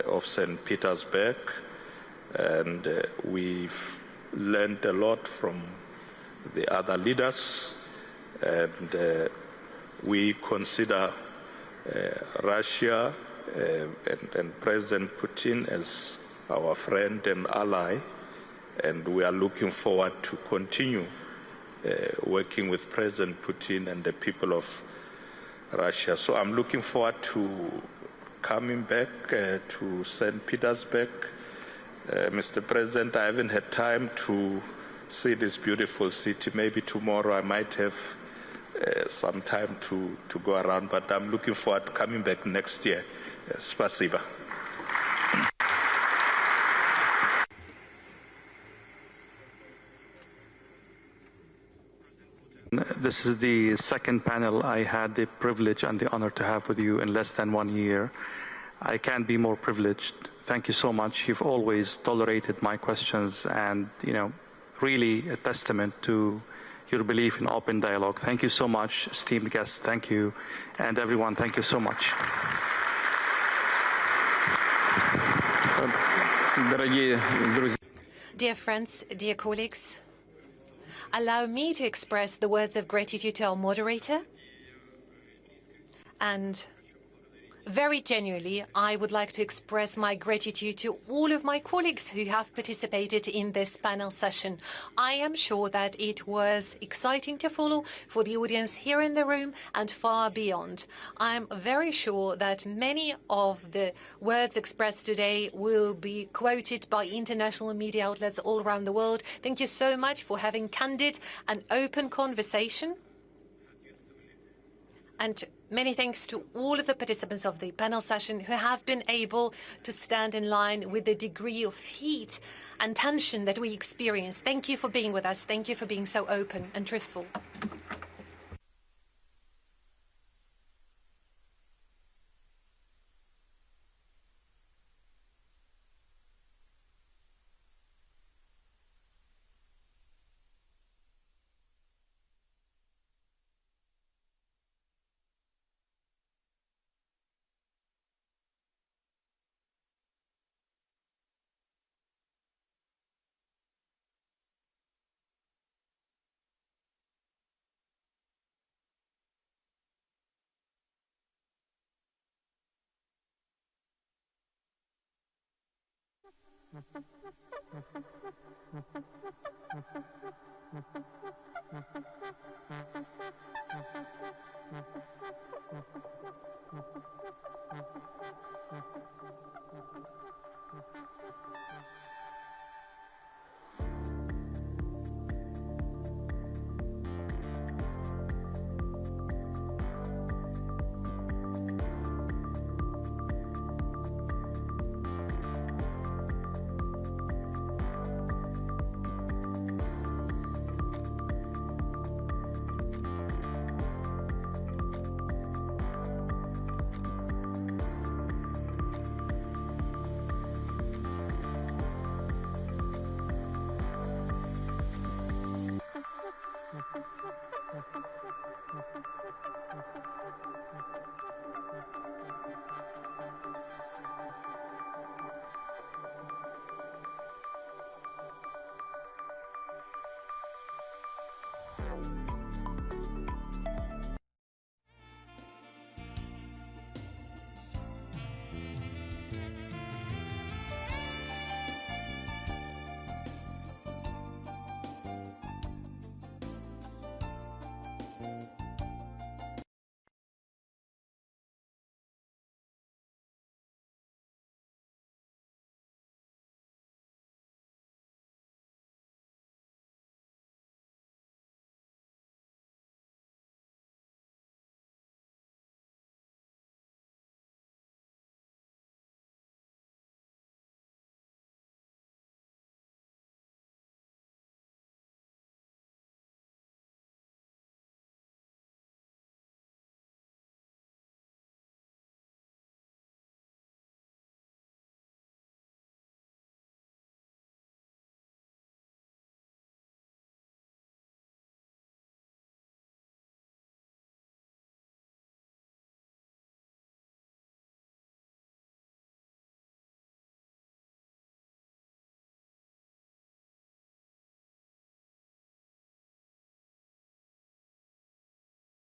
of St. Petersburg, and we've learned a lot from the other leaders, and we consider Russia and President Putin as our friend and ally, and we are looking forward to continue working with President Putin and the people of Russia. So I'm looking forward to coming back to St. Petersburg. Mr. President, I haven't had time to see this beautiful city. Maybe tomorrow I might have some time to go around, but I'm looking forward to coming back next year. Spasiba. This is the second panel I had the privilege and the honor to have with you in less than 1 year. I can't be more privileged. Thank you so much. You've always tolerated my questions, and really a testament to your belief in open dialogue. Thank you so much, esteemed guests. Thank you, and everyone. Thank you so much. Dear friends, dear colleagues, allow me to express the words of gratitude to our moderator. And very genuinely, I would like to express my gratitude to all of my colleagues who have participated in this panel session. I am sure that it was exciting to follow for the audience here in the room and far beyond. I'm very sure that many of the words expressed today will be quoted by international media outlets all around the world. Thank you so much for having candid and open conversation. And many thanks to all of the participants of the panel session who have been able to stand in line with the degree of heat and tension that we experienced. Thank you for being with us. Thank you for being so open and truthful.